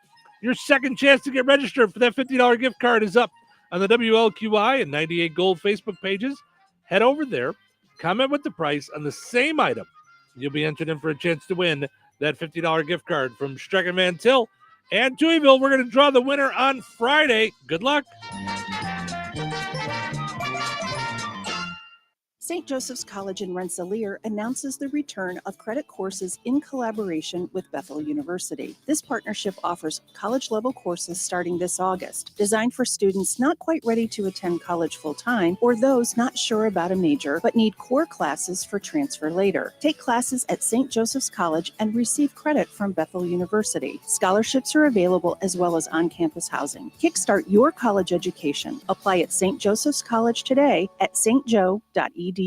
your second chance to get registered for that $50 gift card is up on the WLQI and 98 Gold Facebook pages. Head over there, comment with the price on the same item. You'll be entered in for a chance to win that $50 gift card from Strega Till and Touhyville. We're going to draw the winner on Friday. Good luck.
St. Joseph's College in Rensselaer announces the return of credit courses in collaboration with Bethel University. This partnership offers college-level courses starting this August, designed for students not quite ready to attend college full-time or those not sure about a major but need core classes for transfer later. Take classes at St. Joseph's College and receive credit from Bethel University. Scholarships are available as well as on-campus housing. Kickstart your college education. Apply at St. Joseph's College today at stjo.edu.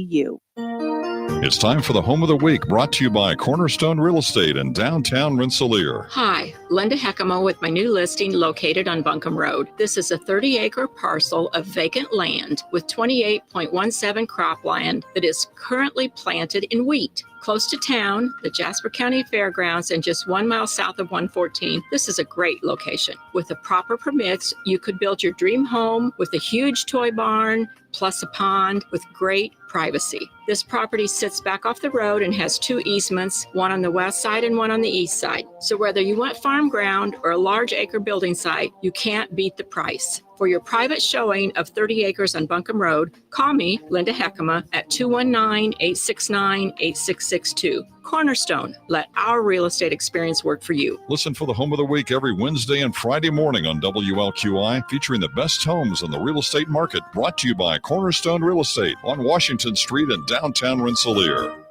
It's time for the Home of the Week, brought to you by Cornerstone Real Estate in downtown Rensselaer.
Hi, Linda Heckamo with my new listing located on Buncombe Road. This is a 30-acre parcel of vacant land with 28.17 cropland that is currently planted in wheat. Close to town, the Jasper County Fairgrounds, and just 1 mile south of 114, this is a great location. With the proper permits, you could build your dream home with a huge toy barn, plus a pond with great privacy. This property sits back off the road and has 2 easements, one on the west side and one on the east side. So whether you want farm ground or a large acre building site, you can't beat the price. For your private showing of 30 acres on Buncombe Road, call me, Linda Heckama, at 219-869-8662. Cornerstone, let our real estate experience work for you.
Listen for the Home of the Week every Wednesday and Friday morning on WLQI, featuring the best homes in the real estate market, brought to you by Cornerstone Real Estate on Washington Street in downtown Rensselaer.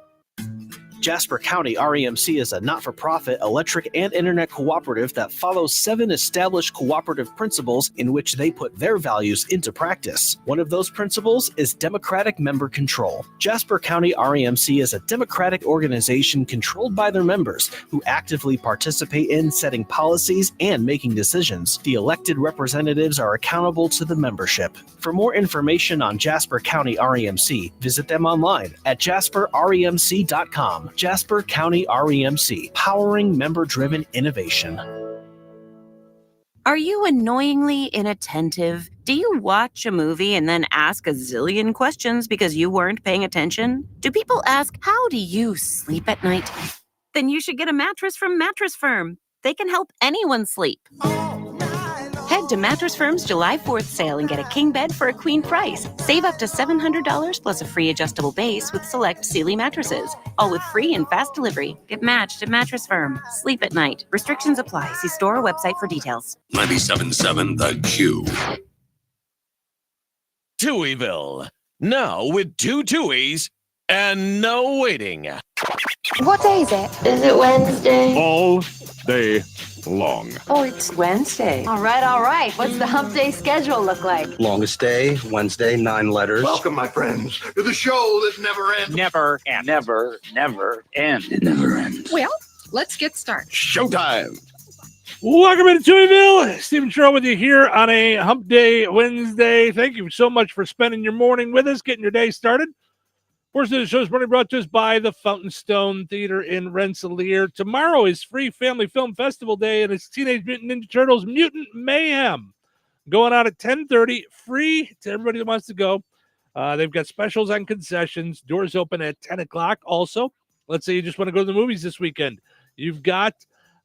Jasper County REMC is a not-for-profit electric and internet cooperative that follows 7 established cooperative principles in which they put their values into practice. One of those principles is democratic member control. Jasper County REMC is a democratic organization controlled by their members who actively participate in setting policies and making decisions. The elected representatives are accountable to the membership. For more information on Jasper County REMC, visit them online at jasperremc.com. Jasper County REMC, powering member-driven innovation.
Are you annoyingly inattentive? Do you watch a movie and then ask a zillion questions because you weren't paying attention? Do people ask, how do you sleep at night? Then you should get a mattress from Mattress Firm. They can help anyone sleep. Head to Mattress Firm's July 4th sale and get a king bed for a queen price. Save up to $700 plus a free adjustable base with select Sealy mattresses. All with free and fast delivery. Get matched at Mattress Firm. Sleep at night. Restrictions apply. See store or website for details.
97.7 The Q.
Touhyville. Now with 2 Touhies and no waiting.
What day is it?
Is it Wednesday?
All day long.
Oh, it's Wednesday. All right. What's the hump day schedule look like?
Longest day, Wednesday, 9 letters.
Welcome, my friends, to the show that never ends.
Never end. Never end. It never ends.
Well, let's get started.
Showtime.
Welcome into Touhyville. Stephen Cheryl with you here on a Hump Day Wednesday. Thank you so much for spending your morning with us, getting your day started. Portion of the show is brought to us by the Fountain Stone Theater in Rensselaer. Tomorrow is Free Family Film Festival Day, and it's Teenage Mutant Ninja Turtles Mutant Mayhem going on at 10:30, free to everybody that wants to go. They've got specials on concessions. Doors open at 10 o'clock. Also, let's say you just want to go to the movies this weekend. You've got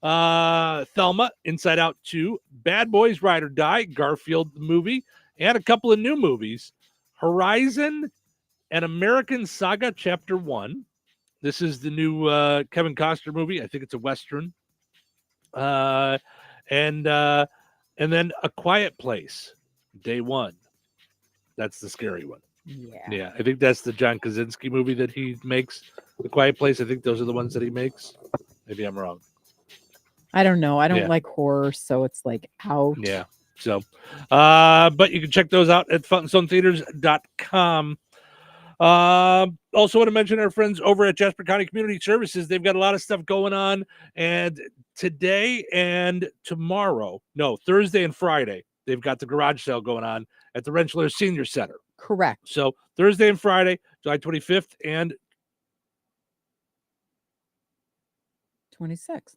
Thelma, Inside Out 2, Bad Boys, Ride or Die, Garfield the movie, and a couple of new movies. Horizon and American Saga Chapter 1. This is the new Kevin Costner movie. I think it's a Western. And then A Quiet Place, Day 1. That's the scary one. Yeah, I think that's the John Krasinski movie that he makes. The Quiet Place, I think those are the ones that he makes. Maybe I'm wrong.
I don't know. I don't like horror, so it's like out.
Yeah. So, but you can check those out at fountainstonetheaters.com. Also want to mention our friends over at Jasper County Community Services. They've got a lot of stuff going on, and today and tomorrow, Thursday and Friday, they've got the garage sale going on at the Rensselaer Senior Center.
Correct.
So Thursday and Friday, July 25th and
26th.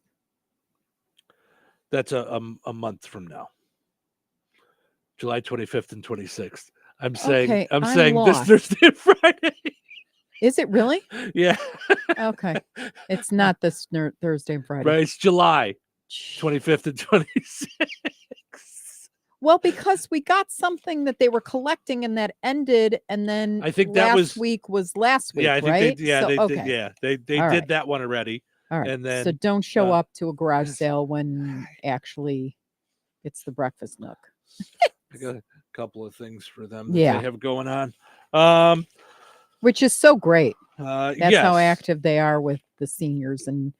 That's a month from now. July 25th and 26th. I'm saying
lost.
this Thursday and Friday.
Is it really?
Yeah.
Okay. It's not this Thursday and Friday.
Right. It's July 25th and 26th.
Well, because we got something that they were collecting and that ended, and then
I think that
last week was last week.
Yeah, I think
right?
they did
right.
that one already.
All right.
And then
so don't show up to a garage sale when actually it's the breakfast nook.
I got a couple of things for them that
they
have going on.
Which is so great. That's
yes.
how active they are with the seniors and,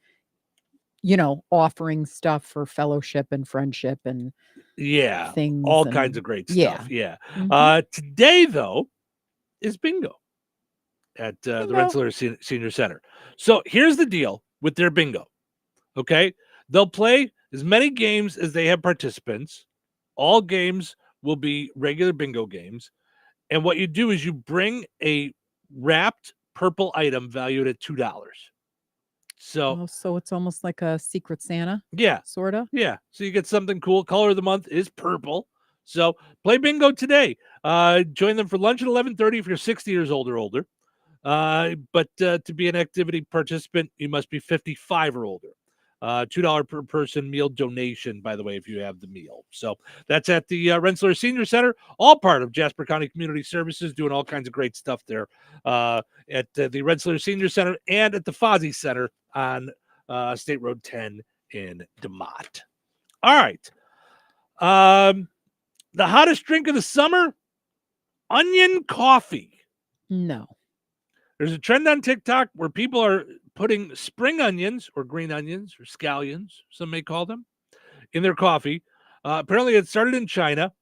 offering stuff for fellowship and friendship and things.
All kinds of great stuff. Yeah.
Mm-hmm.
Today, though, is bingo at the Rensselaer Senior Center. So here's the deal with their bingo. Okay. They'll play as many games as they have participants. All games will be regular bingo games. And what you do is you bring a wrapped purple item valued at $2. So
it's almost like a Secret Santa.
Yeah.
Sort of.
Yeah. So you get something cool. Color of the month is purple. So play bingo today. Join them for lunch at 11:30 if you're 60 years old or older. But to be an activity participant, you must be 55 or older. $2 per person meal donation, by the way, if you have the meal. So that's at the Rensselaer Senior Center, all part of Jasper County Community Services, doing all kinds of great stuff there at the Rensselaer Senior Center and at the Fozzie Center on State Road 10 in DeMott. All right. The hottest drink of the summer, onion coffee.
No.
There's a trend on TikTok where people are putting spring onions or green onions or scallions, some may call them, in their coffee. Apparently, it started in China.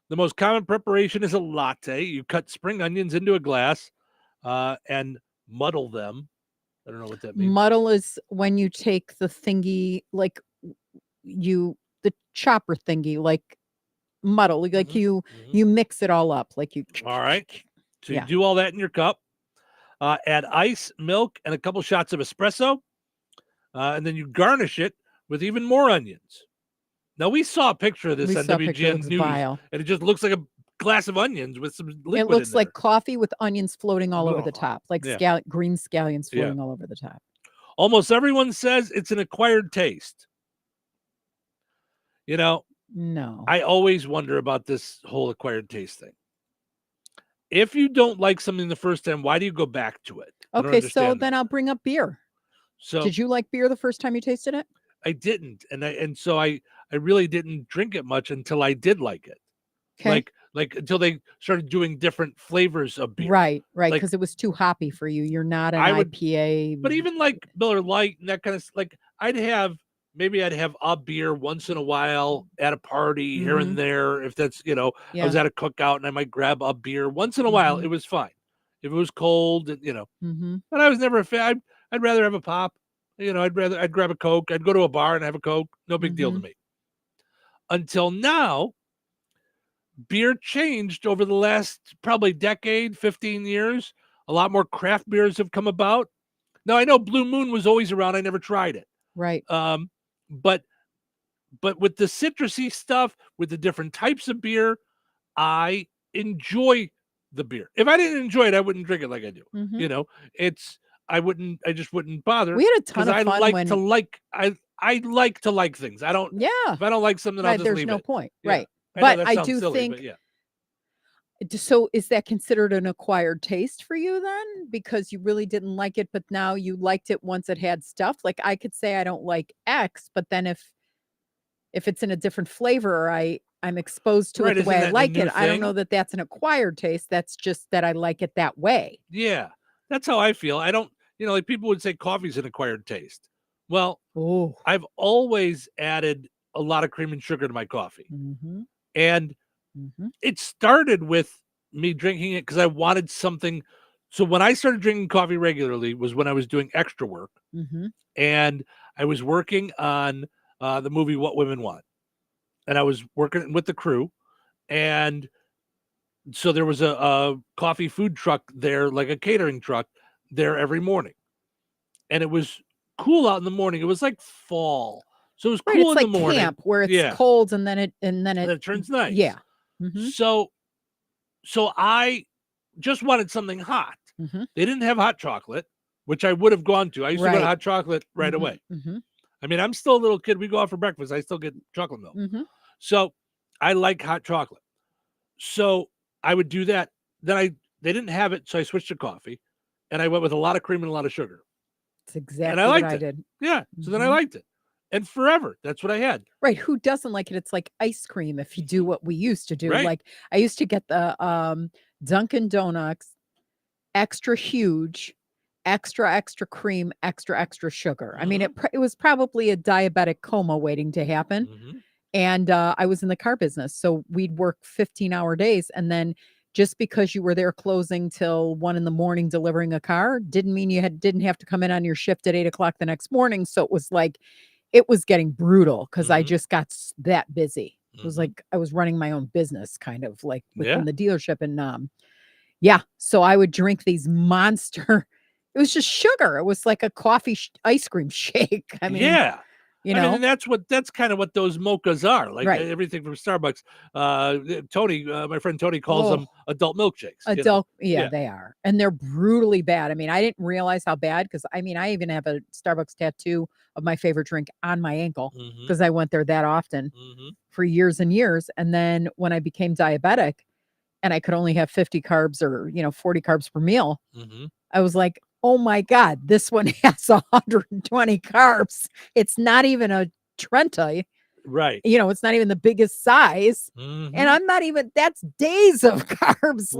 The most common preparation is a latte. You cut spring onions into a glass and muddle them. I don't know what that means.
Muddle is when you take the thingy, like the chopper thingy, like muddle, like you mix it all up, like you.
All right. So you do all that in your cup. Add ice, milk, and a couple shots of espresso. And then you garnish it with even more onions. Now, we saw a picture of this on WGN News, and it just looks like a glass of onions with some liquid
It looks
in there.
like coffee with onions floating all over the top, like green scallions floating all over the top.
Almost everyone says it's an acquired taste.
No.
I always wonder about this whole acquired taste thing. If you don't like something the first time, why do you go back to it?
Okay, so then I'll bring up beer.
So
did you like beer the first time you tasted it?
I didn't, and so I really didn't drink it much until I did like it.
Okay.
like until they started doing different flavors of beer.
Right,
Like,
because it was too hoppy for you. You're not an
I would-
IPA.
But even like Miller Lite and that kind of like, I'd have a beer once in a while at a party here and there. If that's, I was
Yeah.
at a cookout and I might grab a beer once in a while. It was fine. If it was cold, but I was never a fan. I'd rather have a pop. I'd grab a Coke. I'd go to a bar and have a Coke. No big deal to me. Until now, beer changed over the last probably decade, 15 years. A lot more craft beers have come about. Now, I know Blue Moon was always around. I never tried it.
Right.
But with the citrusy stuff, with the different types of beer, I enjoy the beer. If I didn't enjoy it, I wouldn't drink it like I do. I just wouldn't bother.
We had a ton of
I
fun
like
when
to like I like to like things. I don't.
Yeah.
If I don't like something, I'll
Right,
just
there's
leave
no
it.
point.
Yeah.
Right.
I know
But
that
I
sounds
do
silly,
think
but yeah.
so is that considered an acquired taste for you then? Because you really didn't like it, but now you liked it once it had stuff. Like I could say I don't like X, but then if it's in a different flavor, I'm exposed to
Right,
it the
isn't
way I
that a
like
new
it. I don't know
thing?
that that's an acquired taste. That's just that I like it that way.
Yeah, that's how I feel. I don't, like people would say coffee's an acquired taste. Well, I've always added a lot of cream and sugar to my coffee. And it started with me drinking it because I wanted something. So when I started drinking coffee regularly was when I was doing extra work. And I was working on the movie What Women Want. And I was working with the crew. And so there was a coffee food truck there, like a catering truck there every morning. And it was cool out in the morning. It was like fall. So it was
Right.
cool
It's
in the
like
morning.
camp where it's
Yeah.
cold and then it
turns nice.
Yeah.
So I just wanted something hot. They didn't have hot chocolate, which I would have gone to. I used to go to
Right.
hot chocolate right away. I mean, I'm still a little kid. We go out for breakfast. I still get chocolate milk. So I like hot chocolate. So I would do that. Then they didn't have it, so I switched to coffee, and I went with a lot of cream and a lot of sugar.
It's exactly
And I
what
liked
I
it.
did.
Yeah. So then I liked it, and forever that's what I had.
Right. Who doesn't like it? It's like ice cream if you do what we used to do.
Right.
Like I used to get the Dunkin' Donuts extra huge, extra cream, extra sugar. I mean, it was probably a diabetic coma waiting to happen. And I was in the car business. So we'd work 15-hour days. And then just because you were there closing till 1 a.m. delivering a car didn't mean you didn't have to come in on your shift at 8 o'clock the next morning. So it was like, it was getting brutal because I just got that busy. It was like I was running my own business kind of like within the dealership. And so I would drink these monster, it was just sugar. It was like a coffee ice cream shake. I mean,
yeah.
you
I
know,
mean, and that's kind of what those mochas are, like
Right.
everything from Starbucks. Tony, my friend Tony calls them adult milkshakes.
adult. Yeah, they are. And they're brutally bad. I mean, I didn't realize how bad because I mean, I even have a Starbucks tattoo of my favorite drink on my ankle because I went there that often for years and years. And then when I became diabetic and I could only have 50 carbs or, 40 carbs per meal, I was like, oh my God, this one has 120 carbs. It's not even a Trenta.
Right.
It's not even the biggest size. And I'm not even, that's days of carbs.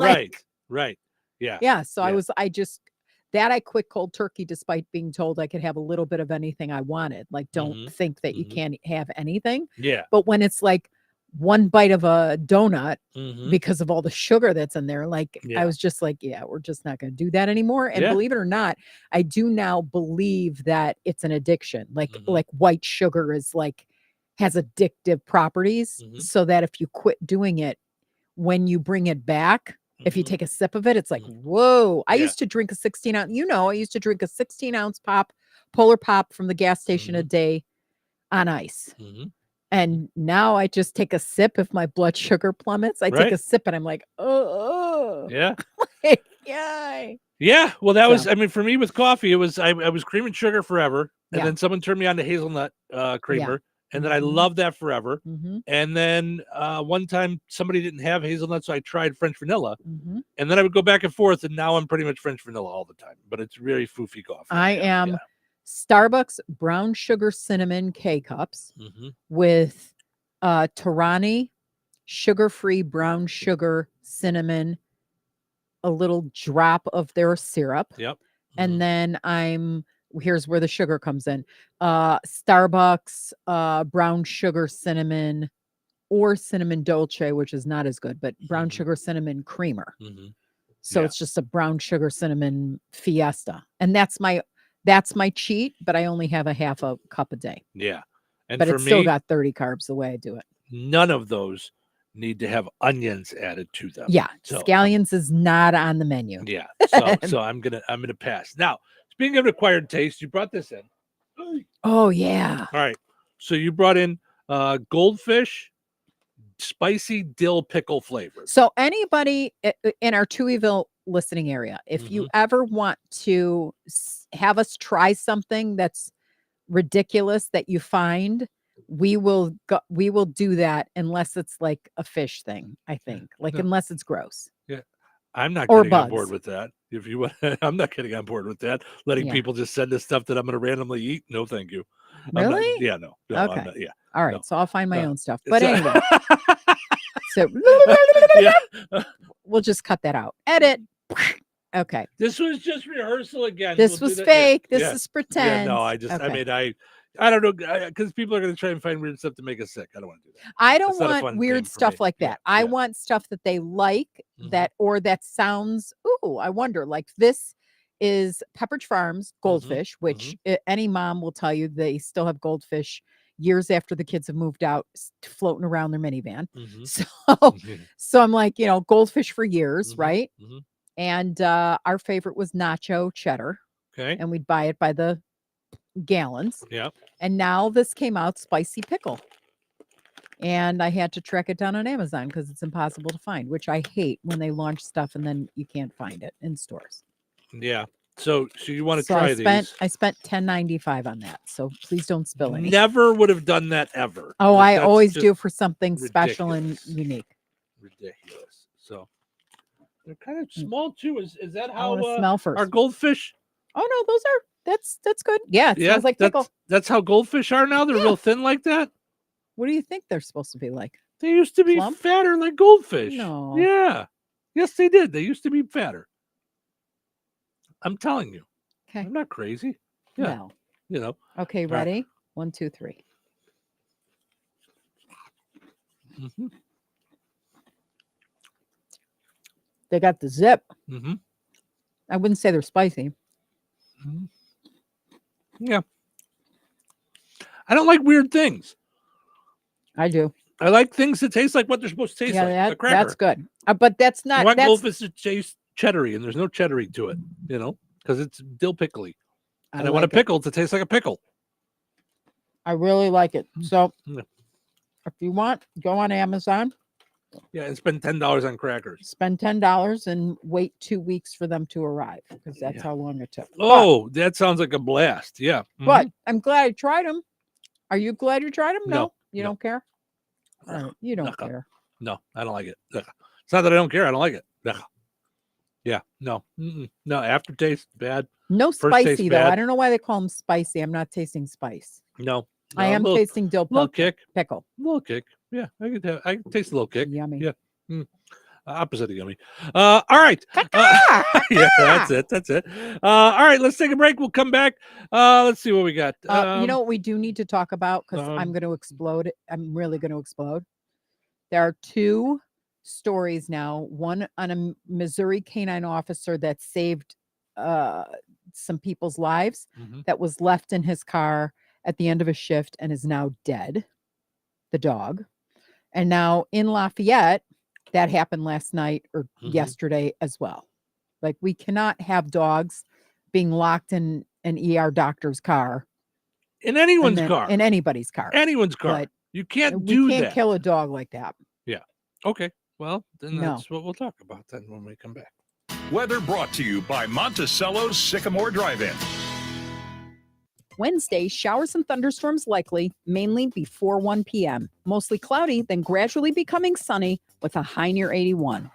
Right. Yeah.
Yeah. So I quit cold turkey despite being told I could have a little bit of anything I wanted. Like, don't think that you can't have anything.
Yeah.
But when it's like one bite of a donut
Mhm.
because of all the sugar that's in there, like
Yeah.
I was just like, yeah, we're just not going to do that anymore. And
Yeah.
believe it or not, I do now believe that it's an addiction. Like
Mm-hmm.
white sugar is like has addictive properties,
Mm-hmm.
so that if you quit doing it, when you bring it back, if you take a sip of it, it's like, whoa. I
Mm-hmm. Yeah.
used to drink a 16-ounce, I used to drink a 16-ounce Polar Pop from the gas station a day on ice.
Mhm.
And now I just take a sip if my blood sugar plummets. I take
Right.
a sip and I'm like, oh.
Yeah.
Yay.
Yeah. Well, that was,
So-
I mean, for me with coffee, it was, I was cream and sugar forever. And
Yeah.
then someone turned me on to hazelnut creamer. And then I
Mhm.
loved that forever.
Mhm.
And then one time somebody didn't have hazelnut, so I tried French vanilla.
Mhm.
And then I would go back and forth. And now I'm pretty much French vanilla all the time. But it's very foofy coffee.
I
Yeah.
am Starbucks brown sugar cinnamon K cups
Mhm.
with Torani sugar-free brown sugar, cinnamon, a little drop of their syrup.
Yep.
And then here's where the sugar comes in. Starbucks, brown sugar, cinnamon, or cinnamon dolce, which is not as good, but brown sugar cinnamon creamer. So it's just a brown sugar cinnamon fiesta. And that's my cheat, but I only have a half a cup a day.
Yeah. And
but
for
it's still
me,
got 30 carbs the way I do it.
none of those need to have onions added to them.
Yeah.
So,
Scallions is not on the menu.
yeah. So I'm gonna pass. Now, speaking of acquired taste, you brought this in.
Oh yeah.
All right. So you brought in goldfish, spicy dill pickle flavor.
So anybody in our Touhyville listening area, if you ever want to have us try something that's ridiculous that you find, we will do that unless it's like a fish thing, I think. Unless it's gross.
Yeah. I'm not
Or
getting on
bugs.
board with that. If you want, I'm not getting on board with that. Letting people just send us stuff that I'm going to randomly eat. No, thank you.
Really?
No.
Okay.
I'm not, yeah.
All right.
No.
So I'll find my own stuff. But
so-
anyway. So we'll just cut that out. Edit. Okay.
This was just rehearsal again.
This
We'll
was
do that.
fake.
Yeah.
This
Yeah.
is pretend.
Yeah, no, I just,
Okay.
I don't know, because people are going to try and find weird stuff to make us sick. I don't want to do that.
I don't
It's not a
want
fun
weird
game for
stuff
me.
like that. I want stuff that they like or that sounds, ooh, I wonder. Like this is Pepperidge Farms goldfish, which any mom will tell you they still have goldfish years after the kids have moved out floating around their minivan. So I'm like, goldfish for years, right? And our favorite was nacho cheddar.
Okay.
And we'd buy it by the gallons.
Yeah.
And now this came out, spicy pickle. And I had to track it down on Amazon because it's impossible to find, which I hate when they launch stuff and then you can't find it in stores.
Yeah. So you want to
So
try
I
these?
spent $10.95 on that. So please don't spill any.
Never would have done that ever.
Oh, I
That's
always
just
do for something special and
ridiculous.
unique.
Ridiculous. So they're kind of small too. Is that
I
how
wanna smell first.
our goldfish?
Oh no, that's good. Yeah, it smells like pickle.
That's how goldfish are now. They're real thin like that.
What do you think they're supposed to be like?
They used to be
Plump?
fatter like goldfish.
No.
Yeah. Yes, they did. They used to be fatter. I'm telling you.
Okay.
I'm not crazy. Yeah.
Well. Okay,
All right.
ready? 1, 2, 3. They got the zip. I wouldn't say they're spicy.
Yeah. I don't like weird things.
I do.
I like things that taste like what they're supposed to taste like. A cracker.
That's good. But that's
I
not.
want
That's,
goldfish to taste cheddary, and there's no cheddary to it, because it's dill pickly. And I want a
like it.
pickle to taste like a pickle.
I really like it. So
Yeah.
if you want, go on Amazon,
Yeah, and spend $10 on crackers.
spend $10 and wait 2 weeks for them to arrive because that's how long it took.
Oh, that sounds like a blast. Yeah.
But I'm glad I tried them. Are you glad you tried them?
No,
You don't care? All right, you don't care.
No, I don't like it. Ugh. It's not that I don't care. I don't like it. Ugh. Yeah, no. No, aftertaste, bad.
No
First taste,
spicy though.
bad.
I don't know why they call them spicy. I'm not tasting spice.
No.
I am
little,
tasting dill
little kick.
pickle.
Little kick. Yeah, I can taste a little kick.
Yummy.
Yeah. Opposite of yummy. All right. Yeah, that's it. All right, let's take a break. We'll come back. Let's see what we got.
You know what we do need to talk about because I'm going to explode. I'm really going to explode. There are 2 stories now. One on a Missouri canine officer that saved some people's lives that was left in his car at the end of a shift and is now dead. The dog. And now in Lafayette, that happened last night or yesterday as well. Like we cannot have dogs being locked in an ER doctor's car.
In anyone's car.
In anybody's car.
Anyone's car.
But
you can't
we
do
can't
that.
kill a dog like that.
Yeah. Okay. Well, then
No.
that's what we'll talk about then when we come back.
Weather brought to you by Monticello's Sycamore Drive-In.
Wednesday, showers and thunderstorms likely, mainly before 1 p.m. Mostly cloudy, then gradually becoming sunny with a high near 81.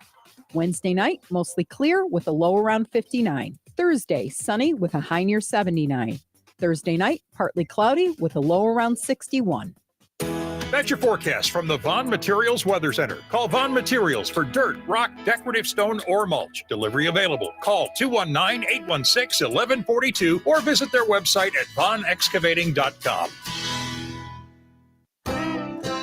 Wednesday night, mostly clear with a low around 59. Thursday, sunny with a high near 79. Thursday night, partly cloudy with a low around 61.
That's your forecast from the Vaughn Materials Weather Center. Call Vaughn Materials for dirt, rock, decorative stone, or mulch. Delivery available. Call 219-816-1142 or visit their website at vaughnexcavating.com.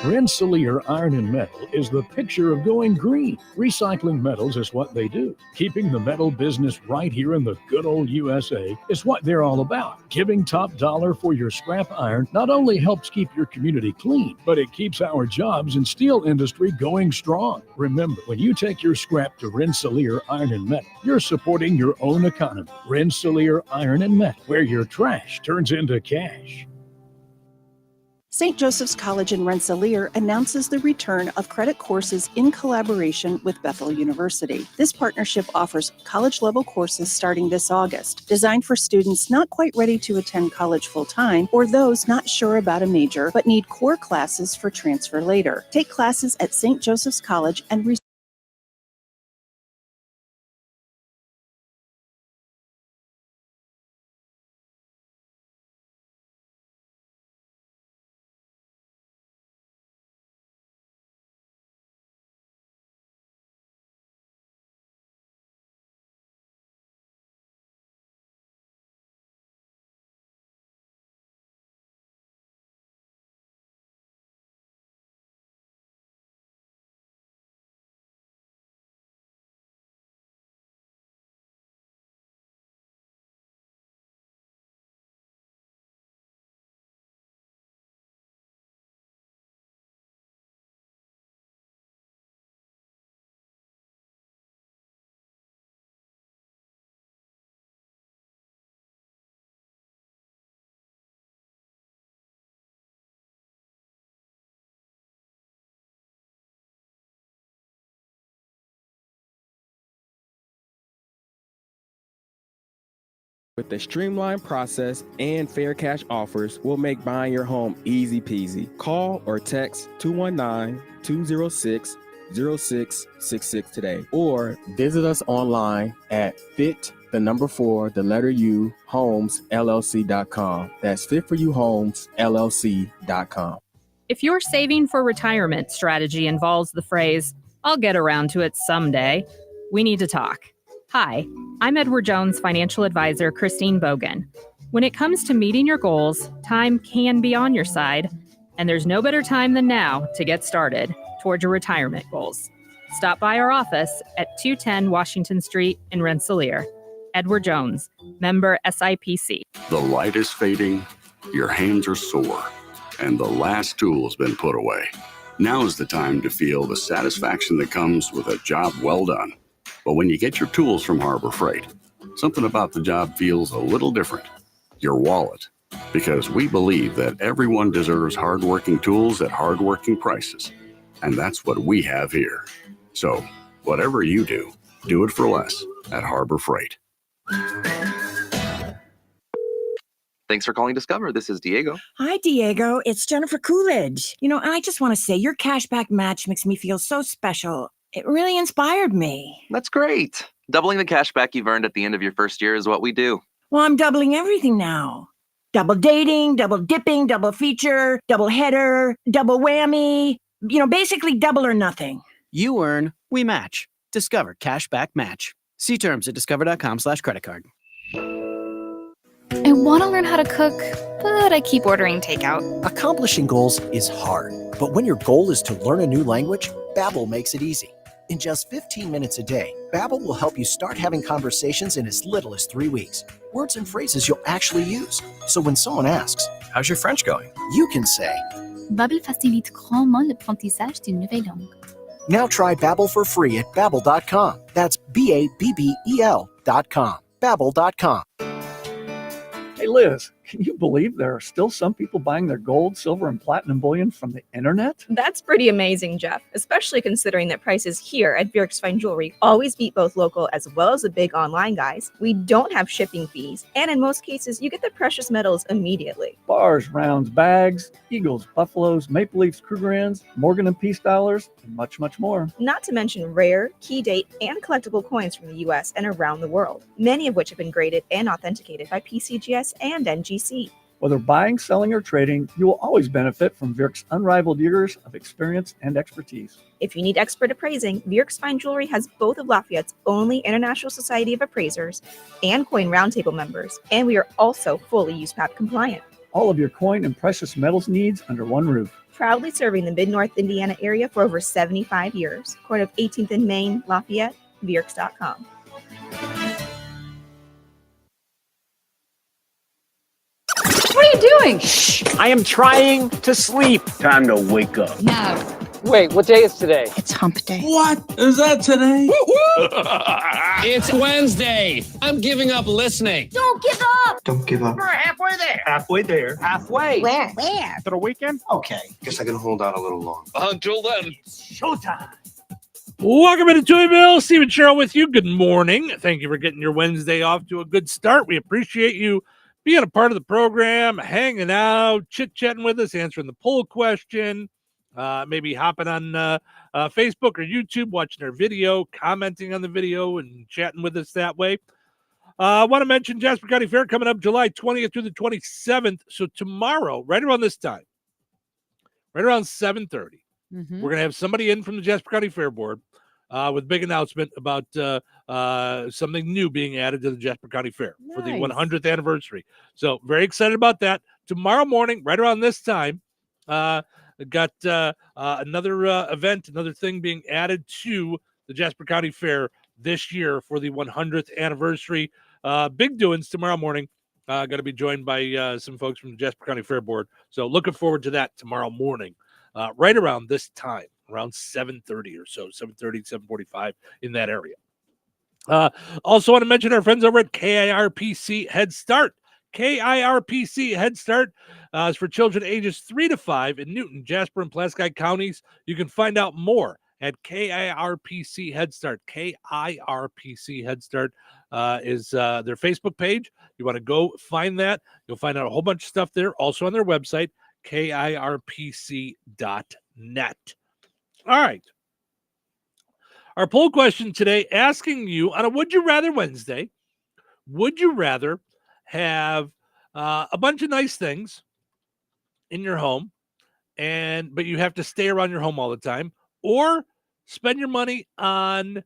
Rensselaer Iron and Metal is the picture of going green. Recycling metals is what they do. Keeping the metal business right here in the good old USA is what they're all about. Giving top dollar for your scrap iron not only helps keep your community clean, but it keeps our jobs and steel industry going strong. Remember, when you take your scrap to Rensselaer Iron and Metal, you're supporting your own economy. Rensselaer Iron and Metal, where your trash turns into cash.
St. Joseph's College in Rensselaer announces the return of credit courses in collaboration with Bethel University. This partnership offers college-level courses starting this August, designed for students not quite ready to attend college full-time or those not sure about a major but need core classes for transfer later. Take classes at St. Joseph's College and
With a streamlined process and fair cash offers, we'll make buying your home easy peasy. Call or text 219-206-0666 today, or visit us online at homes.llc.com. That's fitforyouhomesllc.com.
If your saving for retirement strategy involves the phrase, "I'll get around to it someday," we need to talk. Hi, I'm Edward Jones financial advisor Christine Bogan. When it comes to meeting your goals, time can be on your side, and there's no better time than now to get started toward your retirement goals. Stop by our office at 210 Washington Street in Rensselaer. Edward Jones, member SIPC.
The light is fading, your hands are sore, and the last tool has been put away. Now is the time to feel the satisfaction that comes with a job well done. But when you get your tools from Harbor Freight, something about the job feels a little different. Your wallet. Because we believe that everyone deserves hardworking tools at hardworking prices. And that's what we have here. So, whatever you do, do it for less at Harbor Freight.
Thanks for calling Discover. This is Diego.
Hi, Diego. It's Jennifer Coolidge. I just want to say your cashback match makes me feel so special. It really inspired me.
That's great. Doubling the cashback you've earned at the end of your first year is what we do.
Well, I'm doubling everything now. Double dating, double dipping, double feature, double header, double whammy. Basically double or nothing.
You earn, we match. Discover Cashback Match. See terms at discover.com/creditcard.
I want to learn how to cook, but I keep ordering takeout.
Accomplishing goals is hard, but when your goal is to learn a new language, Babbel makes it easy. In just 15 minutes a day, Babbel will help you start having conversations in as little as 3 weeks. Words and phrases you'll actually use. So when someone asks, "How's your French going?" you can say,
Babbel facilite grandement l'apprentissage d'une nouvelle langue.
Now try Babbel for free at Babbel.com. That's Babbel.com. Babbel.com.
Hey, Liz, can you believe there are still some people buying their gold, silver, and platinum bullion from the internet?
That's pretty amazing, Jeff, especially considering that prices here at Bjerk's Fine Jewelry always beat both local as well as the big online guys. We don't have shipping fees, and in most cases, you get the precious metals immediately.
Bars, rounds, bags, eagles, buffaloes, maple leafs, Krugerrands, Morgan and Peace dollars, and much, much more.
Not to mention rare, key date, and collectible coins from the U.S. and around the world, many of which have been graded and authenticated by PCGS and NGC.
Whether buying, selling, or trading, you will always benefit from Vierk's unrivaled years of experience and expertise.
If you need expert appraising, Vierk's Fine Jewelry has both of Lafayette's only International Society of Appraisers and Coin Roundtable members, and we are also fully USPAP compliant.
All of your coin and precious metals needs under one roof.
Proudly serving the Mid-North Indiana area for over 75 years. Corner of 18th and Main, Lafayette, Vierks.com.
What are you doing? Shh! I am trying to sleep.
Time to wake up.
No. Wait, what day is today?
It's hump day.
What? Is that today? It's Wednesday. I'm giving up listening.
Don't give up.
Don't give up.
We're halfway there.
Halfway there.
Halfway.
Where? Where?
To the weekend?
Okay. Guess I can hold out a little longer.
Until then.
Showtime.
Welcome into Touhyville. Steve and Cheryl with you. Good morning. Thank you for getting your Wednesday off to a good start. We appreciate you being a part of the program, hanging out, chit-chatting with us, answering the poll question, maybe hopping on Facebook or YouTube, watching our video, commenting on the video, and chatting with us that way. I want to mention Jasper County Fair coming up July 20th through the 27th. So tomorrow, right around this time, right around 7:30, we're going to have somebody in from the Jasper County Fair Board with a big announcement about something new being added to the Jasper County Fair for the 100th anniversary. So very excited about that. Tomorrow morning, right around this time, got another event, another thing being added to the Jasper County Fair this year for the 100th anniversary. Big doings tomorrow morning. Going to be joined by some folks from the Jasper County Fair Board. So looking forward to that tomorrow morning, right around this time, around 7:30 or so, 7:30, 7:45 in that area. Also want to mention our friends over at KIRPC Head Start. KIRPC Head Start is for children ages 3 to 5 in Newton, Jasper, and Pulaski counties. You can find out more at KIRPC Head Start. KIRPC Head Start is their Facebook page. You want to go find that. You'll find out a whole bunch of stuff there. Also on their website, KIRPC.net. All right. Our poll question today asking you on a Would You Rather Wednesday, would you rather have a bunch of nice things in your home, but you have to stay around your home all the time, or spend your money on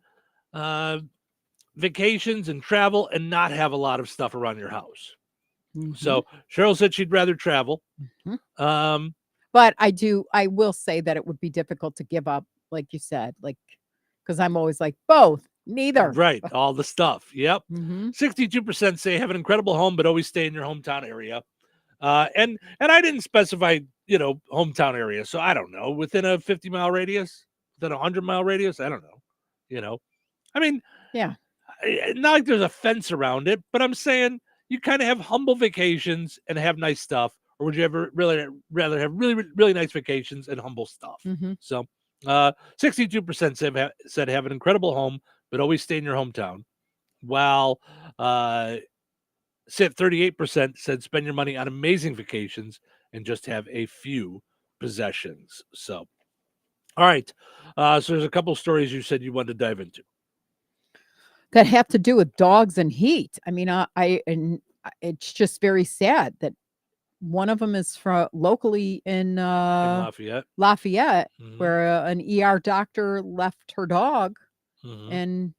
vacations and travel and not have a lot of stuff around your house? So Cheryl said she'd rather travel.
But I will say that it would be difficult to give up, like you said, because I'm always like, both, neither.
Right. All the stuff. Yep. 62% say have an incredible home, but always stay in your hometown area. And I didn't specify, hometown area. So I don't know, within a 50-mile radius, within a 100-mile radius. I don't know, I mean,
yeah,
not like there's a fence around it, but I'm saying you kind of have humble vacations and have nice stuff. Or would you ever rather have really, really nice vacations and humble stuff? So 62% said have an incredible home, but always stay in your hometown. While 38% said spend your money on amazing vacations and just have a few possessions. So, all right. So there's a couple stories you said you wanted to dive into
that have to do with dogs and heat. I mean, it's just very sad that one of them is from locally in
Lafayette,
where an ER doctor left her dog and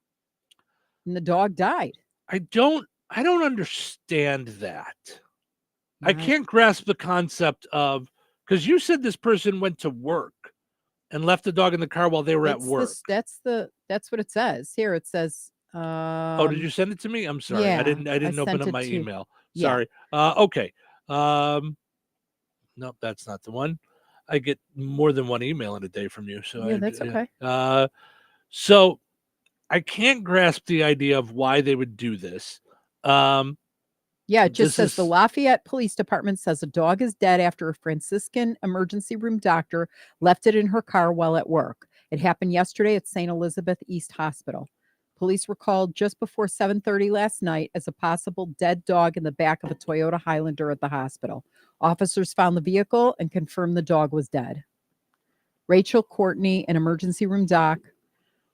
the dog died.
I don't understand that. I can't grasp the concept of, because you said this person went to work and left the dog in the car while they were at work.
That's what it says here. It says,
oh, did you send it to me? I'm sorry.
Yeah,
I didn't open up my email.
Yeah.
Sorry. Okay. Nope, that's not the one. I get more than one email in a day from you. So
yeah, that's okay.
So I can't grasp the idea of why they would do this.
Yeah, it just says the Lafayette Police Department says a dog is dead after a Franciscan emergency room doctor left it in her car while at work. It happened yesterday at St. Elizabeth East Hospital. Police were called just before 7:30 last night as a possible dead dog in the back of a Toyota Highlander at the hospital. Officers found the vehicle and confirmed the dog was dead. Rachel Courtney, an emergency room doc,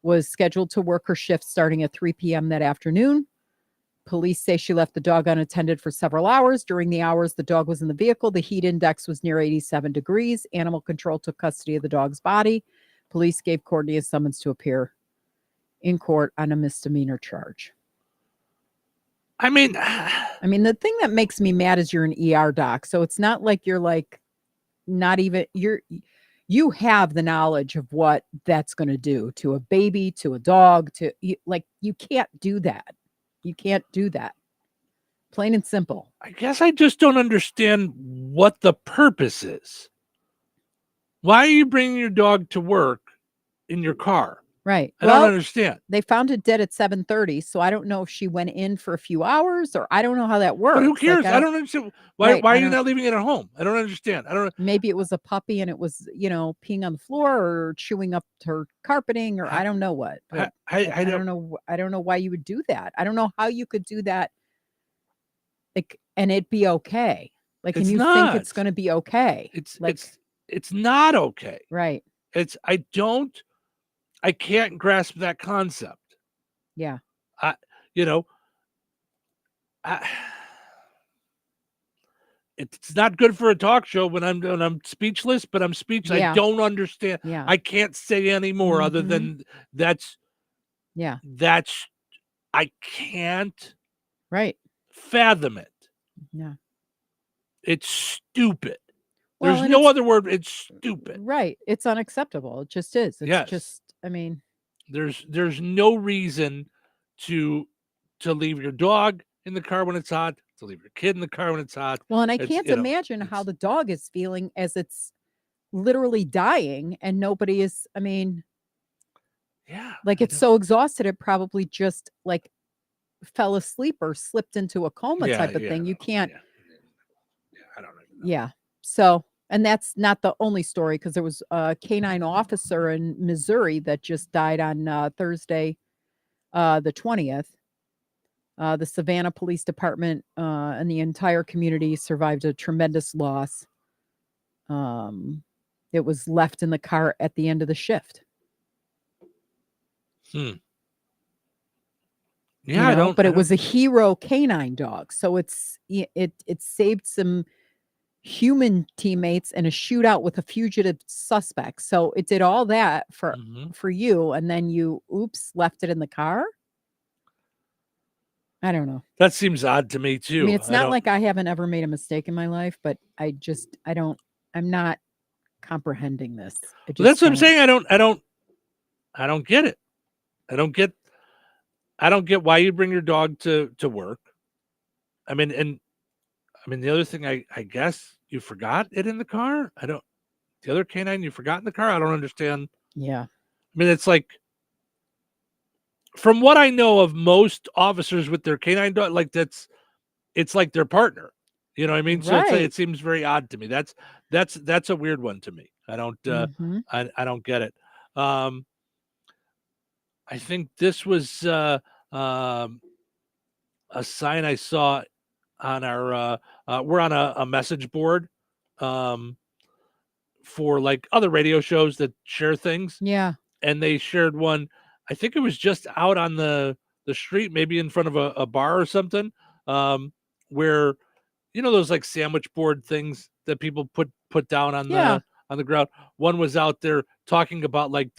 was scheduled to work her shift starting at 3 p.m. that afternoon. Police say she left the dog unattended for several hours. During the hours the dog was in the vehicle, the heat index was near 87 degrees. Animal control took custody of the dog's body. Police gave Courtney a summons to appear in court on a misdemeanor charge.
I mean,
the thing that makes me mad is you're an ER doc. So it's not like you're like, not even, you have the knowledge of what that's going to do to a baby, to a dog, you can't do that. You can't do that. Plain and simple.
I guess I just don't understand what the purpose is. Why are you bringing your dog to work in your car?
Right.
I don't understand.
They found it dead at 7:30, so I don't know if she went in for a few hours, or I don't know how that works.
But who cares?
Like,
I don't understand. Why are you not leaving it at home? I don't understand.
Maybe it was a puppy and it was, peeing on the floor or chewing up her carpeting, or I don't know what. But I don't know. I don't know why you would do that. I don't know how you could do that. Like, and it'd be okay. Like, and you think it's going to be okay.
It's not okay.
Right.
I can't grasp that concept.
Yeah.
It's not good for a talk show when I'm speechless, but I'm speechless.
Yeah.
I don't understand.
Yeah.
I can't say any more other than that's I can't fathom it.
Yeah.
It's stupid.
Well,
There's no other word. It's stupid.
Right. It's unacceptable. It just is. It's just,
there's no reason to leave your dog in the car when it's hot, to leave your kid in the car when it's hot.
Well, and I can't imagine how the dog is feeling as it's literally dying and nobody is, like it's so exhausted it probably just like fell asleep or slipped into a coma type of thing. You can't.
I don't know.
Yeah. So, and that's not the only story, because there was a canine officer in Missouri that just died on Thursday, the 20th. The Savannah Police Department and the entire community survived a tremendous loss. It was left in the car at the end of the shift.
Yeah,
but it was a hero canine dog, so it saved some human teammates in a shootout with a fugitive suspect. So it did all that for you, and then you left it in the car. I don't know.
That seems odd to me too.
It's not like I haven't ever made a mistake in my life, but I'm not comprehending this.
That's what I'm saying. I don't get it. I don't get why you bring your dog to work. The other thing, I guess you forgot it in the car. The other canine you forgot in the car. I don't understand.
Yeah.
It's like, from what I know of most officers with their canine dog, it's like their partner. You know what I mean? So it seems very odd to me. That's a weird one to me. I don't get it. I think this was a sign I saw on our we're on a message board for like other radio shows that share things.
Yeah.
And they shared one. I think it was just out on the street, maybe in front of a bar or something, where, those like sandwich board things that people put down on the ground. One was out there talking about like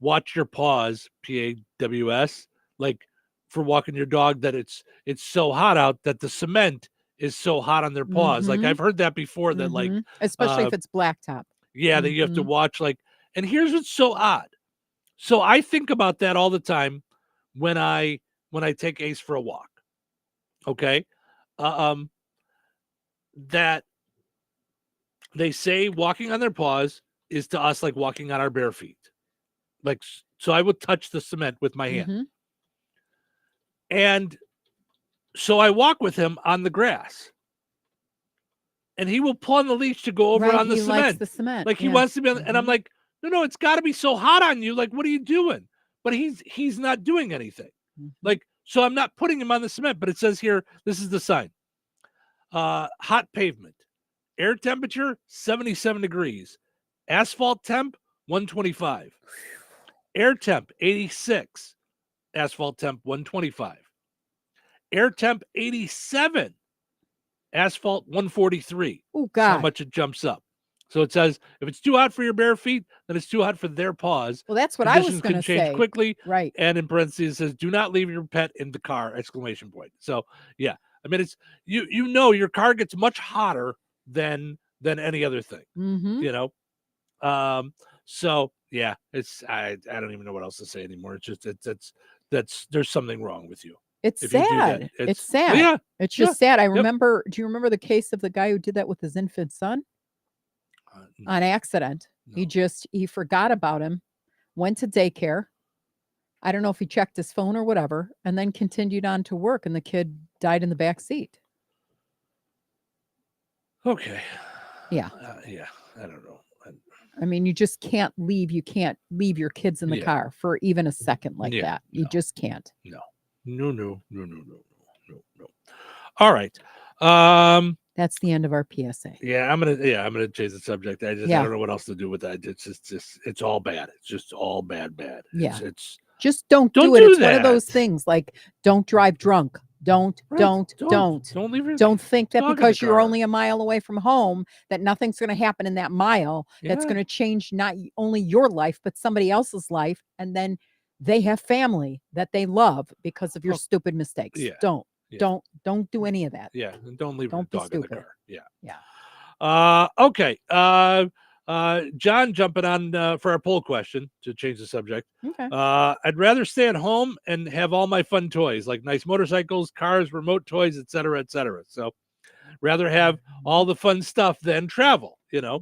watch your paws, PAWS, like for walking your dog, that it's so hot out that the cement is so hot on their paws. Like I've heard that before, that like,
especially if it's blacktop.
Yeah. That you have to watch and here's what's so odd. So I think about that all the time when I take Ace for a walk. Okay. That they say walking on their paws is to us like walking on our bare feet. Like, so I would touch the cement with my hand. And so I walk with him on the grass. And he will pull on the leash to go over on the cement.
Likes the cement.
Like he wants to be and I'm like, no, it's got to be so hot on you. Like, what are you doing? But he's not doing anything. Like, so I'm not putting him on the cement, but it says here, this is the sign. Hot pavement. Air temperature, 77 degrees. Asphalt temp, 125. Air temp, 86. Asphalt temp, 125. Air temp 87. Asphalt 143.
Oh,
That's how
God.
much it jumps up. So it says if it's too hot for your bare feet, then it's too hot for their paws.
Well, that's what I was
Conditions
going
can
to
change
say.
quickly.
Right.
And in parentheses, it says, do not leave your pet in the car, exclamation point. So, yeah. I mean, it's you know your car gets much hotter than any other thing,
Mm-hmm.
you know? So, yeah, it's I don't even know what else to say anymore. It's just that's there's something wrong with you.
It's
If you do that,
sad. It's sad.
Yeah.
It's just sad. I
Yep.
remember. Do you remember the case of the guy who did that with his infant son on accident? No. He forgot about him, went to daycare. I don't know if he checked his phone or whatever, and then continued on to work, and the kid died in the back seat.
Okay.
Yeah.
Yeah. I don't know.
I mean, you just can't leave. You can't leave your kids in the car for even a second like that. You just can't.
No. All right.
That's the end of our PSA.
Yeah, I'm gonna change the subject. I don't know what else to do with that. It's all bad. It's just all bad.
Yeah.
It's
just don't do it.
do
It's one of those
that.
things like don't drive drunk. Don't
leave your
don't think that
dog in
because
the
you're
car.
only a mile away from home that nothing's going to happen in that mile that's
Yeah.
going to change not only your life but somebody else's life, and then they have family that they love because of your stupid mistakes.
Yeah.
Don't do any of that.
Yeah, and don't leave
Don't
your
be
dog in the
stupid.
car. Yeah.
Yeah.
Okay. John jumping on for our poll question to change the subject.
Okay.
I'd rather stay at home and have all my fun toys like nice motorcycles, cars, remote toys, etc., etc. So rather have all the fun stuff than travel, you know,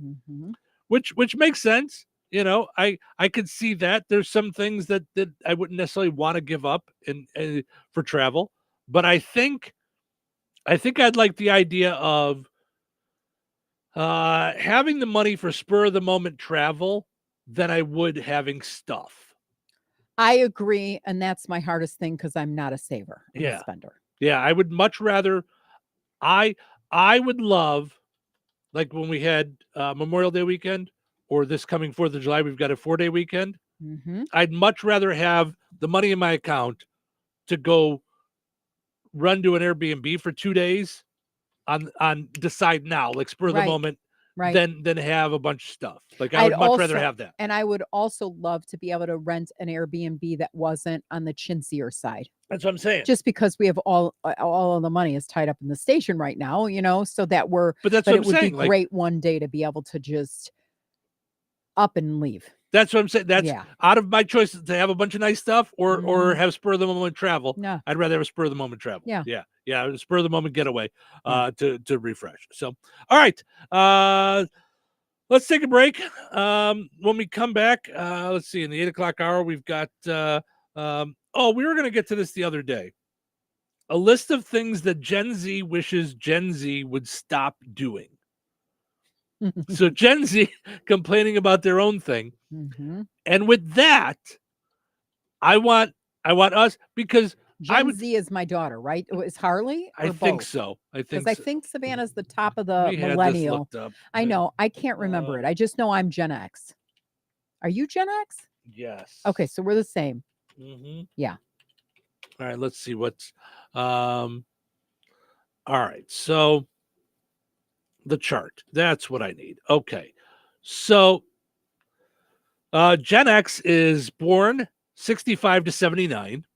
which makes sense. You know, I could see that there's some things that I wouldn't necessarily want to give up in for travel, but I think I'd like the idea of having the money for spur of the moment travel than I would having stuff.
I agree, and that's my hardest thing because I'm not a saver. I'm a spender.
Yeah, I would much rather. I would love, like when we had Memorial Day weekend, or this coming 4th of July, we've got a 4-day weekend.
Mm-hmm.
I'd much rather have the money in my account to go run to an Airbnb for 2 days on decide now, like spur of the moment, than have a bunch of stuff. Like I would much rather have that.
And I would also love to be able to rent an Airbnb that wasn't on the chintzier side.
That's what I'm saying.
Just because we have all of the money is tied up in the station right now, you know, so that
But that's what I'm
it would
saying.
be great one day to be able to just up and leave.
That's what I'm saying. That's out of my choices to have a bunch of nice stuff or have spur of the moment travel.
No.
I'd rather have a spur of the moment travel.
Yeah.
Spur of the moment getaway to refresh. So, all right. Let's take a break. When we come back, let's see, in the 8 o'clock hour, we've got, we were going to get to this the other day. A list of things that Gen Z wishes Gen Z would stop doing. So Gen Z complaining about their own thing.
Mm-hmm.
And with that, I want us, because
Gen Z is my daughter, right? Is Harley?
I think so. I
think Savannah's the top of the
We had this
millennial.
looked up.
I know. I can't remember it. I just know I'm Gen X. Are you Gen X?
Yes.
Okay, so we're the same.
Mm-hmm.
Yeah.
All right. Let's see what's. All right. So the chart. That's what I need. Okay. So Gen X is born 65 to 79.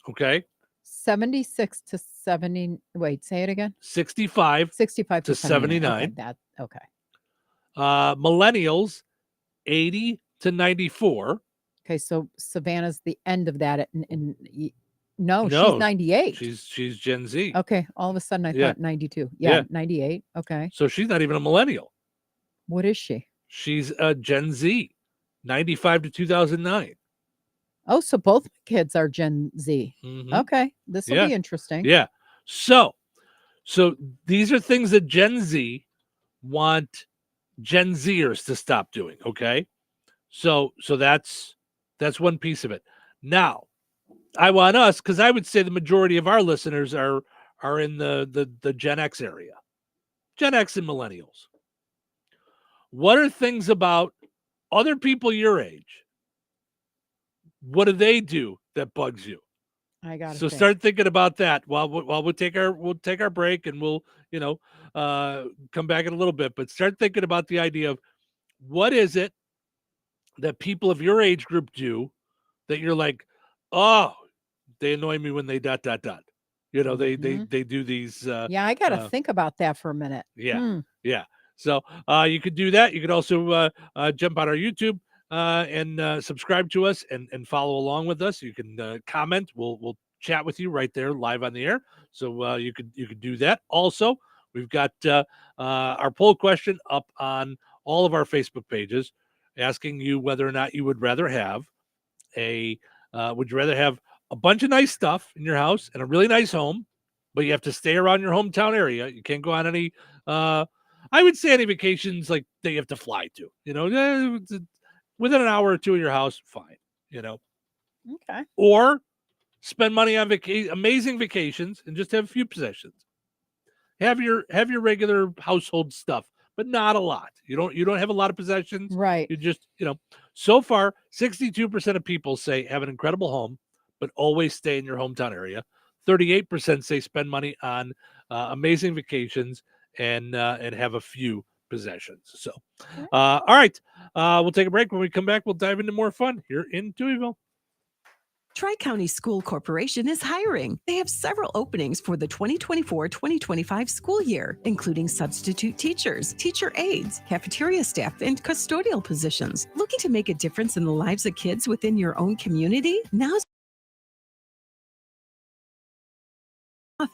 Okay.
76 to 70. Wait, say it again.
65
to
79.
Okay.
Millennials 80 to 94.
Okay, so Savannah's the end of that. No, she's 98.
She's Gen Z.
Okay, all of a sudden I thought 92. Yeah, 98. Okay.
So she's not even a millennial.
What is she?
She's a Gen Z, 95 to 2009.
Oh, so both kids are Gen Z.
Mhm.
Okay, this will be interesting.
Yeah. So these are things that Gen Z want Gen Zers to stop doing. Okay. So that's one piece of it. Now, I want us, because I would say the majority of our listeners are in the Gen X area, Gen X and millennials. What are things about other people your age? What do they do that bugs you?
I got
So start thinking about that while we'll take our break, and we'll come back in a little bit. But start thinking about the idea of what is it that people of your age group do that you're like, oh, they annoy me when they ... They do these.
Yeah, I got to think about that for a minute.
Yeah. Yeah. So you could do that. You could also jump on our YouTube and subscribe to us and follow along with us. You can comment. We'll chat with you right there live on the air. So you could do that. Also, we've got our poll question up on all of our Facebook pages, asking you whether or not you would rather have a bunch of nice stuff in your house and a really nice home, but you have to stay around your hometown area. You can't go on any I would say any vacations like that you have to fly to. Within an hour or two of your house, fine.
Okay.
Or spend money on amazing vacations and just have a few possessions. Have your regular household stuff, but not a lot. You don't have a lot of possessions.
Right.
You just, so far 62% of people say have an incredible home, but always stay in your hometown area. 38% say spend money on amazing vacations and have a few possessions. So, all right, we'll take a break. When we come back, we'll dive into more fun here in Touhyville.
Tri-County School Corporation is hiring. They have several openings for the 2024-2025 school year, including substitute teachers, teacher aides, cafeteria staff, and custodial positions. Looking to make a difference in the lives of kids within your own community? Now's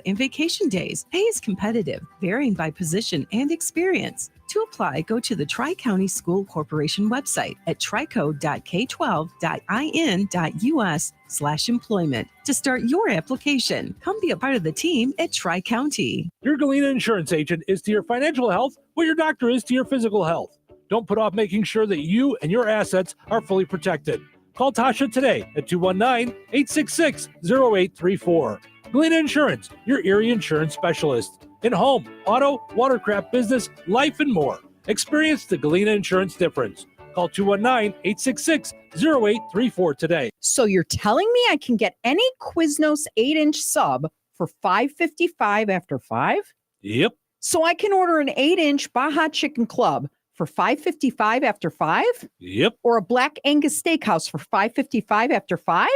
and vacation days. Pay is competitive, varying by position and experience. To apply, go to the Tri-County School Corporation website at trico.k12.in.us/employment to start your application. Come be a part of the team at Tri-County.
Your Galena insurance agent is to your financial health what your doctor is to your physical health. Don't put off making sure that you and your assets are fully protected. Call Tasha today at 219-866-0834. Galena Insurance, your Erie insurance specialist. In home, auto, watercraft business, life, and more. Experience the Galena Insurance difference. Call 219-866-0834 today.
So you're telling me I can get any Quiznos 8-inch sub for $5.55 after 5?
Yep.
So I can order an 8-inch Baja Chicken Club for $5.55 after 5?
Yep.
Or a Black Angus Steakhouse for $5.55 after 5?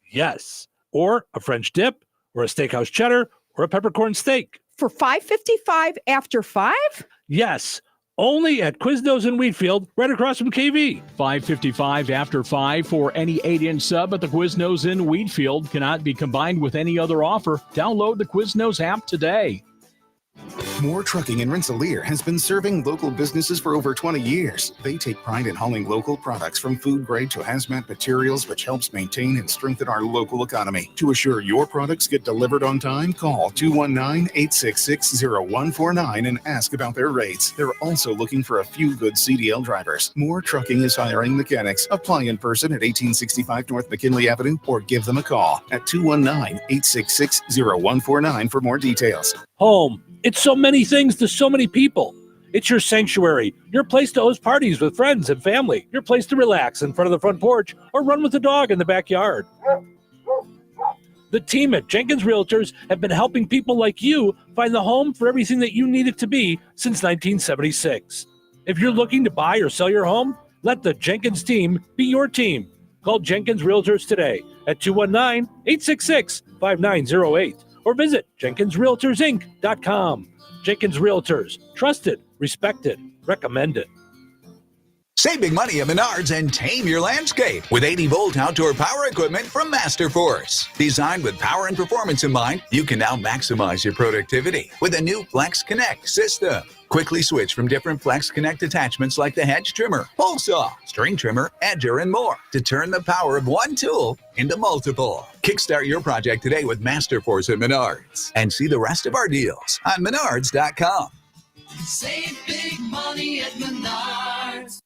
Yes. Or a French dip, or a steakhouse cheddar, or a peppercorn steak.
For $5.55 after 5?
Yes. Only at Quiznos in Wheatfield, right across from KV.
$5.55 after 5 for any 8-inch sub at the Quiznos in Wheatfield. Cannot be combined with any other offer. Download the Quiznos app today.
Moore Trucking in Rensselaer has been serving local businesses for over 20 years. They take pride in hauling local products from food grade to hazmat materials, which helps maintain and strengthen our local economy. To assure your products get delivered on time, call 219-866-0149 and ask about their rates. They're also looking for a few good CDL drivers. Moore Trucking is hiring mechanics. Apply in person at 1865 North McKinley Avenue or give them a call at 219-866-0149 for more details.
Home. It's so many things to so many people. It's your sanctuary, your place to host parties with friends and family, your place to relax in front of the front porch or run with the dog in the backyard. The team at Jenkins Realtors have been helping people like you find the home for everything that you need it to be since 1976. If you're looking to buy or sell your home, let the Jenkins team be your team. Call Jenkins Realtors today at 219-866-5908. or visit JenkinsRealtorsInc.com. Jenkins Realtors, trusted, respected, recommended.
Save big money at Menards and tame your landscape with 80-volt outdoor power equipment from Masterforce. Designed with power and performance in mind, you can now maximize your productivity with a new Flex Connect system. Quickly switch from different Flex Connect attachments like the hedge trimmer, pole saw, string trimmer, edger, and more to turn the power of one tool into multiple. Kickstart your project today with Masterforce at Menards and see the rest of our deals on Menards.com.
Save big money at Menards.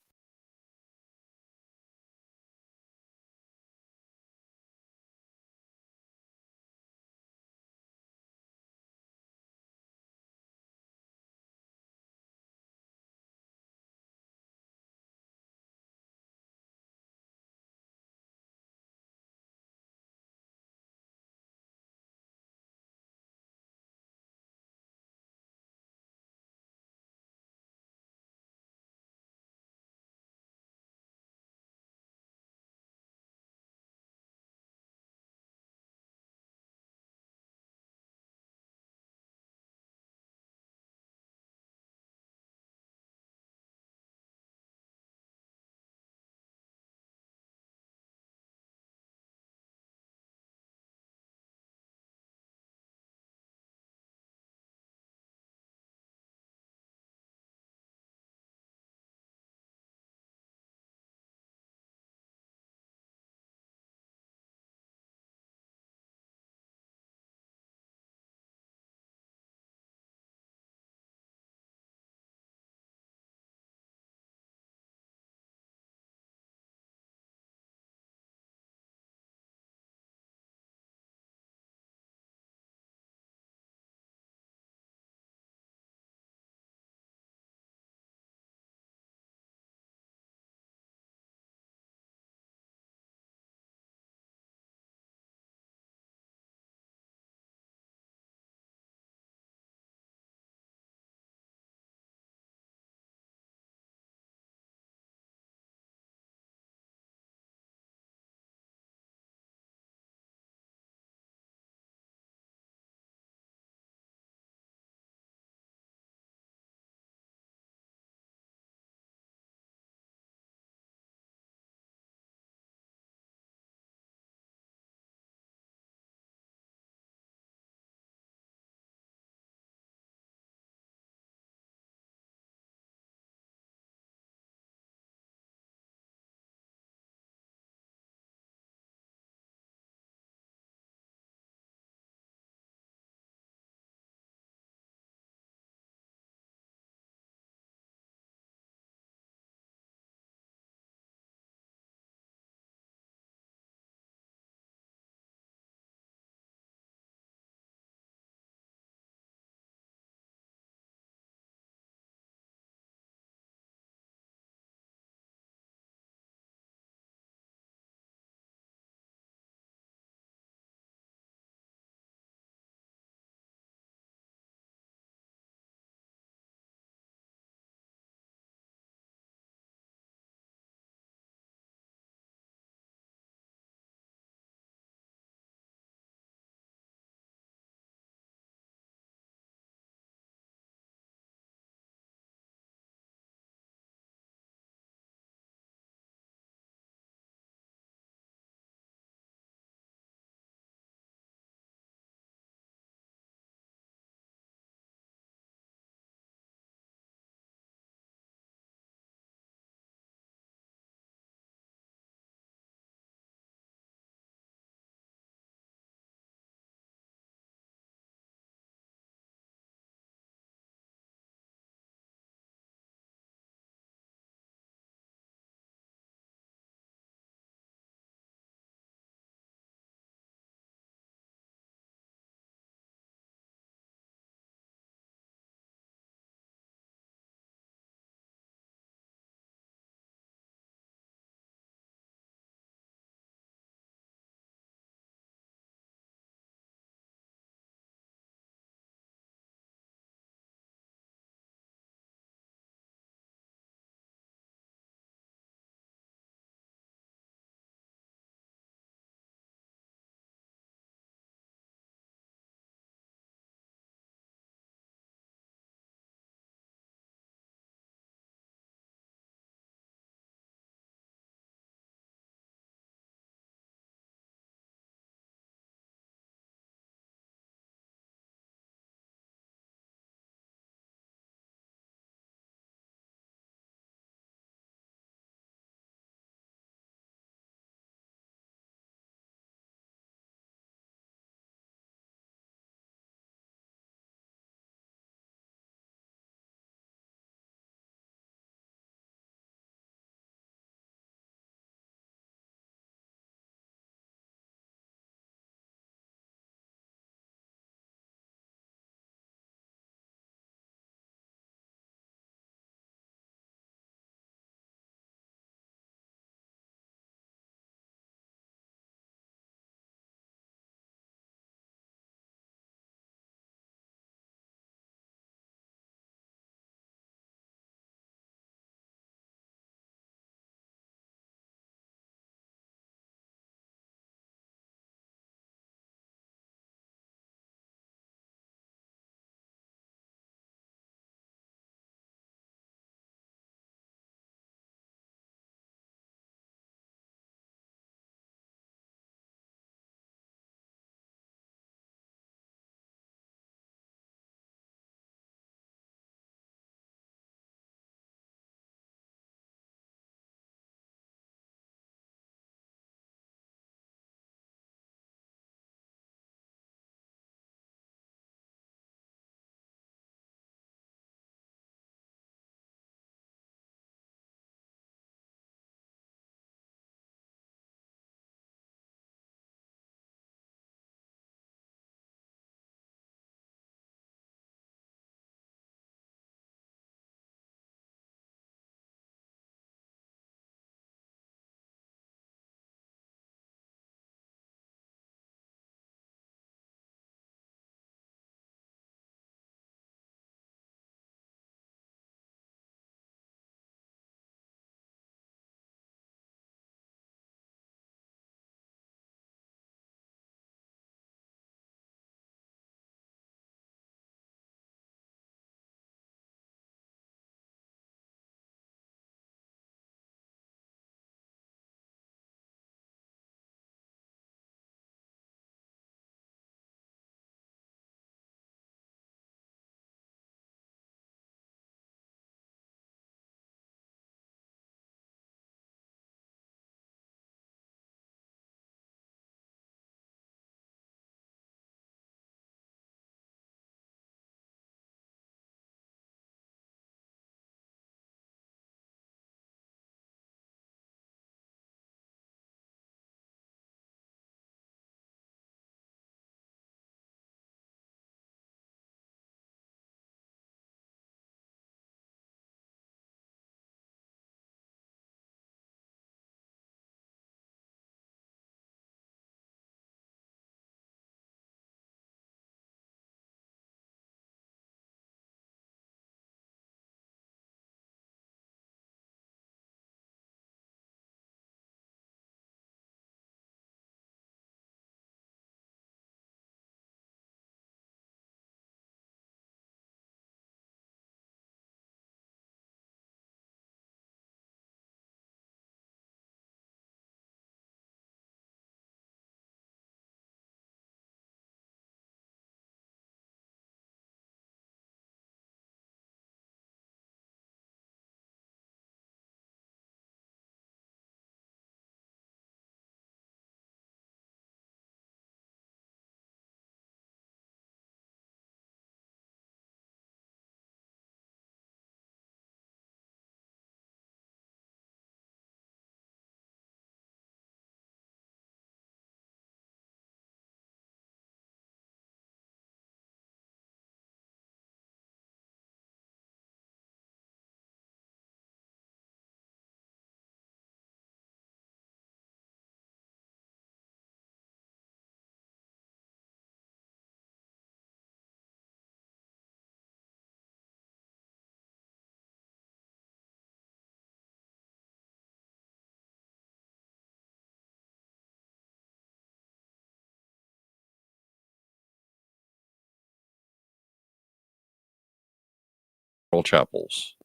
Chapels.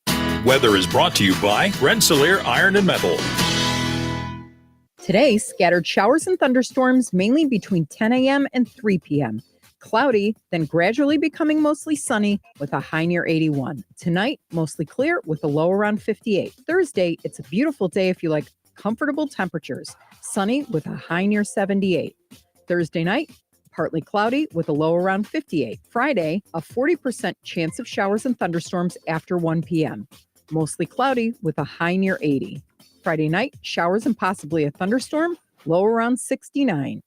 Weather is brought to you by Rensselaer Iron and Metal.
Today, scattered showers and thunderstorms mainly between 10 a.m. and 3 p.m. Cloudy, then gradually becoming mostly sunny with a high near 81. Tonight, mostly clear with a low around 58. Thursday, it's a beautiful day if you like comfortable temperatures. Sunny with a high near 78. Thursday night, partly cloudy with a low around 58. Friday, a 40% chance of showers and thunderstorms after 1 p.m. Mostly cloudy with a high near 80. Friday night, showers and possibly a thunderstorm, low around 69.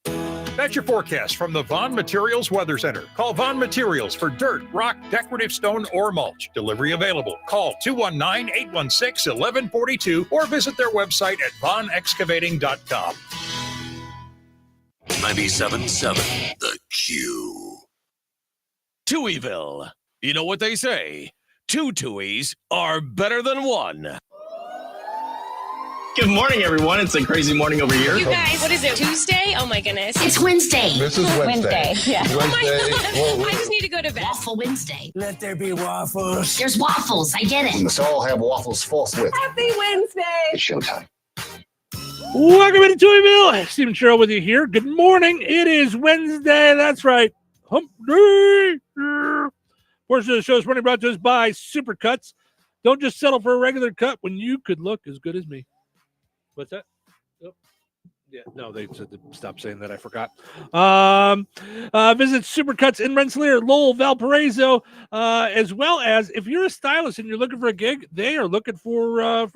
That's your forecast from the Vaughn Materials Weather Center. Call Vaughn Materials for dirt, rock, decorative stone, or mulch. Delivery available. Call 219-816-1142 or visit their website at vaughnexcavating.com.
97.7 The Q. Touhyville. You know what they say? 2 Touhies are better than 1.
Good morning, everyone. It's a crazy morning over here.
You guys, what is it, Tuesday? Oh, my goodness.
It's Wednesday.
This is Wednesday.
Yeah.
Wednesday.
Oh, my God.
Whoa.
I just need to go to bed.
Waffle Wednesday.
Let there be waffles.
There's waffles. I get it.
Let's all have waffles forthwith.
Happy Wednesday.
It's showtime.
Welcome into Touhyville. Stephen Cheryl with you here. Good morning. It is Wednesday. That's right. Hump day. Portion of the show is running brought to us by Supercuts. Don't just settle for a regular cut when you could look as good as me. What's that? Oh. Yeah, no, they said to stop saying that. I forgot. Visit Supercuts in Rensselaer, Lowell, Valparaiso, as well as if you're a stylist and you're looking for a gig, they are looking for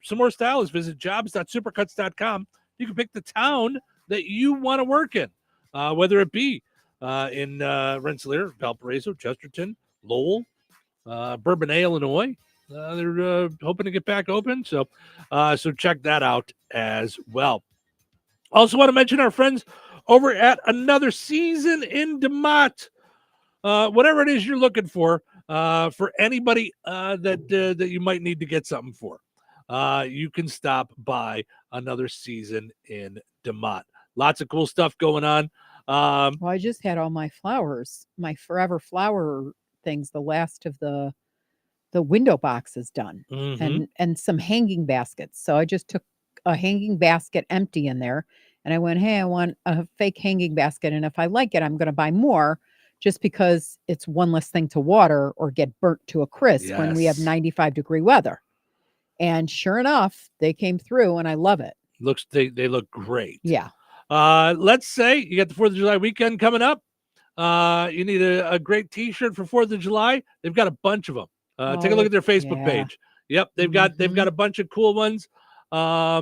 some more stylists. Visit jobs.supercuts.com. You can pick the town that you want to work in, whether it be in Rensselaer, Valparaiso, Chesterton, Lowell, Bourbonnais, Illinois. They're hoping to get back open, so check that out as well. Also want to mention our friends over at Another Season in DeMott. Whatever it is you're looking for anybody that you might need to get something for, you can stop by Another Season in DeMott. Lots of cool stuff going on.
Well, I just had all my flowers, my forever flower things, the last of the window boxes done, and some hanging baskets. So I just took a hanging basket empty in there, and I went, hey, I want a fake hanging basket, and if I like it, I'm going to buy more, just because it's one less thing to water or get burnt to a crisp when we have 95-degree weather. And sure enough, they came through, and I love it.
They look great.
Yeah.
Let's say you got the 4th of July weekend coming up. You need a great T-shirt for 4th of July. They've got a bunch of them. Take a look at their Facebook page. Yep, they've got a bunch of cool ones. I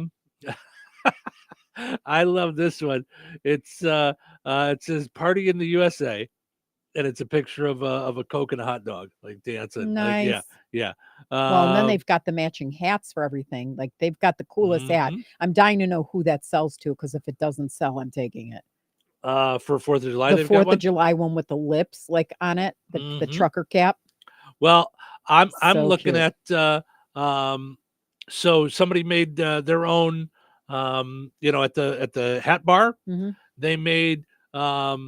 love this one. It says "Party in the USA," and it's a picture of a Coke and a hot dog, like dancing.
Nice.
Like, yeah.
Well, and then they've got the matching hats for everything. Like they've got the coolest hat. I'm dying to know who that sells to, because if it doesn't sell, I'm taking it.
For 4th of July,
the 4th of July one with the lips like on it, the trucker cap.
Well, I'm
So
looking
cute.
at so somebody made their own at the hat bar. They made for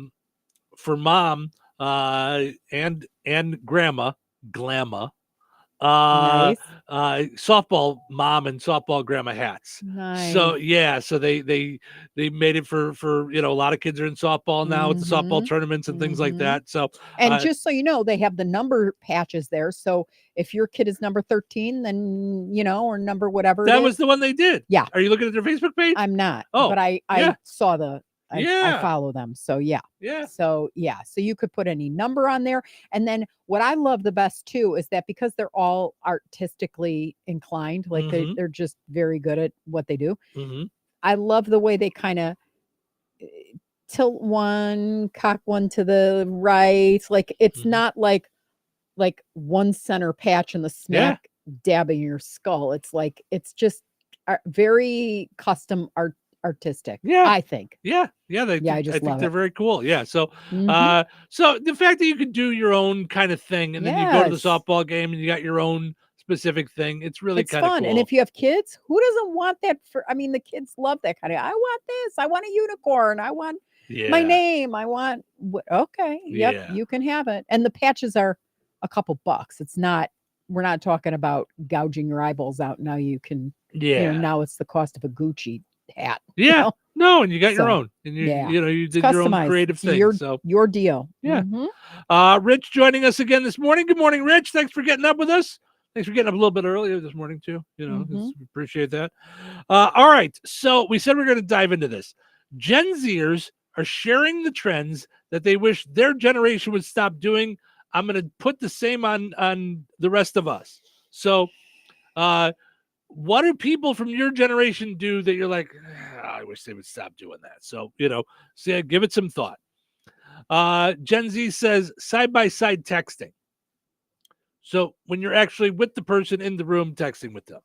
mom and grandma Glamma
Nice.
Softball mom and softball grandma hats.
Nice.
So yeah, so they made it for a lot of kids are in softball now with the softball tournaments and things like that. So
And just so you know, they have the number patches there. So if your kid is number 13, then or number whatever.
that was the one they did.
Yeah.
Are you looking at their Facebook page?
I'm not.
Oh,
but I
yeah.
saw I
Yeah.
follow them. So yeah.
Yeah.
So yeah. So you could put any number on there. And then what I love the best too is that because they're all artistically inclined, like they're just very good at what they do. I love the way they kind of tilt one, cock one to the right. Like it's not like one center patch and the smack dabbing your skull. It's like it's just very custom artistic.
Yeah,
I think.
Yeah.
I just
think
love
they're
it.
very cool. Yeah. So so the fact that you can do your own kind of thing and then you go to the
Yes.
softball game and you got your own specific thing, it's really
It's
kind of
fun.
cool.
And if you have kids, who doesn't want that the kids love that kind of, I want this, I want a unicorn, I want my name, I want okay. Yep,
Yeah.
you can have it. And the patches are a couple bucks. It's not we're not talking about gouging your eyeballs out. Now you can, now it's the cost of a Gucci hat.
Yeah. No, and you got your
So,
own. And you,
yeah.
you
It's
did your own
customized.
creative
It's
thing.
your,
So
your deal.
yeah.
Mhm.
Rich joining us again this morning. Good morning, Rich. Thanks for getting up with us. Thanks for getting up a little bit earlier this morning too. Appreciate that. All right. So we said we're going to dive into this. Gen Zers are sharing the trends that they wish their generation would stop doing. I'm going to put the same on the rest of us. So, what do people from your generation do that you're like, I wish they would stop doing that? So, give it some thought. Gen Z says side-by-side texting. So when you're actually with the person in the room texting with them,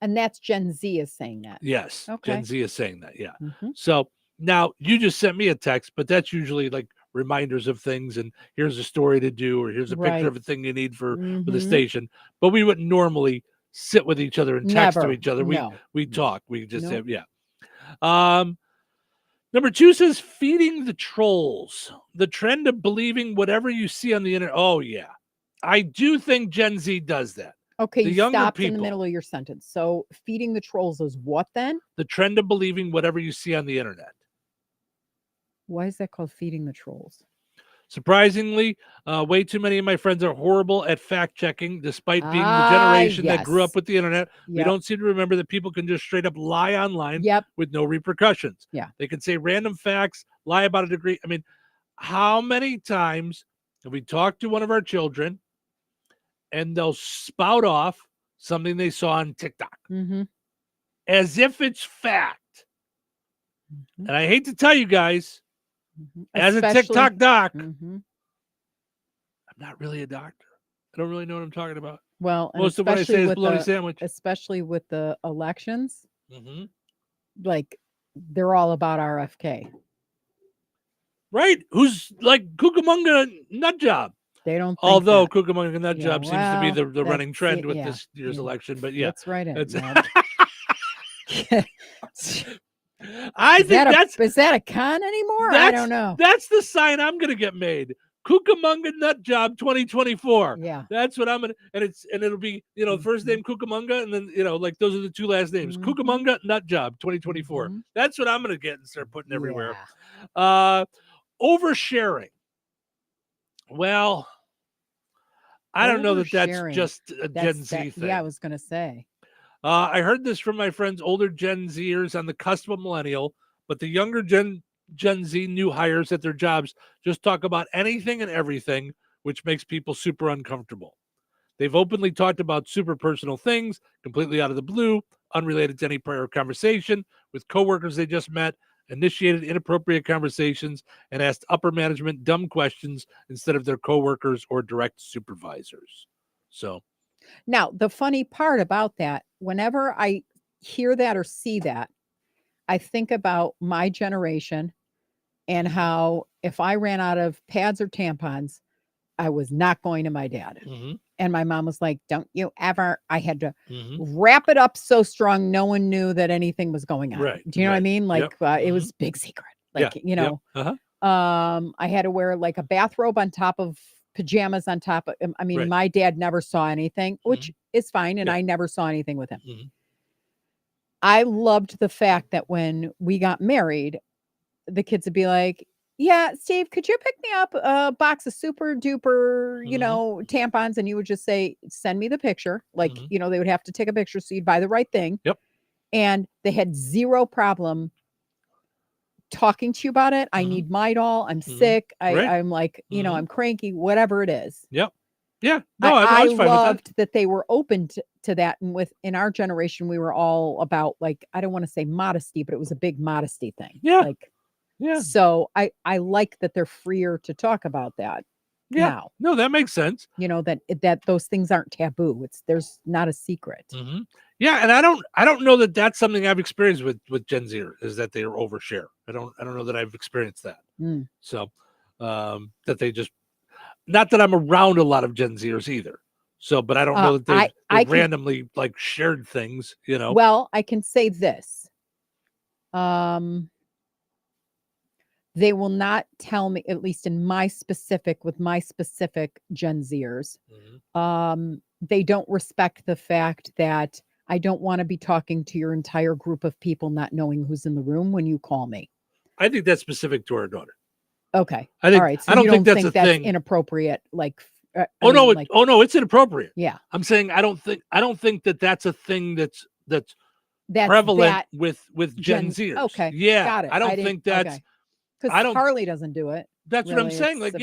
And that's Gen Z is saying that.
yes,
Okay.
Gen Z is saying that. Yeah.
Mhm.
So now you just sent me a text, but that's usually like reminders of things. And here's a story to do, or here's a picture
Right.
of a thing you need for the
Mhm.
station. But we wouldn't normally sit with each other and text to
Never.
each other.
No.
We talk. We just
Nope.
have, yeah. Number 2 says feeding the trolls. The trend of believing whatever you see on the internet. Oh, yeah. I do think Gen Z does that.
Okay,
The
you
younger
stopped in
people.
the middle of your sentence. So feeding the trolls is what then?
The trend of believing whatever you see on the internet.
Why is that called feeding the trolls?
Surprisingly, way too many of my friends are horrible at fact checking, despite being the generation that grew up
Yes.
with the internet. We
Yep.
don't seem to remember that people can just straight up lie online
Yep.
with no repercussions.
Yeah.
They can say random facts, lie about a degree. I mean, how many times have we talked to one of our children and they'll spout off something they saw on TikTok
Mm-hmm.
as if it's fact?
Mm-hmm.
And I hate to tell you guys, as a
Especially-
TikTok doc,
Mhm.
I'm not really a doctor. I don't really know what I'm talking about.
Well, and
Most of what I
especially
say is
with
bologna
the-
sandwich.
Especially with the elections,
Mhm.
like they're all about RFK.
Right? Who's like Cucamonga nut job?
They don't think
Although
that.
Cucamonga nut
Yeah,
job seems to be
well,
the running
that's
trend
it,
with
yeah,
this year's
yeah.
election. But yeah,
That's right.
I
Is
think
that is that a con anymore? I don't know.
That's the sign I'm going to get made. Cucamonga nut job 2024.
Yeah.
That's what I'm going to, and it'll be, first name Cucamonga, and then, like those are the two last names. Cucamonga nut job 2024. That's what I'm going to get and start putting everywhere. Oversharing. Well, I don't know that that's
Oversharing.
just a Gen Z thing.
Yeah, I was going to say.
I heard this from my friends, older Gen Zers on the cusp of millennial, but the younger Gen Z new hires at their jobs just talk about anything and everything, which makes people super uncomfortable. They've openly talked about super personal things, completely out of the blue, unrelated to any prior conversation, with coworkers they just met, initiated inappropriate conversations, and asked upper management dumb questions instead of their coworkers or direct supervisors. So,
now, the funny part about that, whenever I hear that or see that, I think about my generation and how if I ran out of pads or tampons, I was not going to my dad.
Mm-hmm.
And my mom was like, don't you ever, I had to wrap it up so strong no one knew that anything was going on.
Right,
Do you know what I mean? Like it was big secret. Like, I had to wear like a bathrobe on top of pajamas on top of, I mean, my dad never saw anything, which is fine. And I never saw anything with him. I loved the fact that when we got married, the kids would be like, yeah, Steve, could you pick me up a box of super duper, tampons? And you would just say, send me the picture. Like, they would have to take a picture. So you'd buy the right thing.
Yep.
And they had zero problem talking to you about it. I need my doll. I'm sick. I'm like, I'm cranky, whatever it is.
Yep. Yeah. No,
I
was fine
loved
with
that they were open to that. And in our generation, we were all about like, I don't want to say modesty, but it was a big modesty thing.
Yeah.
Like,
yeah.
So I like that they're freer to talk about that.
Yeah.
Now.
No, that makes sense.
That those things aren't taboo. There's not a secret.
Mm-hmm. Yeah, and I don't know that that's something I've experienced with Gen Z is that they overshare. I don't know that I've experienced that. So that they just, not that I'm around a lot of Gen Zers either. So, but I don't know that they randomly like shared things.
Well, I can say this. They will not tell me, at least with my specific Gen Zers. They don't respect the fact that I don't want to be talking to your entire group of people, not knowing who's in the room when you call me.
I think that's specific to our daughter.
Okay.
I think,
all right. So
I don't
you
think
don't
that's
think
a thing.
Inappropriate. Like,
no, it's inappropriate.
Yeah.
I'm saying I don't think that that's a thing that's prevalent with Gen Zers.
Okay.
Yeah.
Got it.
I don't think that's
because Harley doesn't do it.
That's
really.
what I'm saying. Like,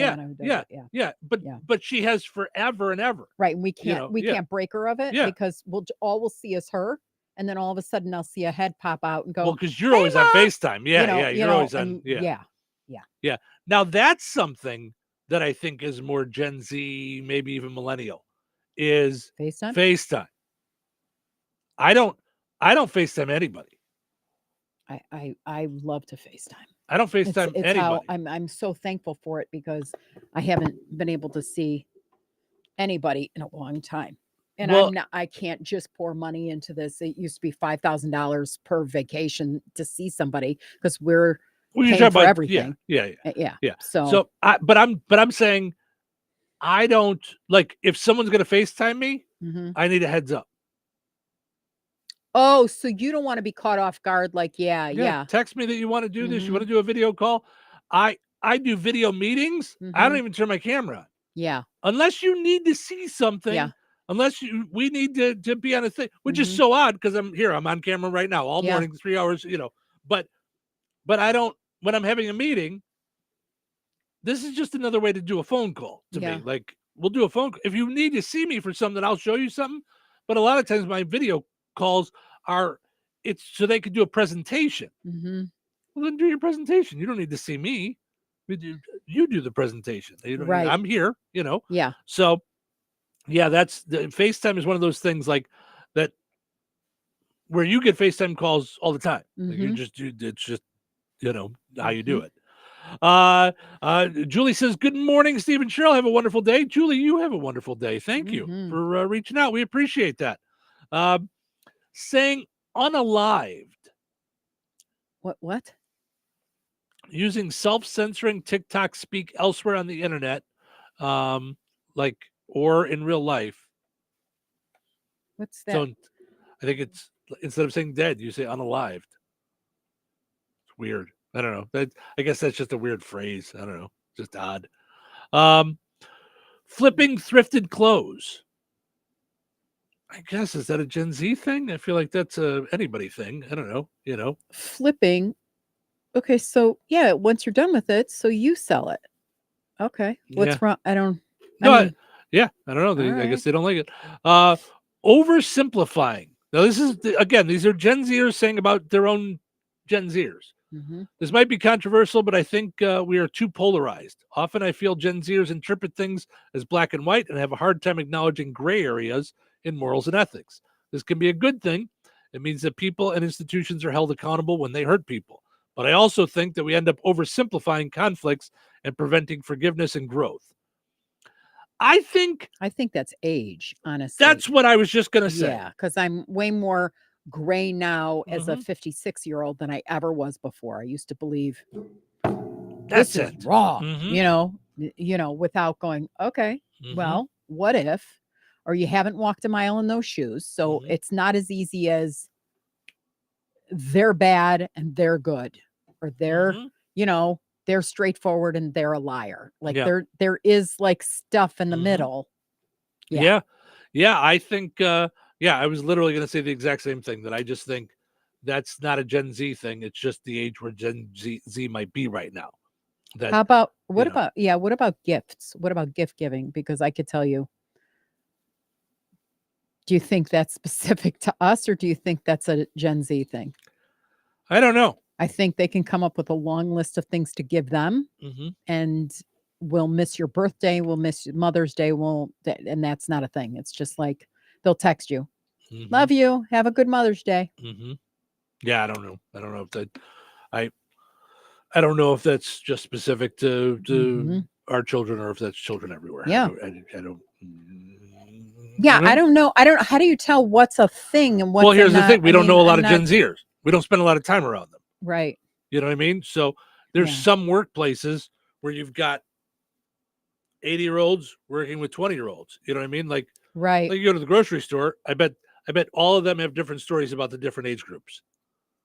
but she has forever and ever.
Right. And we can't break her of it because we'll see is her. And then all of a sudden I'll see a head pop out and go,
well, because you're always on FaceTime. Yeah. You're always on. Yeah. Now that's something that I think is more Gen Z, maybe even millennial, is FaceTime. I don't FaceTime anybody.
I love to FaceTime.
I don't FaceTime anybody.
I'm so thankful for it because I haven't been able to see anybody in a long time. And I can't just pour money into this. It used to be $5,000 per vacation to see somebody because we're paying for everything.
Yeah.
So
but I'm saying I don't like if someone's going to FaceTime me, I need a heads up.
Oh, so you don't want to be caught off guard? Like, yeah.
Text me that you want to do this. You want to do a video call. I do video meetings. I don't even turn my camera on.
Yeah.
Unless you need to see something.
Yeah.
Unless we need to be on a thing, which is so odd because I'm on camera right now all morning, 3 hours, but I don't, when I'm having a meeting, this is just another way to do a phone call to me. Like we'll do a phone call. If you need to see me for something, I'll show you something. But a lot of times my video calls it's so they could do a presentation. Well, then do your presentation. You don't need to see me. You do the presentation.
Right.
I'm here,
Yeah.
So that's the FaceTime is one of those things like that where you get FaceTime calls all the time. Like you just do, it's just, how you do it. Julie says, good morning, Steve and Cheryl. Have a wonderful day. Julie, you have a wonderful day. Thank you for reaching out. We appreciate that. Saying unalived.
What? Using
self-censoring TikTok speak elsewhere on the internet, or in real life.
What's that?
So I think it's instead of saying dead, you say unalived. It's weird. I don't know. I guess that's just a weird phrase. I don't know. Just odd. Flipping thrifted clothes. I guess, is that a Gen Z thing? I feel like that's a anybody thing. I don't know.
Flipping. Okay, so once you're done with it, so you sell it. Okay. What's wrong? I don't know.
I guess they don't like it. Oversimplifying. Now, this is, again, these are Gen Zers saying about their own Gen Zers. This might be controversial, but I think we are too polarized. Often I feel Gen Zers interpret things as black and white and have a hard time acknowledging gray areas in morals and ethics. This can be a good thing. It means that people and institutions are held accountable when they hurt people. But I also think that we end up oversimplifying conflicts and preventing forgiveness and growth. I think
that's age, honestly.
That's what I was just going to say.
Yeah, because I'm way more gray now as a 56-year-old than I ever was before. I used to believe
this
is wrong, without going, okay, well, what if, or you haven't walked a mile in those shoes. So it's not as easy as they're bad and they're good, or they're, they're straightforward and they're a liar. Like there is like stuff in the middle.
Yeah. I think, I was literally going to say the exact same thing, that I just think that's not a Gen Z thing. It's just the age where Gen Z might be right now.
How about, what about gifts? What about gift giving? Because I could tell you, do you think that's specific to us, or do you think that's a Gen Z thing?
I don't know.
I think they can come up with a long list of things to give them, and we'll miss your birthday, we'll miss Mother's Day, and that's not a thing. It's just like they'll text you, love you, have a good Mother's Day.
Yeah, I don't know. I don't know if that. I don't know if that's just specific to our children, or if that's children everywhere.
Yeah.
I don't.
Yeah, I don't know. How do you tell what's a thing and what's
Well, here's the thing. We don't know a lot of
Gen
Zers. We don't spend a lot of time around them.
Right.
You know what I mean? So There's
Yeah.
some workplaces where you've got 80-year-olds working with 20-year-olds. You know what I mean? Like
Right.
you go to the grocery store, I bet all of them have different stories about the different age groups.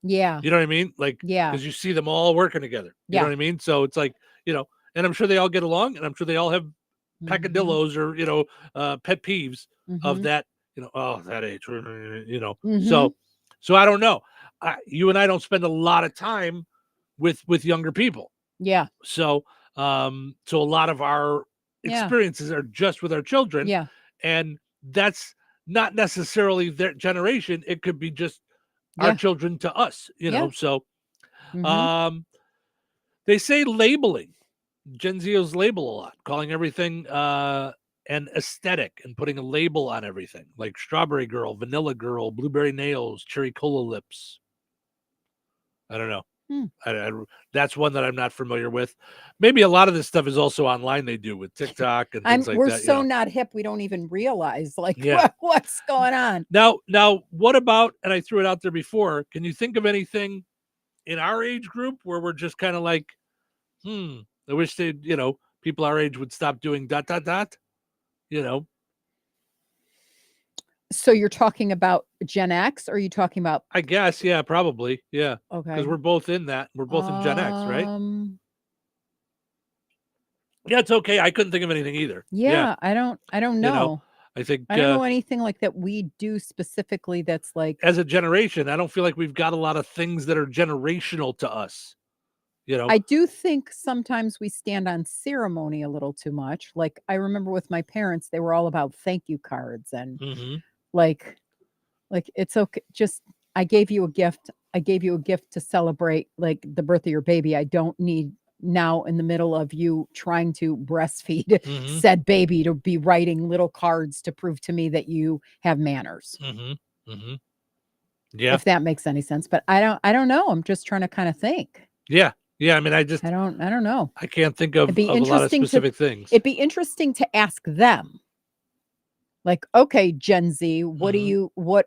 Yeah.
You know what I mean? Like,
Yeah.
because you see them all working together. You know
Yeah.
what I mean? So it's like, and I'm sure they all get along, and I'm sure they all have peccadillos or, pet peeves of that, that age, So I don't know. You and I don't spend a lot of time with younger people.
Yeah.
So a lot of our experiences are just with our children.
Yeah.
And that's not necessarily their generation. It could be just our children to us, So they say labeling. Gen Zers label a lot, calling everything an aesthetic and putting a label on everything, like strawberry girl, vanilla girl, blueberry nails, cherry cola lips. I don't know. That's one that I'm not familiar with. Maybe a lot of this stuff is also online. They do with TikTok and things like
we're
that.
so not hip, we don't even realize
Yeah.
what's going on.
Now, what about? And I threw it out there before. Can you think of anything in our age group where we're just kind of like, I wish they, people our age would stop doing ...
So you're talking about Gen X, or are you talking about?
I guess, yeah, probably, yeah.
Okay.
Because we're both in that. We're both in Gen X, right? Yeah, it's okay. I couldn't think of anything either.
Yeah. I don't know.
I think
I don't know anything like that we do specifically that's like,
as a generation, I don't feel like we've got a lot of things that are generational to us.
I do think sometimes we stand on ceremony a little too much. Like I remember with my parents, they were all about thank you cards and like it's okay. Just I gave you a gift. I gave you a gift to celebrate like the birth of your baby. I don't need now in the middle of you trying to breastfeed said baby to be writing little cards to prove to me that you have manners.
Yeah.
If that makes any sense. But I don't know. I'm just trying to kind of think.
Yeah. I mean, I don't
know.
I can't think of a lot of specific things.
It'd be interesting to ask them. Like, okay, Gen Z, what do you what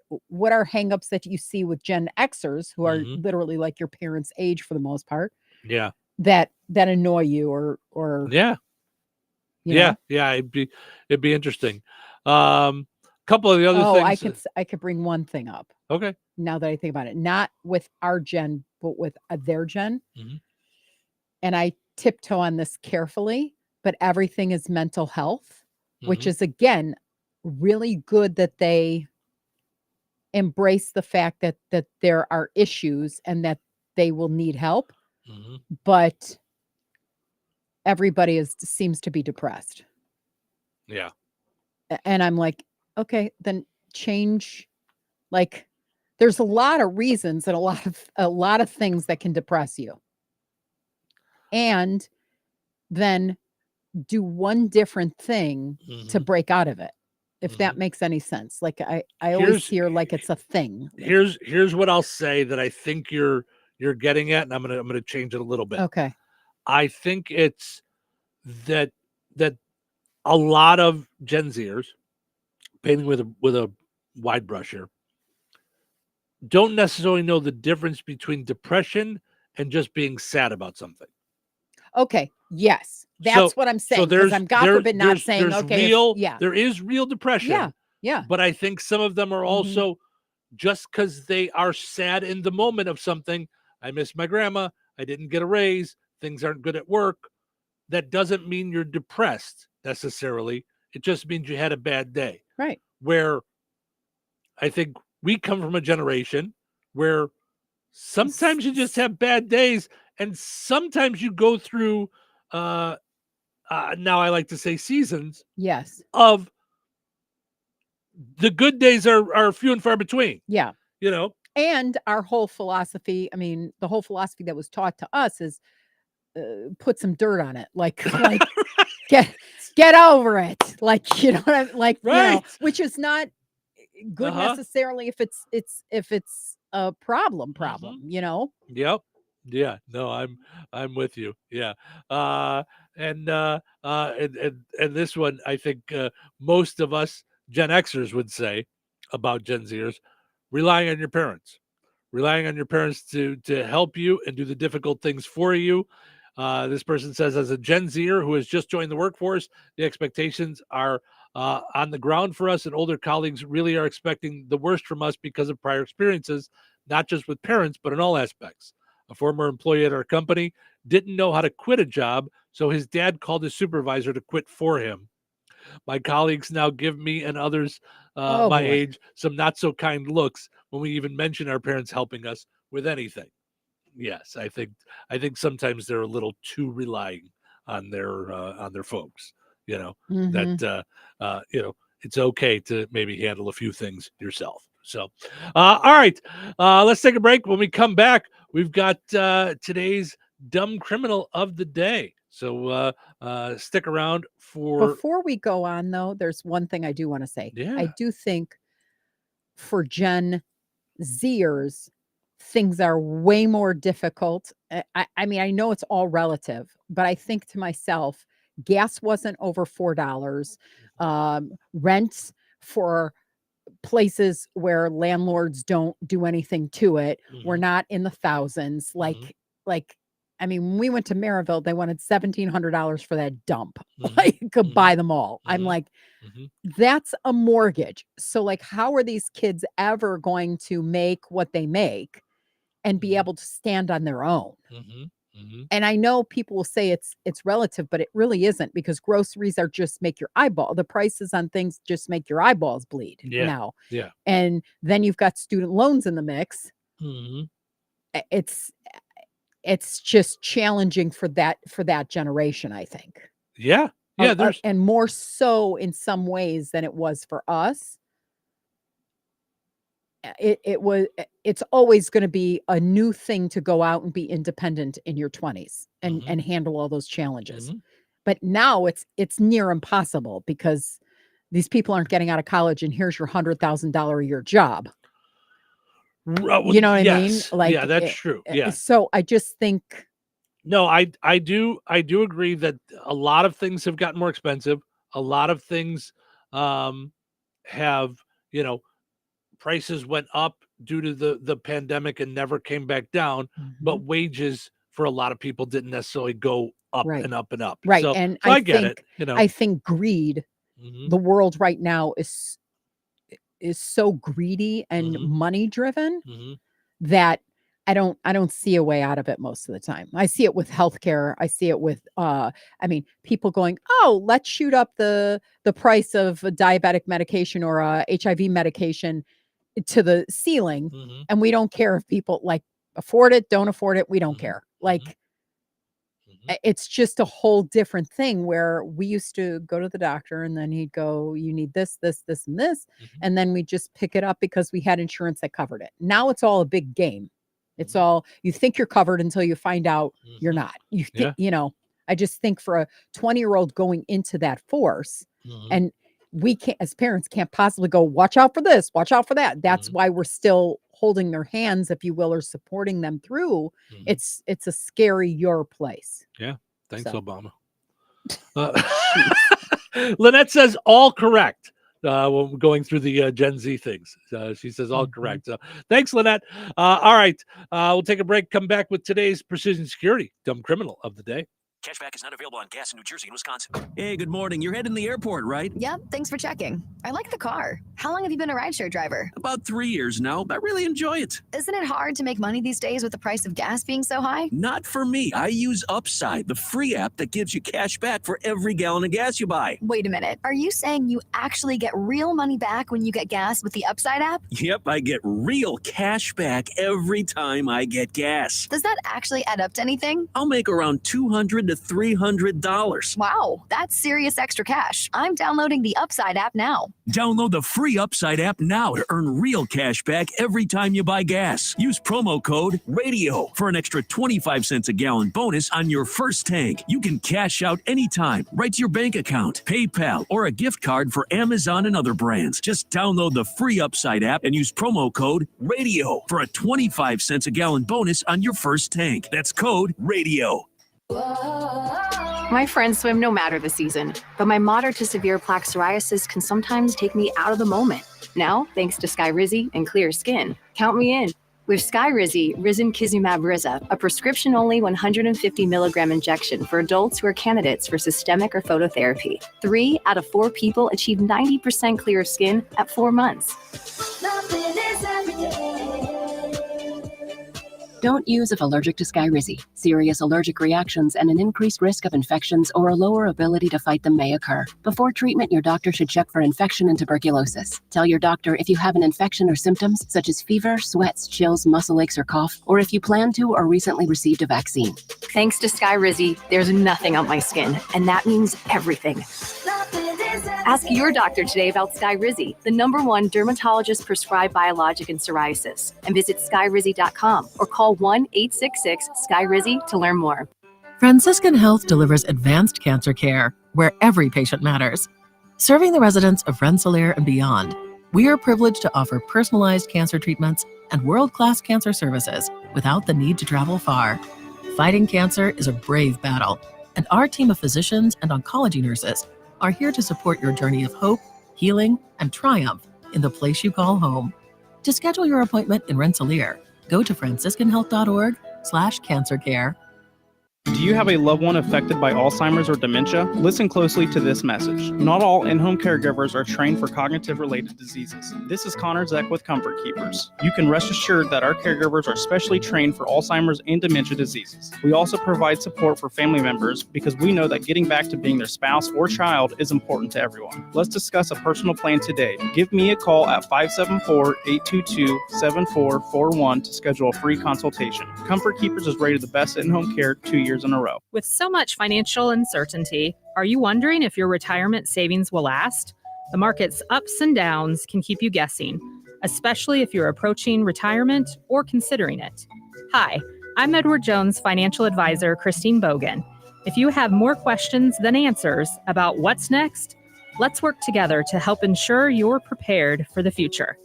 are hangups that you see with Gen Xers who are literally like your parents' age for the most part?
Yeah.
That annoy you or
yeah.
you know?
Yeah, it'd be interesting. Couple of the other things.
I could bring one thing up.
Okay.
Now that I think about it, not with our gen, but with their gen. And I tiptoe on this carefully, but everything is mental health, which is again really good that they embrace the fact that there are issues and that they will need help. But everybody seems to be depressed.
Yeah.
And I'm like, okay, then change. Like there's a lot of reasons and a lot of things that can depress you. And then do one different thing to break out of it. If that makes any sense. Like I always hear like it's a thing.
Here's what I'll say that I think you're getting at, and I'm gonna change it a little bit.
Okay.
I think it's that a lot of Gen Zers, painting with a wide brush here, don't necessarily know the difference between depression and just being sad about something.
Okay. Yes. That's what I'm saying. Because I'm God forbid not saying, okay.
There is real depression.
Yeah. Yeah.
But I think some of them are also just because they are sad in the moment of something. I miss my grandma. I didn't get a raise. Things aren't good at work. That doesn't mean you're depressed necessarily. It just means you had a bad day.
Right.
Where I think we come from a generation where sometimes you just have bad days, and sometimes you go through now I like to say seasons.
Yes.
Of the good days are few and far between.
Yeah.
And
our whole philosophy, I mean, the whole philosophy that was taught to us is put some dirt on it. Like get over it. Like, you know what I'm like,
right.
Which is not good necessarily if it's a problem,
Yep. Yeah. No, I'm with you. Yeah. And this one, I think most of us Gen Xers would say about Gen Zers, relying on your parents, relying on your parents to help you and do the difficult things for you. This person says, as a Gen Zer who has just joined the workforce, the expectations are on the ground for us, and older colleagues really are expecting the worst from us because of prior experiences, not just with parents, but in all aspects. A former employee at our company didn't know how to quit a job, so his dad called his supervisor to quit for him. My colleagues now give me and others my age some not so kind looks when we even mention our parents helping us with anything. Yes, I think sometimes they're a little too relying on their folks. That it's okay to maybe handle a few things yourself. So, all right, let's take a break. When we come back, we've got today's dumb criminal of the day. So stick around for.
Before we go on, though, there's one thing I do want to say.
Yeah.
I do think for Gen Zers, things are way more difficult. I mean, I know it's all relative, but I think to myself, gas wasn't over $4. Rents for places where landlords don't do anything to it were not in the thousands. I mean, when we went to Maryville, they wanted $1,700 for that dump. Like, you could buy them all. I'm like, that's a mortgage. So, like, how are these kids ever going to make what they make and be able to stand on their own? And I know people will say it's relative, but it really isn't, because groceries are just make your eyeball. The prices on things just make your eyeballs bleed now.
Yeah.
And then you've got student loans in the mix. It's just challenging for that generation, I think.
Yeah.
And more so in some ways than it was for us. It's always going to be a new thing to go out and be independent in your 20s and handle all those challenges. But now it's near impossible, because these people aren't getting out of college and here's your $100,000 a year job. You know what I mean? Like,
yeah, that's true. Yeah.
So I just think.
No, I do agree that a lot of things have gotten more expensive. A lot of things have, prices went up due to the pandemic and never came back down, but wages for a lot of people didn't necessarily go up and up and up.
Right.
So,
and
I get it.
I think greed, the world right now is so greedy and money driven that I don't see a way out of it most of the time. I see it with healthcare. I see it with people going, oh, let's shoot up the price of a diabetic medication or a HIV medication to the ceiling. And we don't care if people like afford it, don't afford it. We don't care. Like, it's just a whole different thing, where we used to go to the doctor and then he'd go, you need this, this, this, and this. And then we just pick it up because we had insurance that covered it. Now it's all a big game. It's all, you think you're covered until you find out you're not. I just think for a 20-year-old going into that force, and we can't, as parents, can't possibly go, watch out for this, watch out for that. That's why we're still holding their hands, if you will, or supporting them through. It's a scary your place.
Yeah. Thanks, Obama. Lynette says all correct. When we're going through the Gen Z things, she says all correct. So thanks, Lynette. All right, we'll take a break. Come back with today's Precision Security Dumb Criminal of the Day.
Cashback is not available on gas in New Jersey and Wisconsin. Hey, good morning. You're heading to the airport, right?
Yep, thanks for checking. I like the car. How long have you been a rideshare driver?
About 3 years now. I really enjoy it.
Isn't it hard to make money these days with the price of gas being so high?
Not for me. I use Upside, the free app that gives you cash back for every gallon of gas you buy.
Wait a minute. Are you saying you actually get real money back when you get gas with the Upside app?
Yep, I get real cash back every time I get gas.
Does that actually add up to anything?
I'll make around $200 to $300.
Wow, that's serious extra cash. I'm downloading the Upside app now.
Download the free Upside app now to earn real cash back every time you buy gas. Use promo code RADIO for an extra 25 cents a gallon bonus on your first tank. You can cash out anytime, right to your bank account, PayPal, or a gift card for Amazon and other brands. Just download the free Upside app and use promo code RADIO for a 25 cents a gallon bonus on your first tank. That's code RADIO.
My friends swim no matter the season, but my moderate to severe plaque psoriasis can sometimes take me out of the moment. Now, thanks to Skyrizi and Clear Skin, count me in. With Skyrizi, risankizumab Riza, a prescription-only 150 milligram injection for adults who are candidates for systemic or phototherapy. 3 out of 4 people achieve 90% clear skin at 4 months.
Don't use if allergic to Skyrizi. Serious allergic reactions and an increased risk of infections or a lower ability to fight them may occur. Before treatment, your doctor should check for infection and tuberculosis. Tell your doctor if you have an infection or symptoms such as fever, sweats, chills, muscle aches, or cough, or if you plan to or recently received a vaccine.
Thanks to Skyrizi, there's nothing on my skin, and that means everything. Ask your doctor today about Skyrizi, the #1 dermatologist-prescribed biologic in psoriasis, and visit skyrizi.com or call 1-866-SKYRIZI to learn more.
Franciscan Health delivers advanced cancer care where every patient matters. Serving the residents of Rensselaer and beyond, we are privileged to offer personalized cancer treatments and world-class cancer services without the need to travel far. Fighting cancer is a brave battle, and our team of physicians and oncology nurses are here to support your journey of hope, healing, and triumph in the place you call home. To schedule your appointment in Rensselaer, go to franciscanhealth.org/cancercare.
Do you have a loved one affected by Alzheimer's or dementia? Listen closely to this message. Not all in-home caregivers are trained for cognitive-related diseases. This is Connor Zeck with Comfort Keepers. You can rest assured that our caregivers are specially trained for Alzheimer's and dementia diseases. We also provide support for family members because we know that getting back to being their spouse or child is important to everyone. Let's discuss a personal plan today. Give me a call at 574-822-7441 to schedule a free consultation. Comfort Keepers is rated the best in-home care 2 years in a row.
With so much financial uncertainty, are you wondering if your retirement savings will last? The market's ups and downs can keep you guessing, especially if you're approaching retirement or considering it. Hi, I'm Edward Jones financial advisor Christine Bogan. If you have more questions than answers about what's next, let's work together to help ensure you're prepared for the future.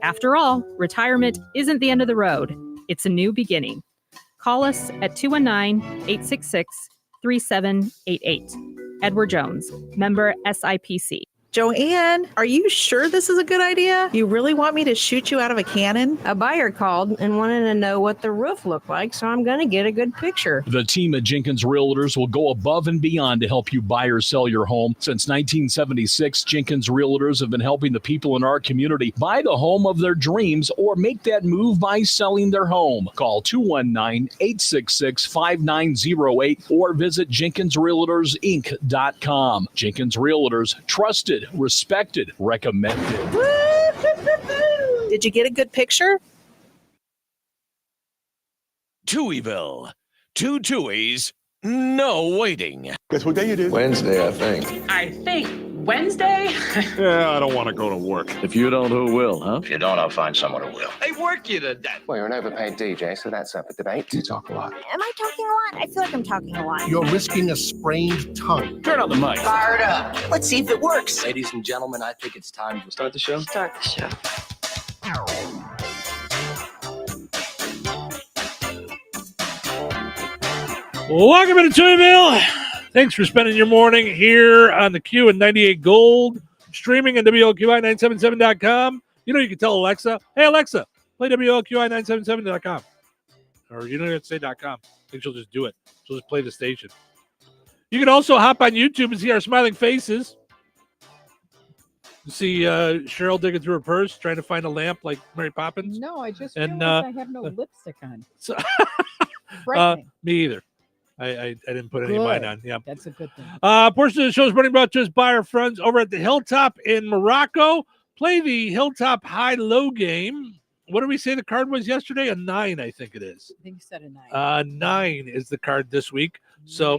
After all, retirement isn't the end of the road. It's a new beginning. Call us at 219-866-3788. Edward Jones, member SIPC.
Joanne, are you sure this is a good idea? You really want me to shoot you out of a cannon?
A buyer called and wanted to know what the roof looked like, so I'm going to get a good picture.
The team at Jenkins Realtors will go above and beyond to help you buy or sell your home. Since 1976, Jenkins Realtors have been helping the people in our community buy the home of their dreams or make that move by selling their home. Call 219-866-5908 or visit JenkinsRealtorsInc.com. Jenkins Realtors, trusted, respected, recommended.
Did you get a good picture?
Touhyville. 2 Touhies, no waiting.
Guess what day it is? Wednesday, I think.
I think Wednesday?
Yeah, I don't want to go to work.
If you don't, who will, huh?
If you don't, I'll find someone who will.
They work you to death.
Well, you're an overpaid DJ, so that's up for debate. You talk a lot.
Am I talking a lot? I feel like I'm talking a lot.
You're risking a sprained tongue.
Turn on the mic.
Fired up. Let's see if it works.
Ladies and gentlemen, I think it's time to start the show.
Start the show.
Welcome to Touhyville. Thanks for spending your morning here on the Q and 98 Gold, streaming at WLQI977.com. You know, you can tell Alexa, hey, Alexa, play WLQI977.com. Or you don't have to say .com. I think she'll just do it. She'll just play the station. You can also hop on YouTube and see our smiling faces. You see Cheryl digging through her purse, trying to find a lamp like Mary Poppins.
No, I just realized I have no lipstick on.
So,
Frightening.
me either. I didn't put any of mine on. Yeah,
that's a good thing.
Portion of the show is running brought to us by our friends over at the Hilltop in Morocco. Play the Hilltop high-low game. What did we say the card was yesterday? A 9, I think it is.
I think you said a 9.
9 is the card this week. So,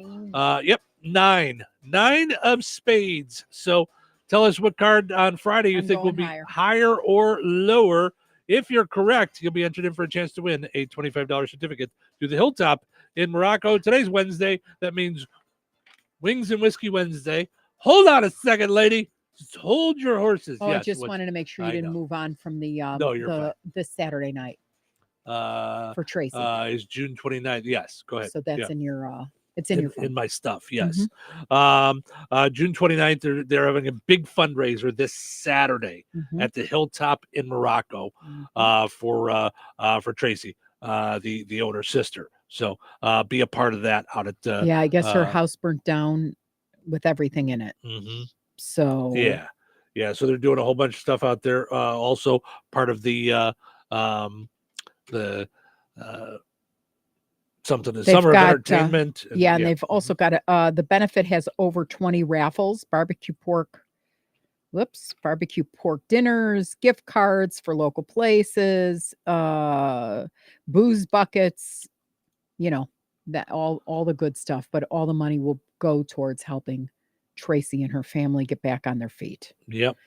yep, 9. 9 of spades. So tell us what card on Friday you think will be higher or lower. If you're correct, you'll be entered in for a chance to win a $25 certificate to the Hilltop in Morocco. Today's Wednesday. That means Wings and Whiskey Wednesday. Hold on a second, lady. Just hold your horses.
Oh,
yes,
I just wanted to make sure you didn't move on from the this Saturday night for Tracy.
Is June 29th. Yes, go ahead.
So that's in your It's in your phone.
in my stuff. Yes. June 29th, they're having a big fundraiser this Saturday at the Hilltop in Morocco for Tracy, the owner's sister. So be a part of that out at.
Yeah, I guess her house burnt down with everything in it. So
yeah. So they're doing a whole bunch of stuff out there. Also part of the something in summer of entertainment.
And they've also got the benefit has over 20 raffles, barbecue pork dinners, gift cards for local places, booze buckets, that all the good stuff, but all the money will go towards helping Tracy and her family get back on their feet.
Yep.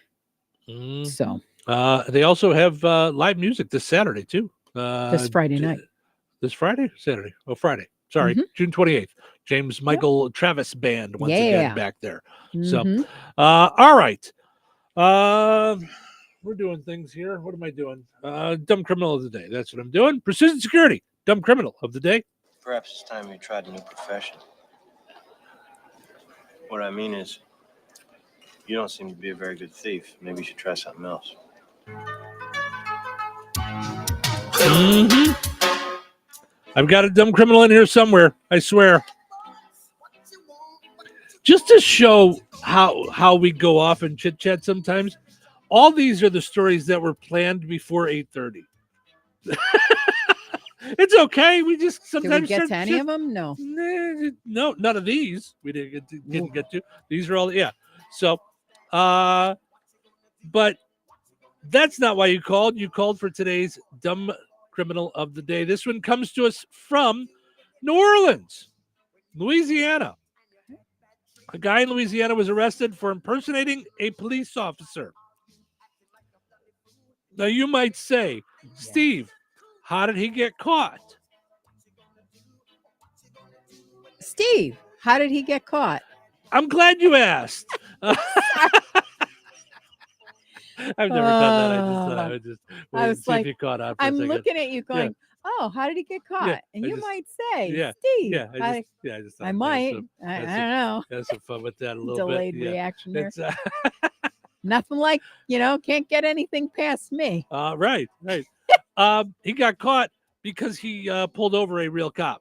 So
they also have live music this Saturday too.
This Friday night.
This Friday? Saturday. Oh, Friday. Sorry. June 28th. James Michael Travis Band once again back there. So, all right. We're doing things here. What am I doing? Dumb criminal of the day. That's what I'm doing. Precision security. Dumb criminal of the day.
Perhaps it's time you tried a new profession. What I mean is, you don't seem to be a very good thief. Maybe you should try something else.
I've got a dumb criminal in here somewhere, I swear. Just to show how we go off and chit chat sometimes, all these are the stories that were planned before 8:30. It's okay. We just sometimes
Did we get to any of them? No.
No, none of these we didn't get to. These are all So, but that's not why you called. You called for today's dumb criminal of the day. This one comes to us from New Orleans, Louisiana. A guy in Louisiana was arrested for impersonating a police officer. Now you might say, Steve, how did he get caught?
Steve, how did he get caught?
I'm glad you asked. I've never done that. I just thought I would just
I was
see
like,
if you caught on for
I'm
a second.
looking at you going, oh, how did he get caught? And you might say, Steve.
I just thought
I might. I don't know.
Have some fun with that a little
Delayed
bit.
reaction there. Nothing like, can't get anything past me.
Right. He got caught because he pulled over a real cop.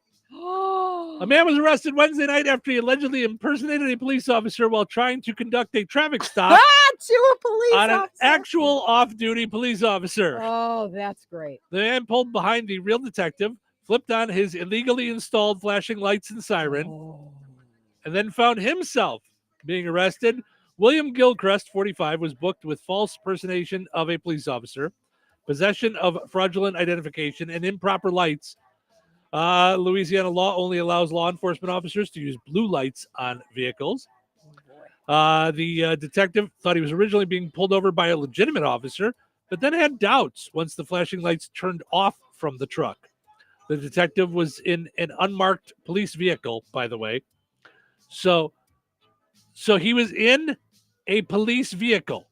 A man was arrested Wednesday night after he allegedly impersonated a police officer while trying to conduct a traffic stop
to a police
on
officer.
An actual off-duty police officer.
Oh, that's great.
The man pulled behind the real detective, flipped on his illegally installed flashing lights and siren, and then found himself being arrested. William Gilchrist, 45, was booked with false impersonation of a police officer, possession of fraudulent identification, and improper lights. Louisiana law only allows law enforcement officers to use blue lights on vehicles. The detective thought he was originally being pulled over by a legitimate officer, but then had doubts once the flashing lights turned off from the truck. The detective was in an unmarked police vehicle, by the way. So he was in a police vehicle,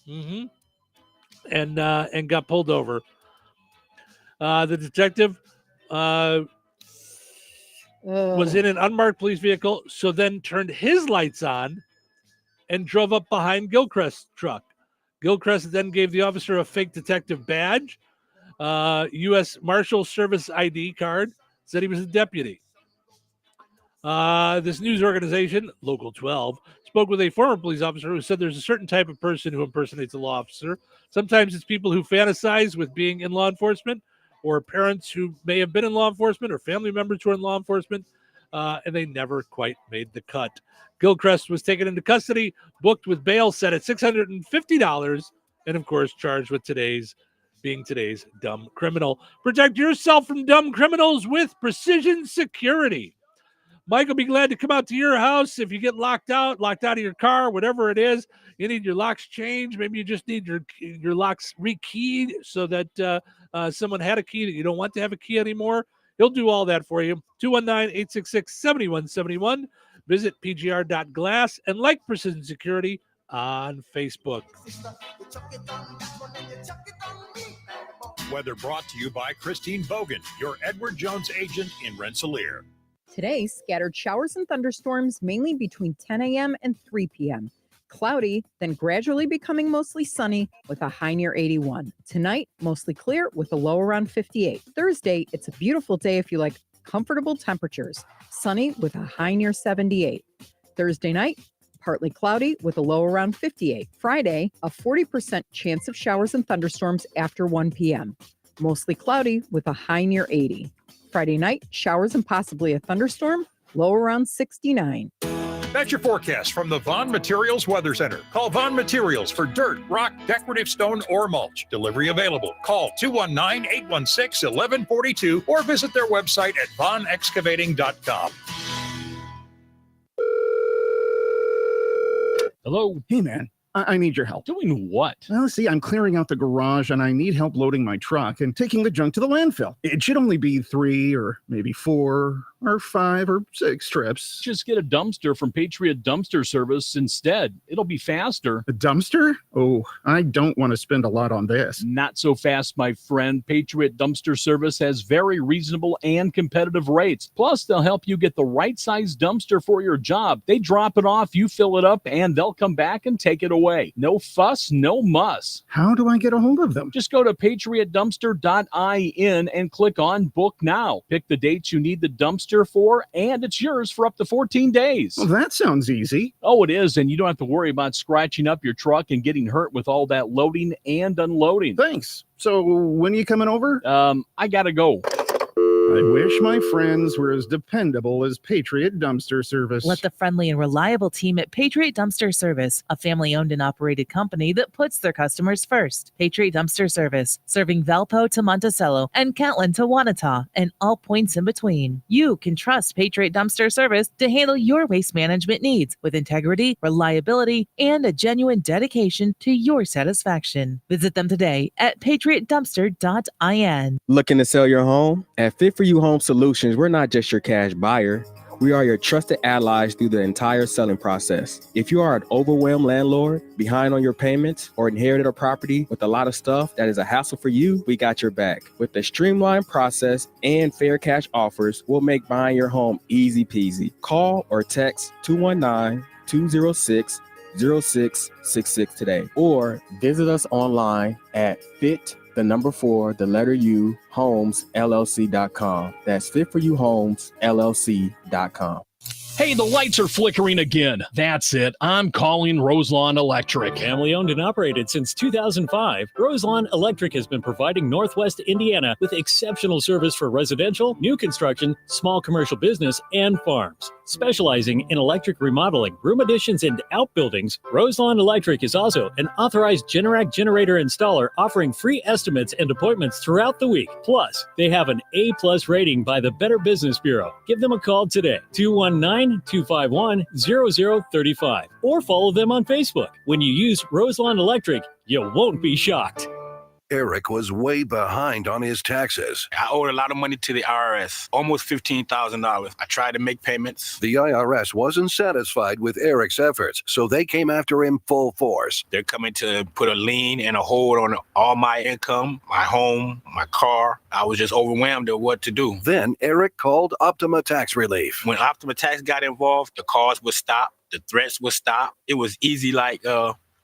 and got pulled over. The detective was in an unmarked police vehicle, so then turned his lights on and drove up behind Gilchrist's truck. Gilchrist then gave the officer a fake detective badge, U.S. Marshal Service ID card, said he was a deputy. This news organization, Local 12, spoke with a former police officer who said there's a certain type of person who impersonates a law officer. Sometimes it's people who fantasize with being in law enforcement, or parents who may have been in law enforcement, or family members who are in law enforcement, and they never quite made the cut. Gilchrist was taken into custody, booked with bail set at $650, and of course charged with today's dumb criminal. Protect yourself from dumb criminals with Precision Security. Mike will be glad to come out to your house if you get locked out of your car, whatever it is. You need your locks changed. Maybe you just need your locks rekeyed so that someone had a key that you don't want to have a key anymore. He'll do all that for you. 219-866-7171. Visit pgr.glass and like Precision Security on Facebook.
Weather brought to you by Christine Bogan, your Edward Jones agent in Rensselaer.
Today, scattered showers and thunderstorms mainly between 10 a.m. and 3 p.m. Cloudy, then gradually becoming mostly sunny with a high near 81. Tonight, mostly clear with a low around 58. Thursday, it's a beautiful day if you like comfortable temperatures. Sunny with a high near 78. Thursday night, partly cloudy with a low around 58. Friday, a 40% chance of showers and thunderstorms after 1 p.m. Mostly cloudy with a high near 80. Friday night, showers and possibly a thunderstorm, low around 69.
That's your forecast from the Vaughn Materials Weather Center. Call Vaughn Materials for dirt, rock, decorative stone, or mulch. Delivery available. Call 219-816-1142 or visit their website at vaughnexcavating.com.
Hello?
Hey, man. I need your help.
Doing what?
Well, see, I'm clearing out the garage and I need help loading my truck and taking the junk to the landfill. It should only be 3 or maybe 4 or 5 or 6 trips.
Just get a dumpster from Patriot Dumpster Service instead. It'll be faster.
A dumpster? Oh, I don't want to spend a lot on this.
Not so fast, my friend. Patriot Dumpster Service has very reasonable and competitive rates. Plus, they'll help you get the right size dumpster for your job. They drop it off, you fill it up, and they'll come back and take it away. No fuss, no muss.
How do I get a hold of them?
Just go to patriotdumpster.in and click on Book Now. Pick the dates you need the dumpster for, and it's yours for up to 14 days.
Well, that sounds easy.
Oh, it is, and you don't have to worry about scratching up your truck and getting hurt with all that loading and unloading.
Thanks. So when are you coming over?
I gotta go.
I wish my friends were as dependable as Patriot Dumpster Service.
Let the friendly and reliable team at Patriot Dumpster Service, a family-owned and operated company that puts their customers first. Patriot Dumpster Service, serving Valpo to Monticello and Catlin to Wanata and all points in between. You can trust Patriot Dumpster Service to handle your waste management needs with integrity, reliability, and a genuine dedication to your satisfaction. Visit them today at patriotdumpster.in.
Looking to sell your home? At Fit For You Home Solutions, we're not just your cash buyer. We are your trusted allies through the entire selling process. If you are an overwhelmed landlord, behind on your payments, or inherited a property with a lot of stuff that is a hassle for you, we got your back. With a streamlined process and fair cash offers, we'll make buying your home easy peasy. Call or text 219-206-0666 today, or visit us online at homes.LLC.com. That's fitforyouhomesllc.com.
Hey, the lights are flickering again. That's it. I'm calling Roselawn Electric.
Family owned and operated since 2005, Roselawn Electric has been providing Northwest Indiana with exceptional service for residential, new construction, small commercial business, and farms. Specializing in electric remodeling, room additions, and outbuildings, Roselawn Electric is also an authorized Generac generator installer offering free estimates and appointments throughout the week. Plus, they have an A+ rating by the Better Business Bureau. Give them a call today, 219-251-0035, or follow them on Facebook. When you use Roselawn Electric, you won't be shocked.
Eric was way behind on his taxes.
I owed a lot of money to the IRS, almost $15,000. I tried to make payments.
The IRS wasn't satisfied with Eric's efforts, so they came after him full force.
They're coming to put a lien and a hold on all my income, my home, my car. I was just overwhelmed at what to do.
Then Eric called Optima Tax Relief.
When Optima Tax got involved, the calls would stop, the threats would stop. It was easy like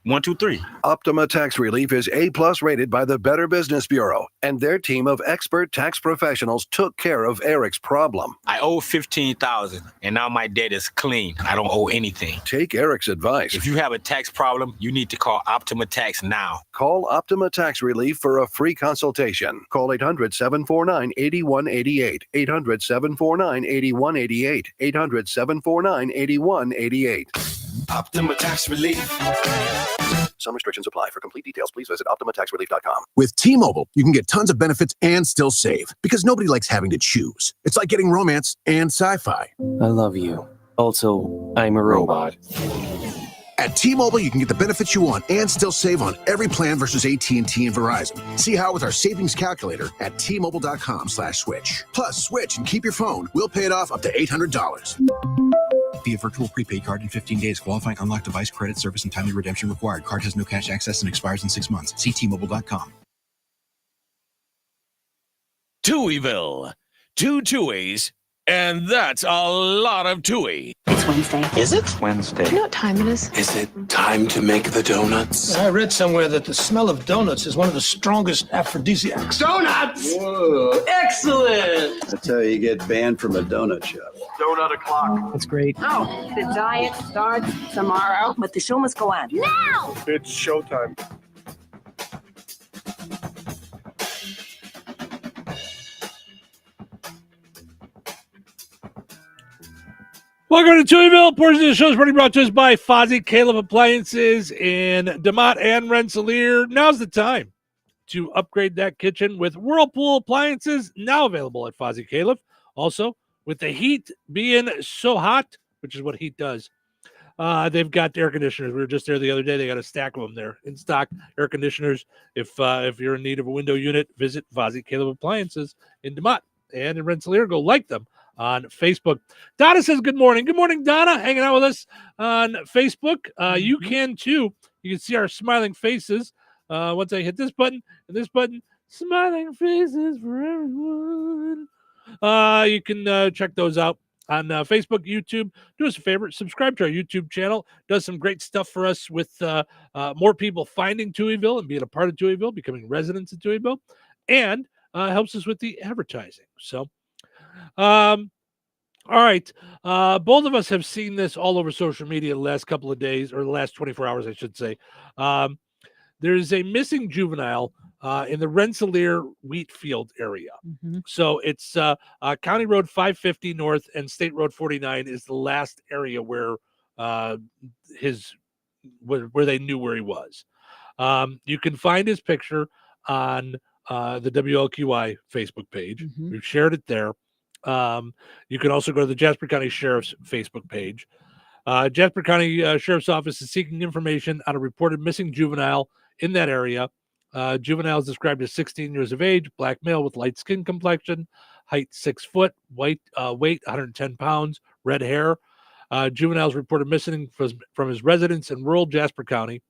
1, 2, 3.
Optima Tax Relief is A+ rated by the Better Business Bureau, and their team of expert tax professionals took care of Eric's problem.
I owe $15,000, and now my debt is clean. I don't owe anything.
Take Eric's advice.
If you have a tax problem, you need to call Optima Tax now.
Call Optima Tax Relief for a free consultation. Call 800-749-8188. 800-749-8188. 800-749-8188.
Optima Tax Relief.
Some restrictions apply. For complete details, please visit OptimaTaxRelief.com.
With T-Mobile, you can get tons of benefits and still save, because nobody likes having to choose. It's like getting romance and sci-fi.
I love you. Also, I'm a robot.
At T-Mobile, you can get the benefits you want and still save on every plan versus AT&T and Verizon. See how with our savings calculator at T-Mobile.com/switch. Plus, switch and keep your phone. We'll pay it off up to $800.
Via virtual prepaid card in 15 days. Qualifying unlocked device credit service and timely redemption required. Card has no cash access and expires in 6 months. See T-Mobile.com.
Touhyville. 2 Touhies And that's a lot of Touhy.
It's Wednesday.
Is it? Wednesday.
Do you know what time it is?
Is it time to make the donuts?
I read somewhere that the smell of donuts is one of the strongest aphrodisiacs.
Donuts!
Whoa, excellent!
That's how you get banned from a donut shop.
Donut o'clock.
That's great.
Oh, the diet starts tomorrow.
But the show must go on.
Now!
It's showtime.
Welcome to Touhyville. Portion of the show is brought to us by Fozzie Caleb Appliances in DeMott and Rensselaer. Now's the time to upgrade that kitchen with Whirlpool appliances, now available at Fozzie Caleb. Also, with the heat being so hot, which is what heat does, they've got air conditioners. We were just there the other day. They got a stack of them there in stock, air conditioners. If you're in need of a window unit, visit Fozzie Caleb Appliances in DeMott and in Rensselaer. Go like them on Facebook. Donna says good morning. Good morning, Donna, hanging out with us on Facebook. You can too. You can see our smiling faces once I hit this button and this button. Smiling faces for everyone. You can check those out on Facebook, YouTube. Do us a favor, subscribe to our YouTube channel. Does some great stuff for us with more people finding Touhyville and being a part of Touhyville, becoming residents of Touhyville, and helps us with the advertising. So all right. Both of us have seen this all over social media the last couple of days, or the last 24 hours, I should say. There's a missing juvenile in the Rensselaer wheat field area. So it's County Road 550 North and State Road 49 is the last area where where they knew where he was. You can find his picture on the WLQI Facebook page. We've shared it there. You can also go to the Jasper County Sheriff's Facebook page. Jasper County Sheriff's Office is seeking information on a reported missing juvenile in that area. Juvenile is described as 16 years of age, black male with light skin complexion, height 6 foot, weight 110 pounds, red hair. Juvenile is reported missing from his residence in rural Jasper County.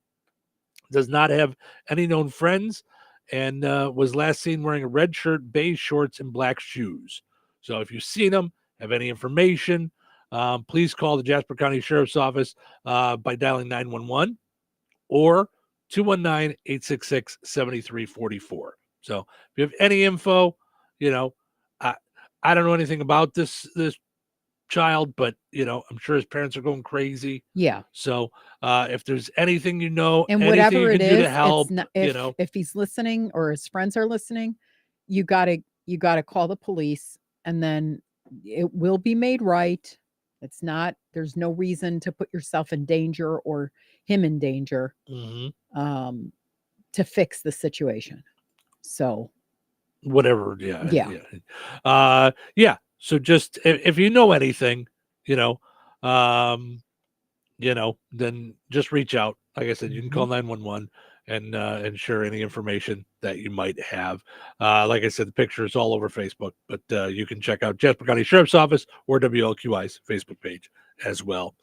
Does not have any known friends and was last seen wearing a red shirt, beige shorts, and black shoes. So if you've seen him, have any information, please call the Jasper County Sheriff's Office by dialing 911 or 219-866-7344. So if you have any info, I don't know anything about this child, but I'm sure his parents are going crazy.
Yeah.
So if there's anything
and
anything
whatever
you
it
can
is,
do to help,
if he's listening or his friends are listening, you gotta call the police, and then it will be made right. There's no reason to put yourself in danger or him in danger to fix the situation. So
whatever. Yeah. So just if you know anything, then just reach out. Like I said, you can call 911 and share any information that you might have. Like I said, the picture is all over Facebook, but you can check out Jasper County Sheriff's Office or WLQI's Facebook page as well.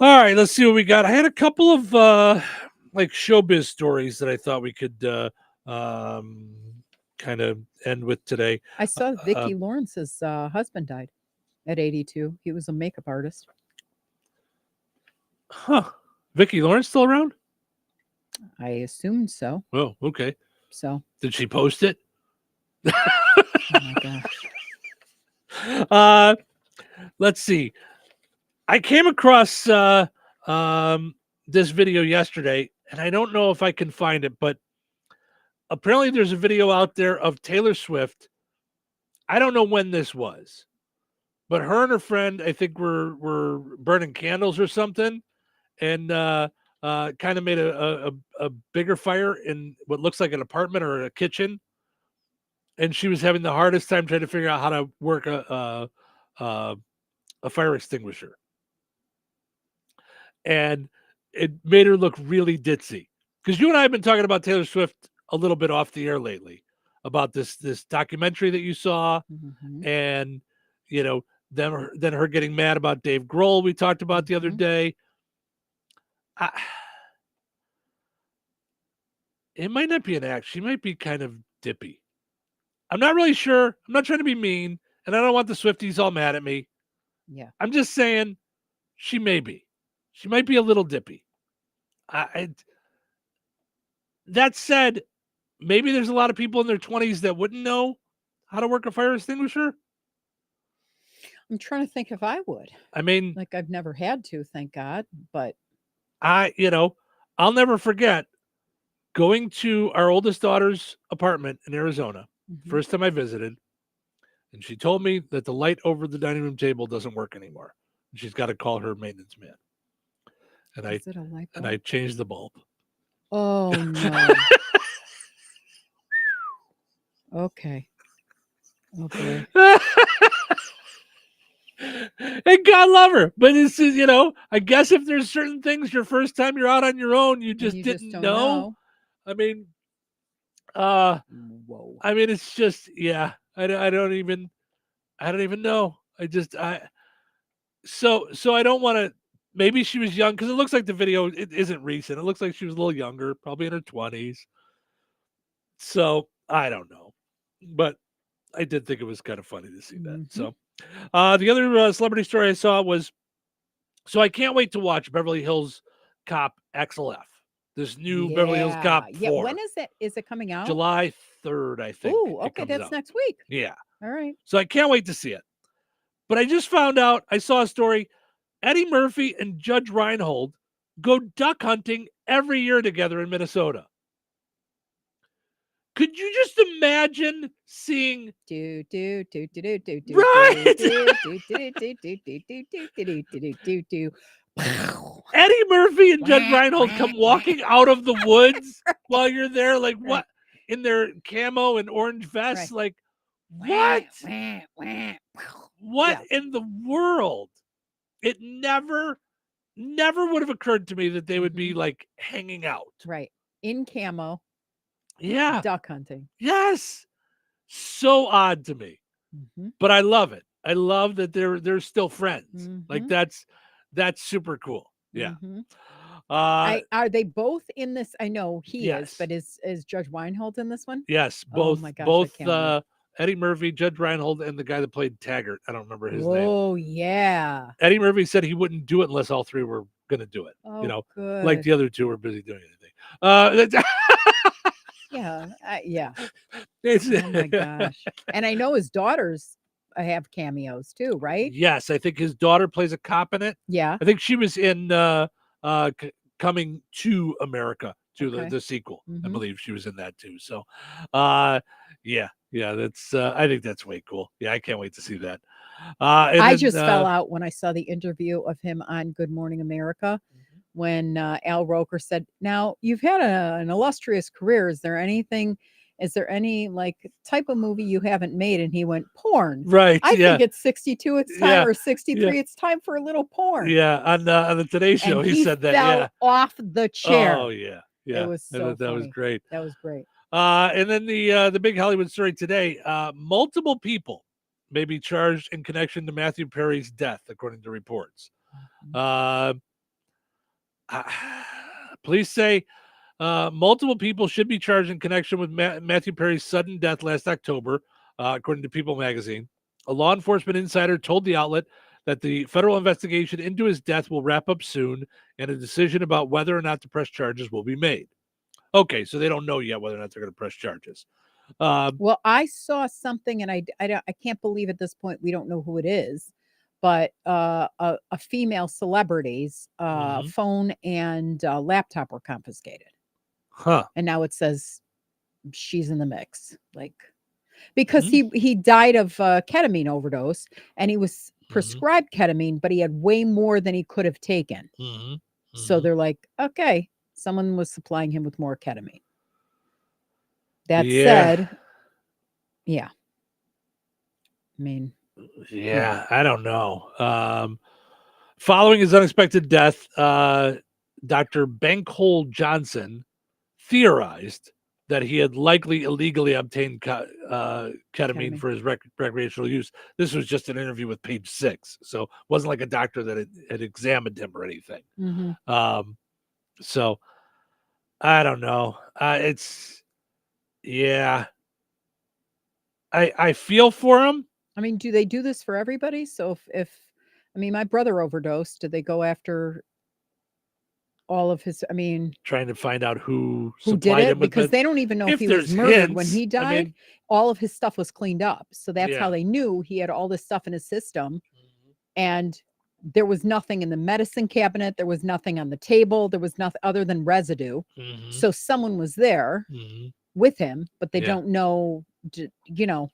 All right, let's see what we got. I had a couple of showbiz stories that I thought we could kind of end with today.
I saw Vicki Lawrence's husband died at 82. He was a makeup artist.
Huh. Vicki Lawrence still around?
I assumed so.
Oh, okay.
So
did she post it?
Oh my gosh.
Let's see. I came across this video yesterday, and I don't know if I can find it, but apparently there's a video out there of Taylor Swift. I don't know when this was, but her and her friend, I think, were burning candles or something, and kind of made a bigger fire in what looks like an apartment or a kitchen. And she was having the hardest time trying to figure out how to work a fire extinguisher. And it made her look really ditzy. Because you and I have been talking about Taylor Swift a little bit off the air lately about this documentary that you saw, and then her getting mad about Dave Grohl we talked about the other day. It might not be an act. She might be kind of dippy. I'm not really sure. I'm not trying to be mean, and I don't want the Swifties all mad at me.
Yeah.
I'm just saying she may be. She might be a little dippy. That said, maybe there's a lot of people in their 20s that wouldn't know how to work a fire extinguisher.
I'm trying to think if I would.
I mean,
like I've never had to, thank God, but
I'll never forget going to our oldest daughter's apartment in Arizona. First time I visited, and she told me that the light over the dining room table doesn't work anymore. And she's got to call her maintenance man. And
Is it a light bulb?
I changed the bulb.
Oh no. Okay. Oh boy.
And God love her. But it's, I guess if there's certain things your first time you're out on your own, you just didn't
don't
know. I mean,
whoa.
I mean, it's just, yeah, I don't even know. So I don't want to, maybe she was young, because it looks like the video, it isn't recent. It looks like she was a little younger, probably in her 20s. So I don't know. But I did think it was kind of funny to see that. So the other celebrity story I saw was, so I can't wait to watch Beverly Hills Cop XLF. This new Beverly Hills Cop 4.
Yeah, when is it? Is it coming out?
July 3rd, I think.
Oh, okay, that's next week.
Yeah.
All right.
So I can't wait to see it. But I just found out, I saw a story, Eddie Murphy and Judge Reinhold go duck hunting every year together in Minnesota. Could you just imagine seeing
Right.
Eddie Murphy and Judge Reinhold come walking out of the woods while you're there, like what? In their camo and orange vests, like what? What in the world? It never would have occurred to me that they would be like hanging out.
Right. In camo.
Yeah.
Duck hunting.
Yes. So odd to me. But I love it. I love that they're still friends. Like that's super cool. Yeah.
Are they both in this? I know he
Yes.
is, but is Judge Reinhold in this one?
Yes,
Oh
both
my gosh, I
both
can't wait.
Eddie Murphy, Judge Reinhold, and the guy that played Taggart. I don't remember his name.
Oh yeah.
Eddie Murphy said he wouldn't do it unless all three were going to do it.
Oh,
like
good.
the other two were busy doing anything.
Yeah. Yeah.
It's-
Oh my gosh. And I know his daughters have cameos too, right?
Yes, I think his daughter plays a cop in it.
Yeah.
I think she was in Coming to America, to the sequel. I believe she was in that too. So, yeah, that's. I think that's way cool. Yeah, I can't wait to see that.
I just fell out when I saw the interview of him on Good Morning America when Al Roker said, "Now you've had an illustrious career. Is there any like type of movie you haven't made?" And he went, "Porn."
Right.
I think it's 62. It's time, or 63.
Yeah.
It's time for a little porn.
Yeah, on the Today Show,
And
he said that.
fell
Yeah.
off the chair.
Oh yeah. Yeah.
It was
I
so
thought that was
funny.
great.
That was great.
And then the big Hollywood story today: multiple people may be charged in connection to Matthew Perry's death, according to reports. Police say multiple people should be charged in connection with Matthew Perry's sudden death last October, according to People magazine. A law enforcement insider told the outlet that the federal investigation into his death will wrap up soon, and a decision about whether or not to press charges will be made. Okay, so they don't know yet whether or not they're going to press charges.
Well, I saw something, and I can't believe at this point we don't know who it is, but a female celebrity's phone and laptop were confiscated.
Huh.
And now it says she's in the mix, like because he died of ketamine overdose, and he was prescribed ketamine, but he had way more than he could have taken. So they're like, okay, someone was supplying him with more ketamine. That said, yeah. I mean,
yeah, I don't know. Following his unexpected death, Dr. Bankole Johnson theorized that he had likely illegally obtained ketamine for his recreational use. This was just an interview with Page 6, so it wasn't like a doctor that had examined him or anything. So I don't know. I feel for him.
I mean, do they do this for everybody? So if I mean, my brother overdosed, did they go after all of his, I mean,
Trying to find out who
did
supplied
it?
him with
Because
it.
they don't even know if he was
there's
murdered when
hints,
he died.
I mean,
All of his stuff was cleaned up. So that's how
Yeah.
they knew he had all this stuff in his system. And there was nothing in the medicine cabinet. There was nothing on the table. There was nothing other than residue. So someone was there with him, but they
Yeah.
don't know, you know,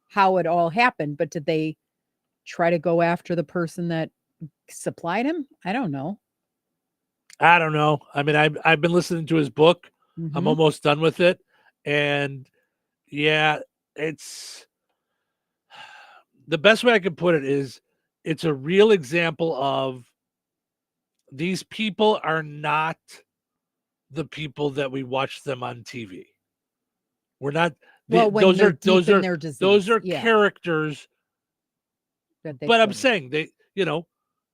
how it all happened. But did they try to go after the person that supplied him? I don't know.
I don't know. I mean, I've been listening to his book.
Mhm.
I'm almost done with it, and yeah, it's the best way I can put it is it's a real example of these people are not the people that we watch them on TV. We're not.
Well, when they're deep in their disease,
those are
yeah.
characters.
That they
But I'm
put in.
saying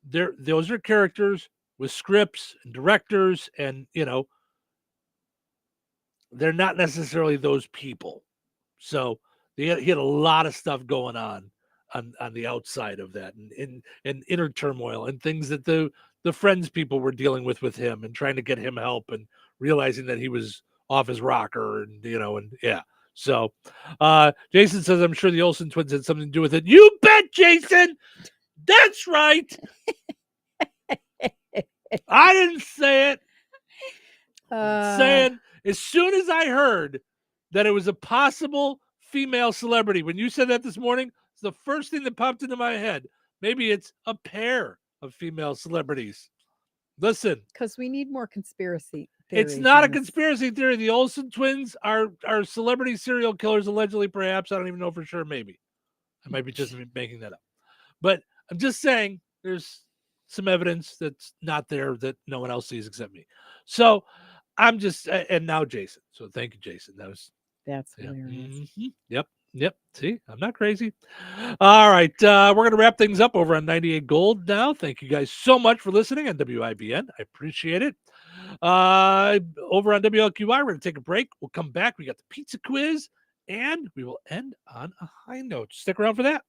those are characters with scripts and directors, and they're not necessarily those people. So he had a lot of stuff going on the outside of that, and inner turmoil and things that the friends people were dealing with him and trying to get him help and realizing that he was off his rocker and yeah. So Jason says, I'm sure the Olsen twins had something to do with it. You bet, Jason. That's right. I didn't say it. Saying as soon as I heard that it was a possible female celebrity, when you said that this morning, it's the first thing that popped into my head. Maybe it's a pair of female celebrities. Listen,
because we need more conspiracy
it's
theories
not a
on this.
conspiracy theory. The Olsen twins are celebrity serial killers, allegedly, perhaps. I don't even know for sure. Maybe I might be just making that up. But I'm just saying there's some evidence that's not there that no one else sees except me. So I'm just, and now Jason. So thank you, Jason.
That's hilarious.
Yep. See, I'm not crazy. All right. We're going to wrap things up over on 98 Gold now. Thank you guys so much for listening on WIBN. I appreciate it. Over on WLQI, we're going to take a break. We'll come back. We got the pizza quiz, and we will end on a high note. Stick around for that.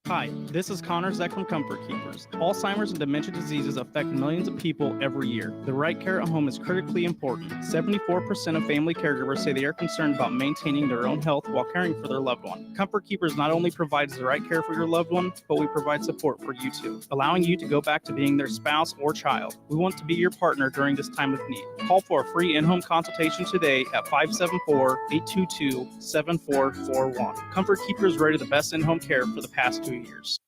Hi, this is Connor Zeck from Comfort Keepers. Alzheimer's and dementia diseases affect millions of people every year. The right care at home is critically important. 74% of family caregivers say they are concerned about maintaining their own health while caring for their loved one. Comfort Keepers not only provides the right care for your loved one, but we provide support for you too, allowing you to go back to being their spouse or child. We want to be your partner during this time of need. Call for a free in-home consultation today at 574-822-7441. Comfort Keepers rated the best in-home care for the past 2 years.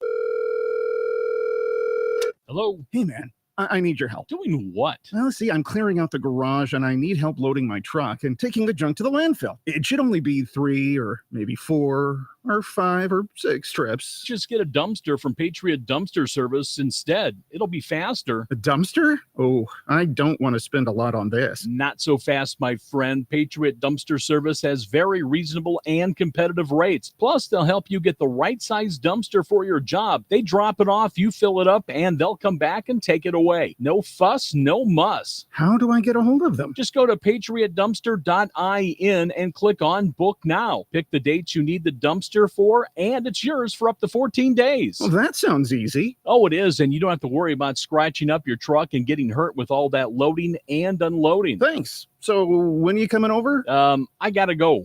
Hello?
Hey, man. I need your help.
Doing what?
Well, see, I'm clearing out the garage and I need help loading my truck and taking the junk to the landfill. It should only be 3 or maybe 4 or 5 or 6 trips.
Just get a dumpster from Patriot Dumpster Service instead. It'll be faster.
A dumpster? Oh, I don't want to spend a lot on this.
Not so fast, my friend. Patriot Dumpster Service has very reasonable and competitive rates. Plus, they'll help you get the right size dumpster for your job. They drop it off, you fill it up, and they'll come back and take it away. No fuss, no muss.
How do I get a hold of them?
Just go to patriotdumpster.in and click on Book Now. Pick the dates you need the dumpster for, and it's yours for up to 14 days.
Well, that sounds easy.
Oh, it is, and you don't have to worry about scratching up your truck and getting hurt with all that loading and unloading.
Thanks. So when are you coming over?
I gotta go.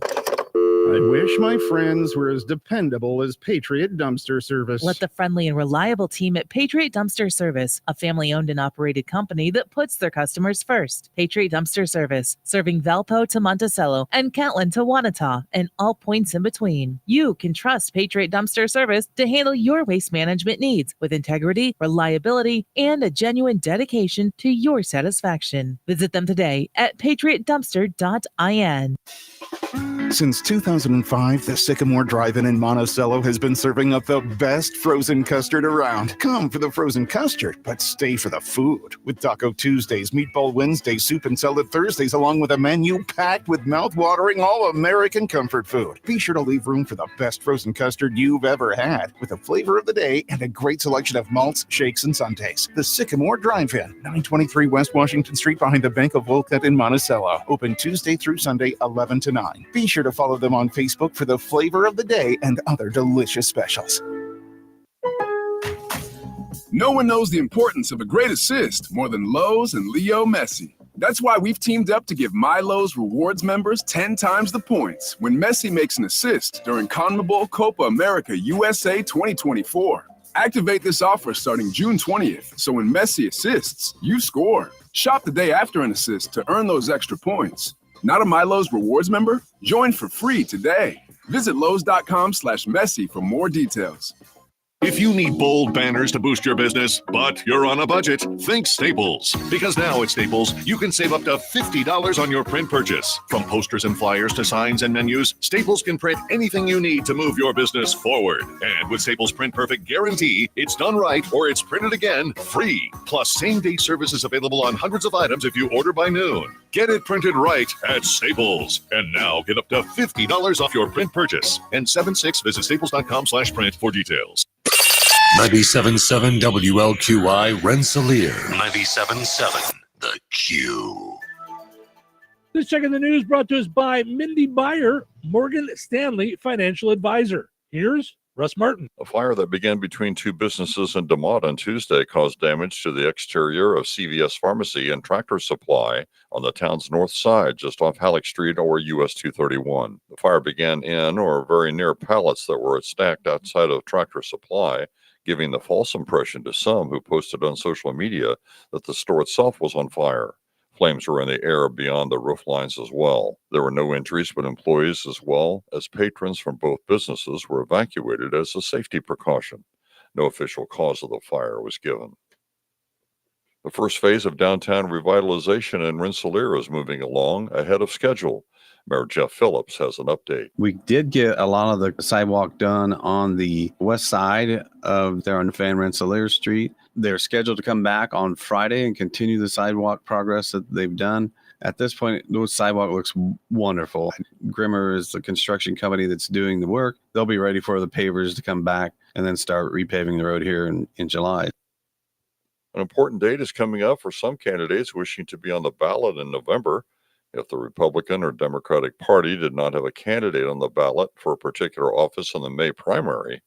I wish my friends were as dependable as Patriot Dumpster Service.
Let the friendly and reliable team at Patriot Dumpster Service, a family-owned and operated company that puts their customers first. Patriot Dumpster Service, serving Valpo to Monticello and Catlin to Wanata and all points in between. You can trust Patriot Dumpster Service to handle your waste management needs with integrity, reliability, and a genuine dedication to your satisfaction. Visit them today at patriotdumpster.in.
Since 2005, the Sycamore Drive-In in Monticello has been serving up the best frozen custard around. Come for the frozen custard, but stay for the food. With Taco Tuesdays, Meatball Wednesdays, Soup and Salad Thursdays, along with a menu packed with mouth-watering all-American comfort food. Be sure to leave room for the best frozen custard you've ever had, with the flavor of the day and a great selection of malts, shakes, and sundaes. The Sycamore Drive-In, 923 West Washington Street behind the Bank of Wolcott in Monticello. Open Tuesday through Sunday, 11 to 9. Be sure
sure to follow them on Facebook for the flavor of the day and other delicious specials.
No one knows the importance of a great assist more than Lowe's and Leo Messi. That's why we've teamed up to give My Lowe's Rewards members 10 times the points when Messi makes an assist during CONMEBOL Copa America USA 2024. Activate this offer starting June 20th, so when Messi assists, you score. Shop the day after an assist to earn those extra points. Not a My Lowe's Rewards member? Join for free today. Visit Lowe's.com/Messi for more details.
If you need bold banners to boost your business, but you're on a budget, think Staples. Because now at Staples, you can save up to $50 on your print purchase. From posters and flyers to signs and menus, Staples can print anything you need to move your business forward. And with Staples Print Perfect Guarantee, it's done right or it's printed again free. Plus, same-day service is available on hundreds of items if you order by noon. Get it printed right at Staples. And now get up to $50 off your print purchase. And 76, visit staples.com/print for details.
97.7 WLQI Rensselaer. 97.7 The Q.
This check in the news brought to us by Mindy Byer, Morgan Stanley Financial Advisor. Here's Russ Martin.
A fire that began between two businesses in DeMotte on Tuesday caused damage to the exterior of CVS Pharmacy and Tractor Supply on the town's north side, just off Halleck Street or US 231. The fire began in or very near pallets that were stacked outside of Tractor Supply, giving the false impression to some who posted on social media that the store itself was on fire. Flames were in the air beyond the roof lines as well. There were no injuries, but employees as well as patrons from both businesses were evacuated as a safety precaution. No official cause of the fire was given. The first phase of downtown revitalization in Rensselaer is moving along ahead of schedule. Mayor Jeff Phillips has an update.
We did get a lot of the sidewalk done on the west side of there on Van Rensselaer Street. They're scheduled to come back on Friday and continue the sidewalk progress that they've done. At this point, the sidewalk looks wonderful. Grimmer is the construction company that's doing the work. They'll be ready for the pavers to come back and then start repaving the road here in July.
An important date is coming up for some candidates wishing to be on the ballot in November. If the Republican or Democratic Party did not have a candidate on the ballot for a particular office in the May primary,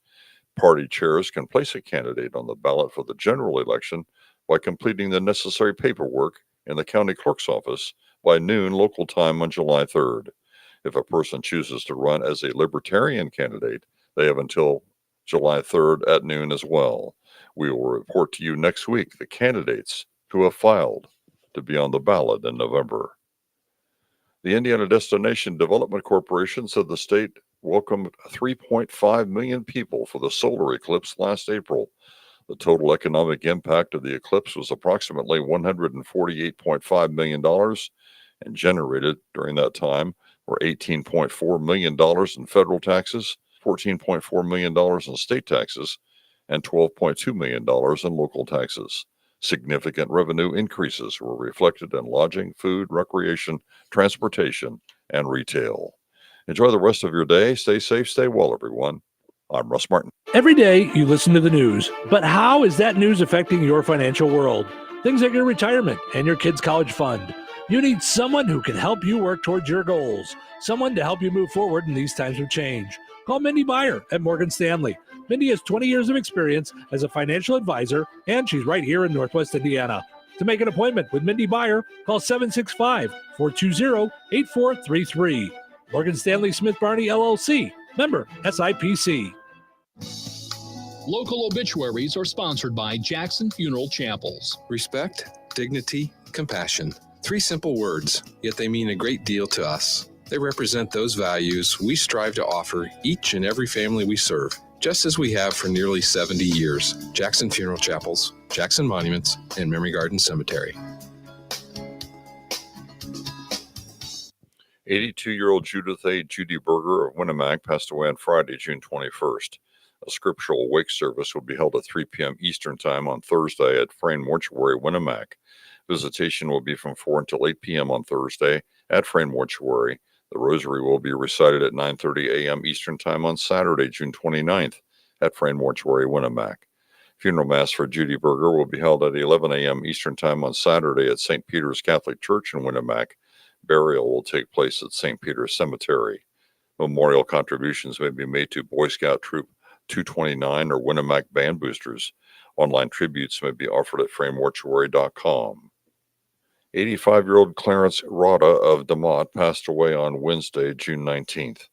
party chairs can place a candidate on the ballot for the general election by completing the necessary paperwork in the county clerk's office by noon local time on July 3rd. If a person chooses to run as a Libertarian candidate, they have until July 3rd at noon as well. We will report to you next week the candidates who have filed to be on the ballot in November. The Indiana Destination Development Corporation said the state welcomed 3.5 million people for the solar eclipse last April. The total economic impact of the eclipse was approximately $148.5 million and generated during that time were $18.4 million in federal taxes, $14.4 million in state taxes, and $12.2 million in local taxes. Significant revenue increases were reflected in lodging, food, recreation, transportation, and retail. Enjoy the rest of your day. Stay safe, stay well, everyone. I'm Russ Martin.
Every day you listen to the news, but how is that news affecting your financial world? Things like your retirement and your kids' college fund. You need someone who can help you work towards your goals, someone to help you move forward in these times of change. Call Mindy Byer at Morgan Stanley. Mindy has 20 years of experience as a financial advisor, and she's right here in Northwest Indiana. To make an appointment with Mindy Byer, call 765-420-8433. Morgan Stanley Smith Barney, LLC. Member SIPC.
Local obituaries are sponsored by Jackson Funeral Chapels.
Respect, dignity, compassion. 3 simple words, yet they mean a great deal to us. They represent those values we strive to offer each and every family we serve, just as we have for nearly 70 years. Jackson Funeral Chapels, Jackson Monuments, and Memory Garden Cemetery.
82-year-old Judith A. Judy Berger of Winnemac passed away on Friday, June 21st. A scriptural wake service will be held at 3 p.m. Eastern Time on Thursday at Frayne Mortuary, Winnemac. Visitation will be from 4 until 8 p.m. on Thursday at Frayne Mortuary. The rosary will be recited at 9:30 a.m. Eastern Time on Saturday, June 29th at Frayne Mortuary, Winnemac. Funeral Mass for Judy Berger will be held at 11 a.m. Eastern Time on Saturday at St. Peter's Catholic Church in Winnemac. Burial will take place at St. Peter's Cemetery. Memorial contributions may be made to Boy Scout Troop 229 or Winnemac Band Boosters. Online tributes may be offered at framemortuary.com. 85-year-old Clarence Rada of DeMott passed away on Wednesday, June 19th.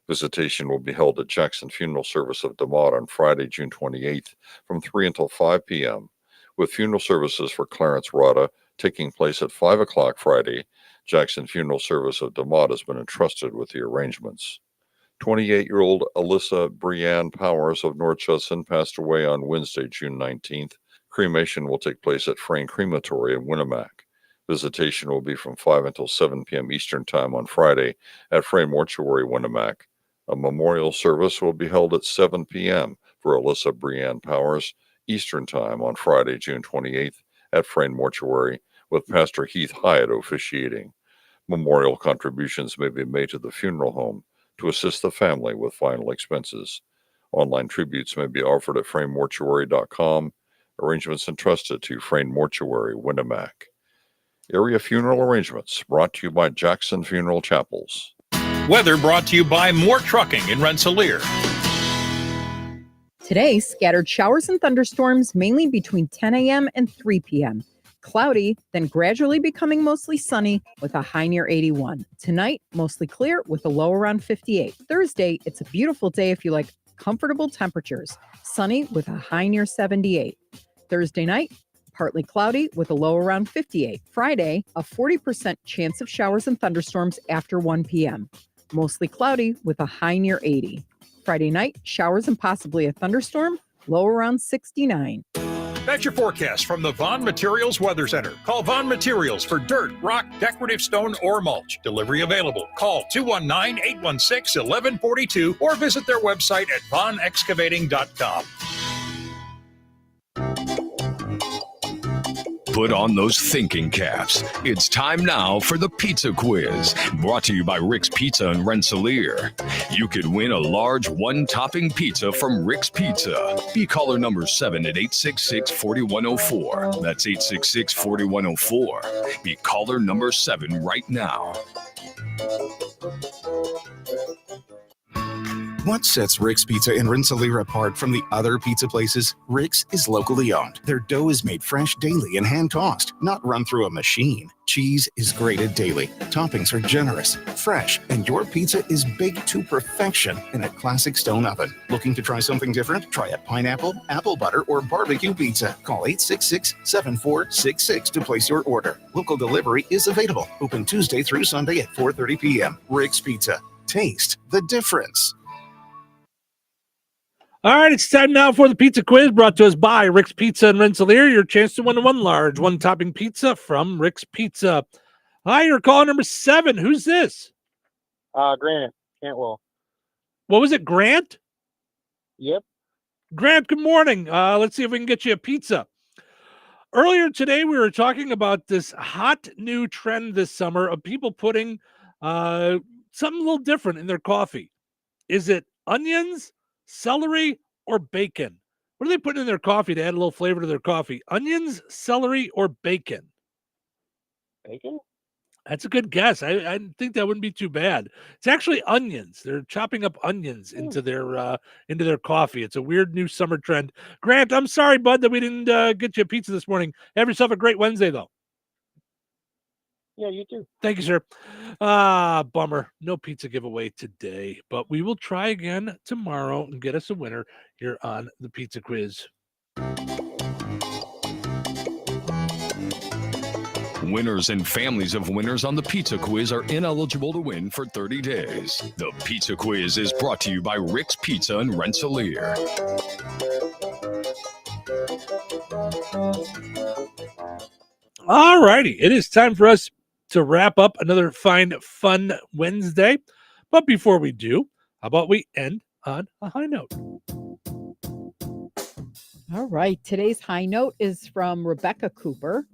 Visitation will be held at Jackson Funeral Service of DeMott on Friday, June 28th from 3 until 5 p.m., with funeral services for Clarence Rada taking place at 5 o'clock Friday. Jackson Funeral Service of DeMott has been entrusted with the arrangements. 28-year-old Alyssa Brianne Powers of North Judson passed away on Wednesday, June 19th. Cremation will take place at Frayne Crematory in Winnemac. Visitation will be from 5 until 7 p.m. Eastern Time on Friday at Frayne Mortuary, Winnemac. A memorial service will be held at 7 p.m. for Alyssa Brianne Powers Eastern Time on Friday, June 28th at Frayne Mortuary, with Pastor Heath Hyatt officiating. Memorial contributions may be made to the funeral home to assist the family with final expenses. Online tributes may be offered at framemortuary.com. Arrangements entrusted to Frayne Mortuary, Winnemac. Area funeral arrangements brought to you by Jackson Funeral Chapels.
Weather brought to you by More Trucking in Rensselaer.
Today, scattered showers and thunderstorms mainly between 10 a.m. and 3 p.m. Cloudy, then gradually becoming mostly sunny with a high near 81. Tonight, mostly clear with a low around 58. Thursday, it's a beautiful day if you like comfortable temperatures. Sunny with a high near 78. Thursday night, partly cloudy with a low around 58. Friday, a 40% chance of showers and thunderstorms after 1 p.m. Mostly cloudy with a high near 80. Friday night, showers and possibly a thunderstorm, low around 69.
That's your forecast from the Vaughn Materials Weather Center. Call Vaughn Materials for dirt, rock, decorative stone, or mulch. Delivery available. Call 219-816-1142 or visit their website at vaughnexcavating.com.
Put on those thinking caps. It's time now for the Pizza Quiz, brought to you by Rick's Pizza in Rensselaer. You could win a large one-topping pizza from Rick's Pizza. Be caller number 7 at 866-4104. That's 866-4104. Be caller number 7 right now.
What sets Rick's Pizza in Rensselaer apart from the other pizza places? Rick's is locally owned. Their dough is made fresh daily and hand-tossed, not run through a machine. Cheese is grated daily. Toppings are generous, fresh, and your pizza is baked to perfection in a classic stone oven. Looking to try something different? Try a pineapple, apple butter, or barbecue pizza. Call 866-7466 to place your order. Local delivery is available. Open Tuesday through Sunday at 4:30 p.m. Rick's Pizza. Taste the difference.
All right, it's time now for the pizza quiz brought to us by Rick's Pizza in Rensselaer. Your chance to win one large, one-topping pizza from Rick's Pizza. Hi, you're caller number 7. Who's this?
Grant Cantwell.
What was it, Grant?
Yep.
Grant, good morning. Let's see if we can get you a pizza. Earlier today, we were talking about this hot new trend this summer of people putting something a little different in their coffee. Is it onions, celery, or bacon? What are they putting in their coffee to add a little flavor to their coffee? Onions, celery, or bacon?
Bacon?
That's a good guess. I think that wouldn't be too bad. It's actually onions. They're chopping up onions into their coffee. It's a weird new summer trend. Grant, I'm sorry, bud, that we didn't get you a pizza this morning. Have yourself a great Wednesday, though.
Yeah, you too.
Thank you, sir. Bummer. No pizza giveaway today, but we will try again tomorrow and get us a winner here on the Pizza Quiz.
Winners and families of winners on the Pizza Quiz are ineligible to win for 30 days. The Pizza Quiz is brought to you by Rick's Pizza in Rensselaer.
All righty. It is time for us to wrap up another fine, fun Wednesday. But before we do, how about we end on a high note?
All right. Today's high note is from Rebecca Cooper.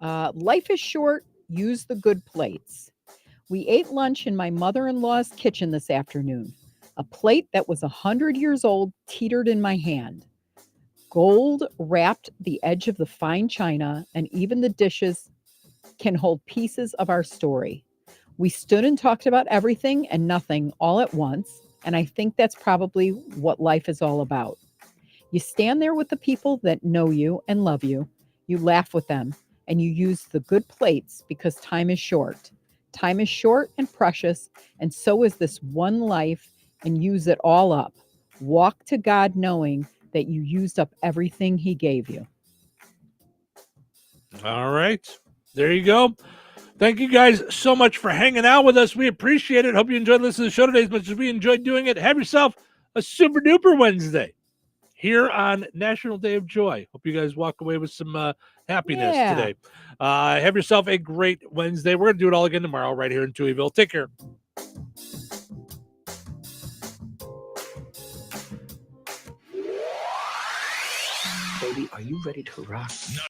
Life is short. Use the good plates. We ate lunch in my mother-in-law's kitchen this afternoon. A plate that was 100 years old teetered in my hand. Gold wrapped the edge of the fine china, and even the dishes can hold pieces of our story. We stood and talked about everything and nothing all at once, and I think that's probably what life is all about. You stand there with the people that know you and love you, you laugh with them, and you use the good plates because time is short. Time is short and precious, and so is this one life, and use it all up. Walk to God knowing that you used up everything he gave you.
All right. There you go. Thank you guys so much for hanging out with us. We appreciate it. Hope you enjoyed listening to the show today as much as we enjoyed doing it. Have yourself a super duper Wednesday here on National Day of Joy. Hope you guys walk away with some happiness today. Have yourself a great Wednesday. We're going to do it all again tomorrow right here in Touhyville. Take care.
Baby, are you ready to rock?